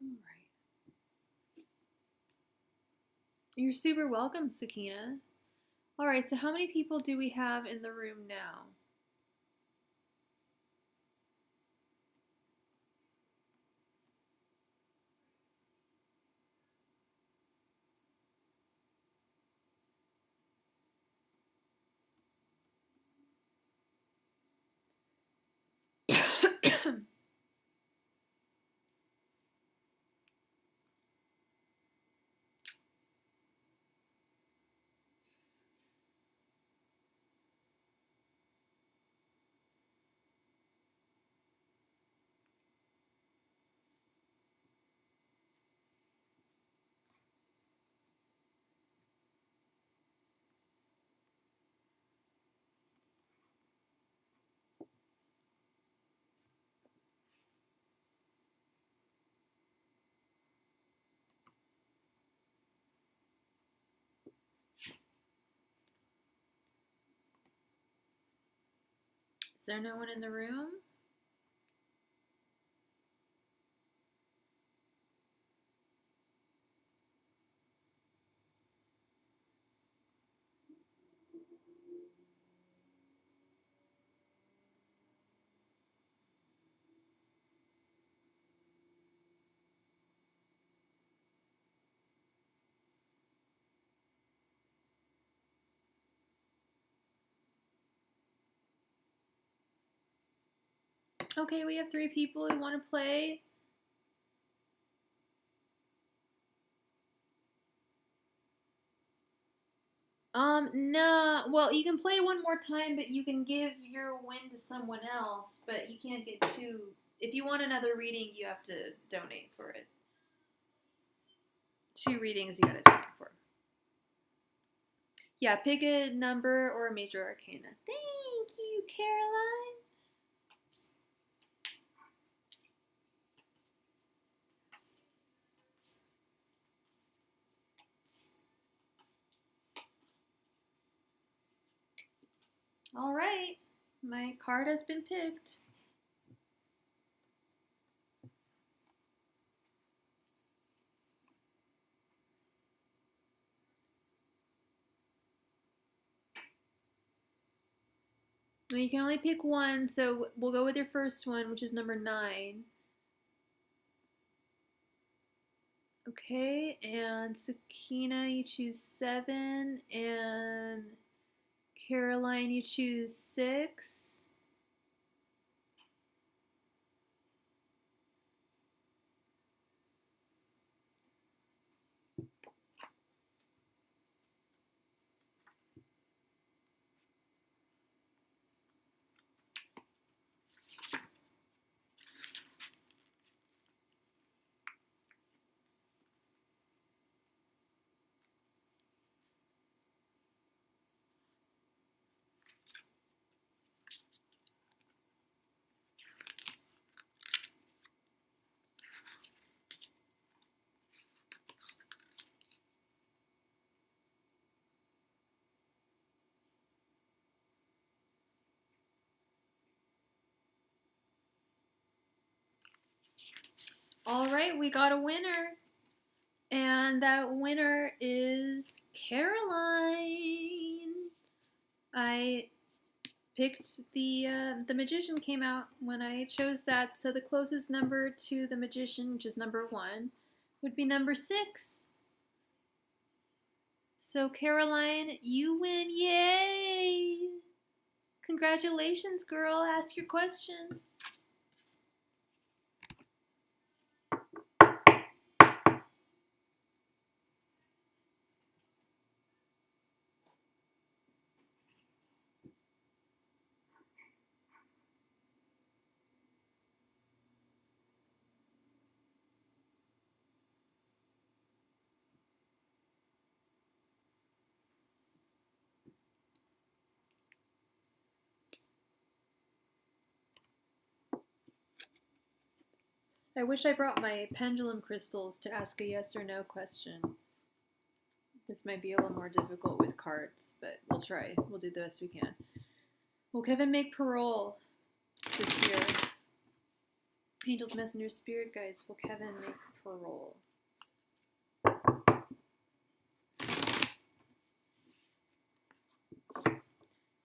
All right. You're super welcome, Sakina. All right, so how many people do we have in the room now? there no one in the room? Okay, we have 3 people who want to play. No. Well, you can play one more time, but you can give your win to someone else, but you can't get 2. If you want another reading, you have to donate for it. 2 readings you gotta donate for. Yeah, pick a number or a major arcana. Thank you, Caroline. All right, my card has been picked. Well, you can only pick one, so we'll go with your first one, which is number 9. Okay, and Sakina, you choose 7, and Caroline, you choose 6. All right, we got a winner. And that winner is Caroline. I picked the Magician came out when I chose that, so the closest number to the Magician, which is number 1, would be number 6. So Caroline, you win. Yay! Congratulations, girl. Ask your question. I wish I brought my pendulum crystals to ask a yes or no question. This might be a little more difficult with cards, but we'll try. We'll do the best we can. Will Kevin make parole this year? Angels, messengers, spirit guides. Will Kevin make parole?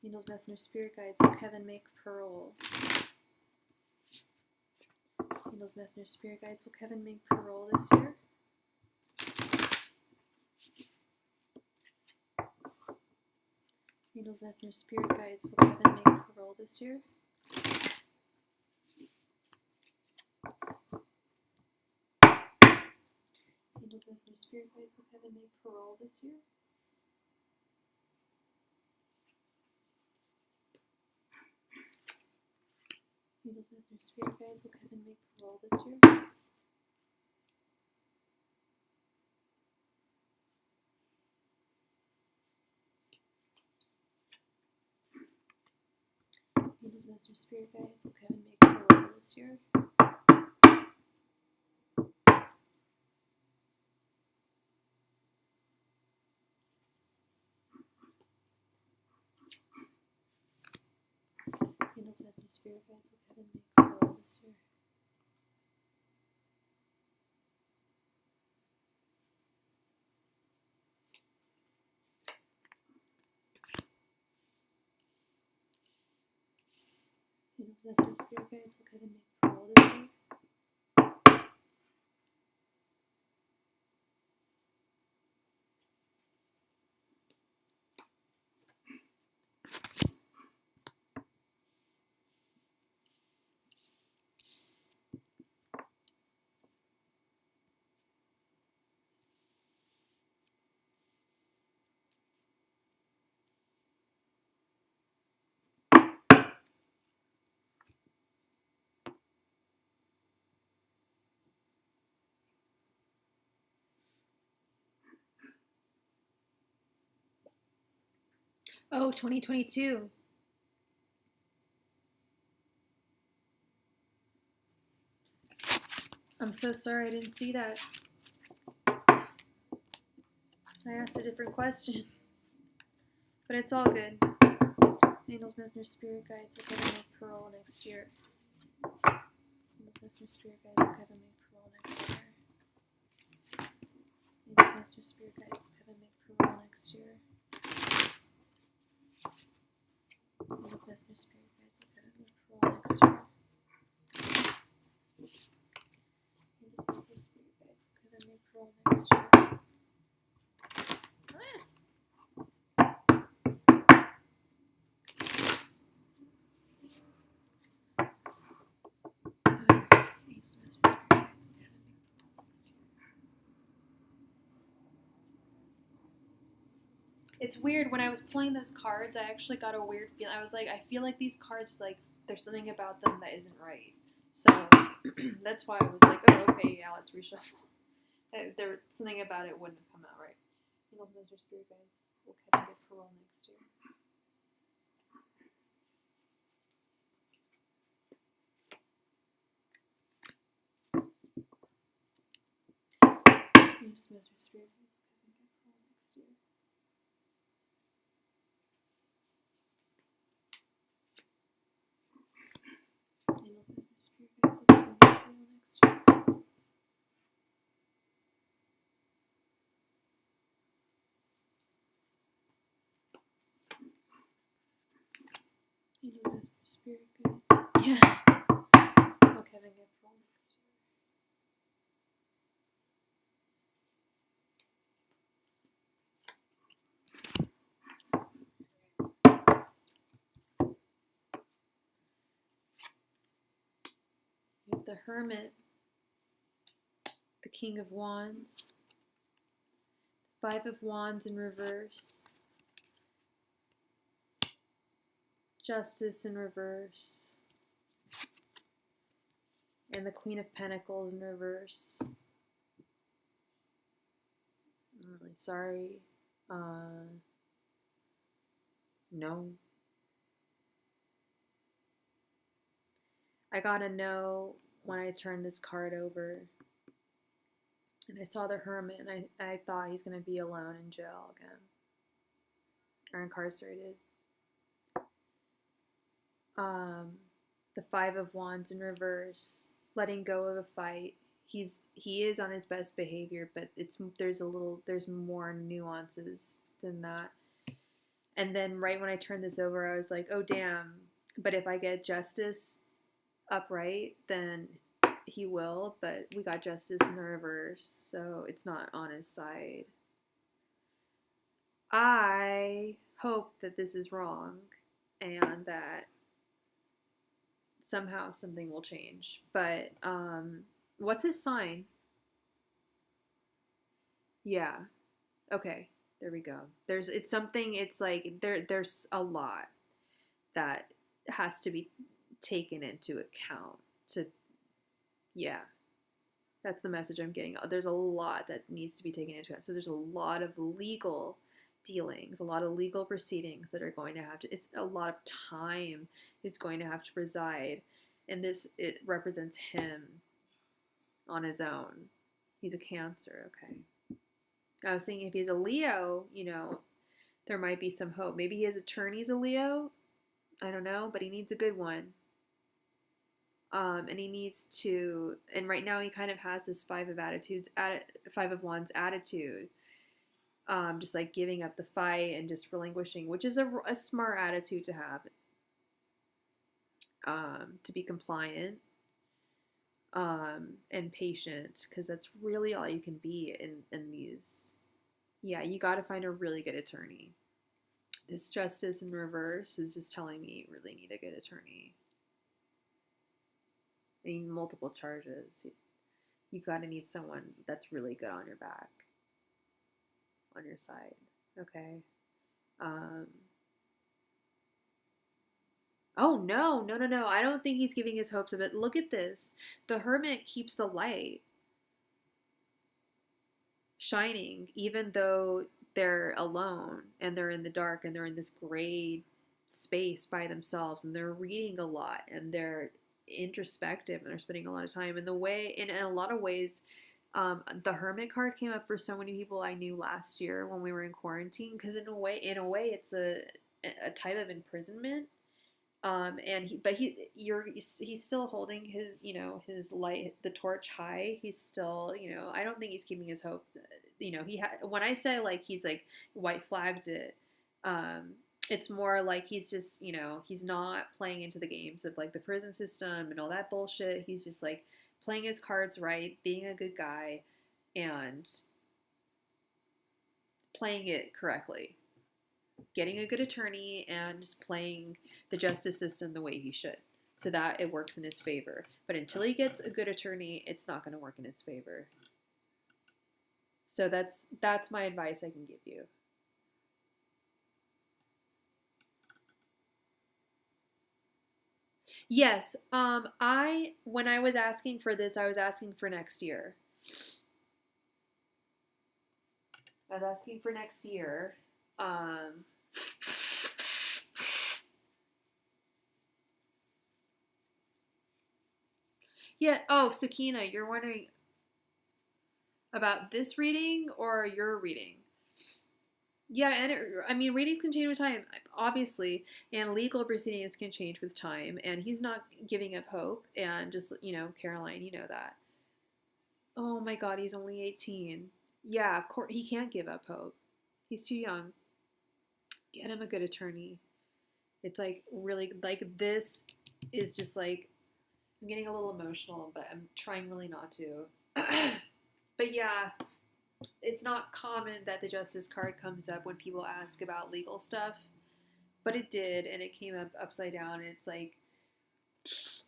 Angels, messengers, spirit guides. Will Kevin make parole? Angels, messengers, spirit guides. Will Kevin make parole this year? Angels, messengers, spirit guides. Will Kevin make parole this year? Angels, messengers, spirit guides. Will Kevin make parole this year? Angels, messengers, spirit guides. Will Kevin make parole this year? Angels, messengers, spirit guides. Will Kevin make parole this year? Angels, messengers, spirit guides, what heaven make for all this year. Master spirit guides, what heaven make for all this year. Oh, 2022. I'm so sorry I didn't see that. I asked a different question. But it's all good. Angels, Messenger, Spirit Guides, what heaven make parole next year. Angels, Messenger, Spirit Guides, what heaven make parole next year. Angels, Messenger, Spirit Guides, what heaven make parole next year. Angels, Messenger, Spirit Guides, what heaven make parole next year. Angels, Messenger, Spirit Guides, what heaven make parole next year. It's weird, when I was playing those cards, I actually got a weird feeling. I was like, I feel like these cards, like, there's something about them that isn't right. So, that's why I was like, oh, okay, yeah, let's reshuffle. There, something about it wouldn't have come out right. Angels, Messenger, Spirit Guides, will Kevin get parole next year? Angels, Messenger, Spirit Guides, will Kevin get parole next year? Angels, Messenger, Spirit Guides, will Kevin get parole next year? Angels, Messenger, Spirit Guides. Yeah. Will Kevin get parole next year? You have the Hermit, the King of Wands, the Five of Wands in reverse, Justice in reverse, and the Queen of Pentacles in reverse. I'm really sorry. No. I got a no when I turned this card over. And I saw the Hermit, and I thought he's going to be alone in jail again. Or incarcerated. The Five of Wands in reverse. Letting go of a fight. He is on his best behavior, but there's more nuances than that. And then right when I turned this over, I was like, oh damn, but if I get Justice upright, then he will, but we got Justice in the reverse, so it's not on his side. I hope that this is wrong and that somehow something will change. But what's his sign? Yeah. Okay. There we go. There's a lot that has to be taken into account to, yeah. That's the message I'm getting. There's a lot that needs to be taken into account. So there's a lot of legal dealings, a lot of legal proceedings that are going to have to, it's a lot of time is going to have to preside. And it represents him on his own. He's a Cancer, okay. I was thinking if he's a Leo, there might be some hope. Maybe his attorney's a Leo. I don't know, but he needs a good one. And he needs to, and right now he kind of has this five of wands attitude, just like giving up the fight and just relinquishing, which is a smart attitude to have, to be compliant, and patient, because that's really all you can be in these. Yeah, you got to find a really good attorney. This justice in reverse is just telling me you really need a good attorney. I mean, multiple charges. You've got to need someone that's really good on your back, on your side. Okay. Oh, no, no, no, no. I don't think he's giving his hopes of it. Look at this. The hermit keeps the light shining, even though they're alone and they're in the dark and they're in this gray space by themselves, and they're reading a lot and they're introspective and they're spending a lot of time. In a lot of ways, the hermit card came up for so many people I knew last year when we were in quarantine, because in a way, it's a type of imprisonment. He's still holding his, his light, the torch high. He's still, I don't think he's keeping his hope. When I say like he's like white flagged it, it's more like he's just, he's not playing into the games of like the prison system and all that bullshit. He's just like playing his cards right, being a good guy, and playing it correctly. Getting a good attorney and just playing the justice system the way he should, so that it works in his favor. But until he gets a good attorney, it's not going to work in his favor. So that's my advice I can give you. Yes, when I was asking for this, I was asking for next year. I was asking for next year. Yeah. Oh, Sakina, you're wondering about this reading or your reading? Yeah, and readings can change with time, obviously, and legal proceedings can change with time. And he's not giving up hope. And just, Caroline, you know that. Oh my God, he's only 18. Yeah, of course he can't give up hope. He's too young. Get him a good attorney. It's like really like this is just like I'm getting a little emotional, but I'm trying really not to. But yeah, it's not common that the justice card comes up when people ask about legal stuff, but it did, and it came up upside down, and it's like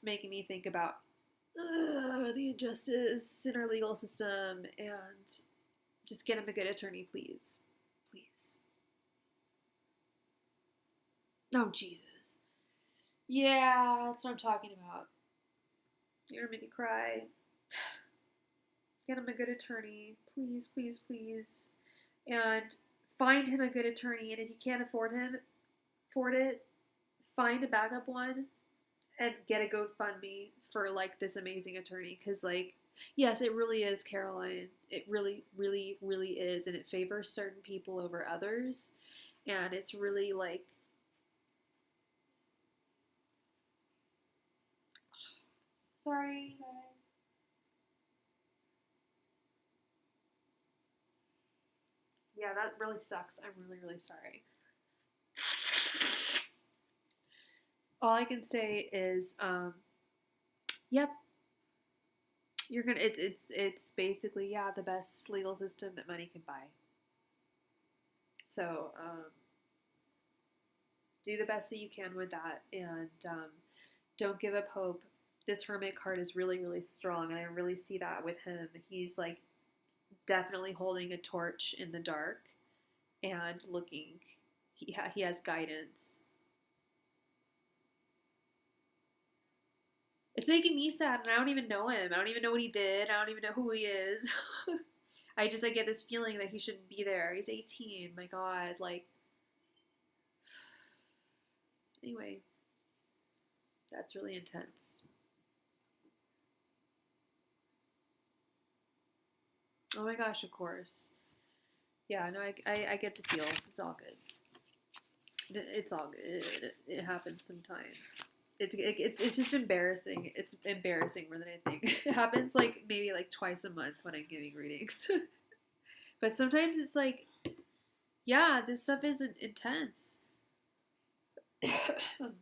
making me think about the injustice in our legal system, and just get him a good attorney, please. Please. Oh, Jesus. Yeah, that's what I'm talking about. You're gonna make me cry. Get him a good attorney. Please, please, please. And find him a good attorney. And if you can't afford it, find a backup one and get a GoFundMe for like this amazing attorney. Because like, yes, it really is, Caroline. It really, really, really is. And it favors certain people over others. And it's really like, sorry, guys. Yeah, that really sucks. I'm really, really sorry. All I can say is, yep, you're gonna. It's basically, yeah, the best legal system that money can buy. So do the best that you can with that, and don't give up hope. This hermit card is really, really strong, and I really see that with him. He's like definitely holding a torch in the dark and looking. He has guidance. It's making me sad, and I don't even know him. I don't even know what he did. I don't even know who he is. I get this feeling that he shouldn't be there. He's 18. My God, like. Anyway, that's really intense. Oh my gosh, of course. Yeah, no, I get the feels. It's all good. It's all good. It happens sometimes. It's just embarrassing. It's embarrassing more than I think. It happens like maybe like twice a month when I'm giving readings. But sometimes it's like, yeah, this stuff is intense.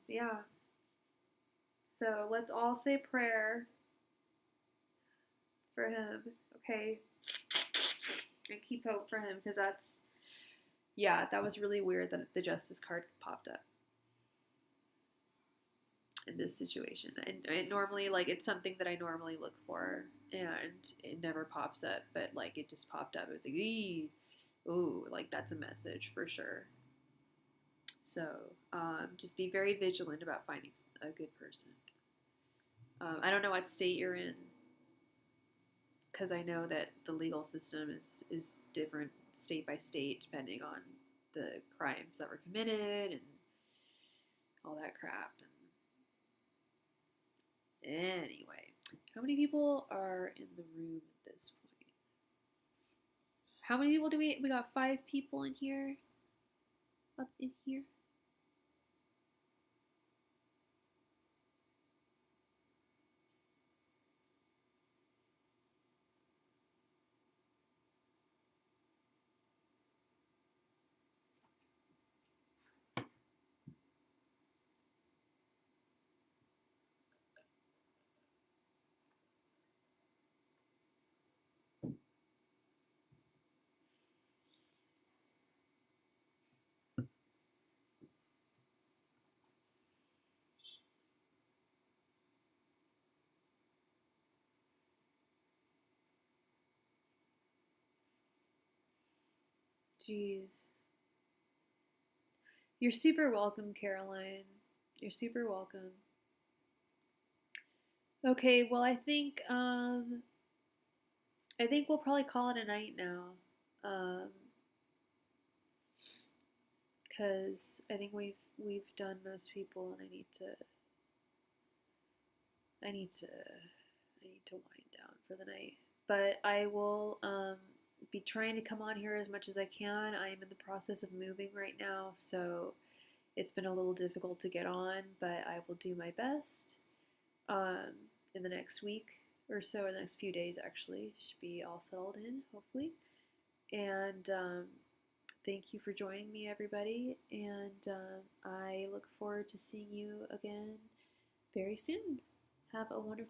Yeah. So let's all say prayer for him, okay? And keep hope for him because yeah, that was really weird that the Justice card popped up in this situation. And normally, like, it's something that I normally look for, and it never pops up, but like it just popped up. It was like, ee, ooh, like that's a message for sure. So just be very vigilant about finding a good person. I don't know what state you're in, because I know that the legal system is different state by state depending on the crimes that were committed and all that crap. And anyway, how many people are in the room at this point? How many people do we got 5 people in here? Up in here? Jeez. You're super welcome, Caroline. You're super welcome. Okay, well I think we'll probably call it a night now. Because I think we've done most people, and I need to I need to wind down for the night. But I will be trying to come on here as much as I can. I am in the process of moving right now, so it's been a little difficult to get on, but I will do my best um, in the next week or so, or the next few days actually. Should be all settled in, hopefully. And thank you for joining me, everybody. And I look forward to seeing you again very soon. Have a wonderful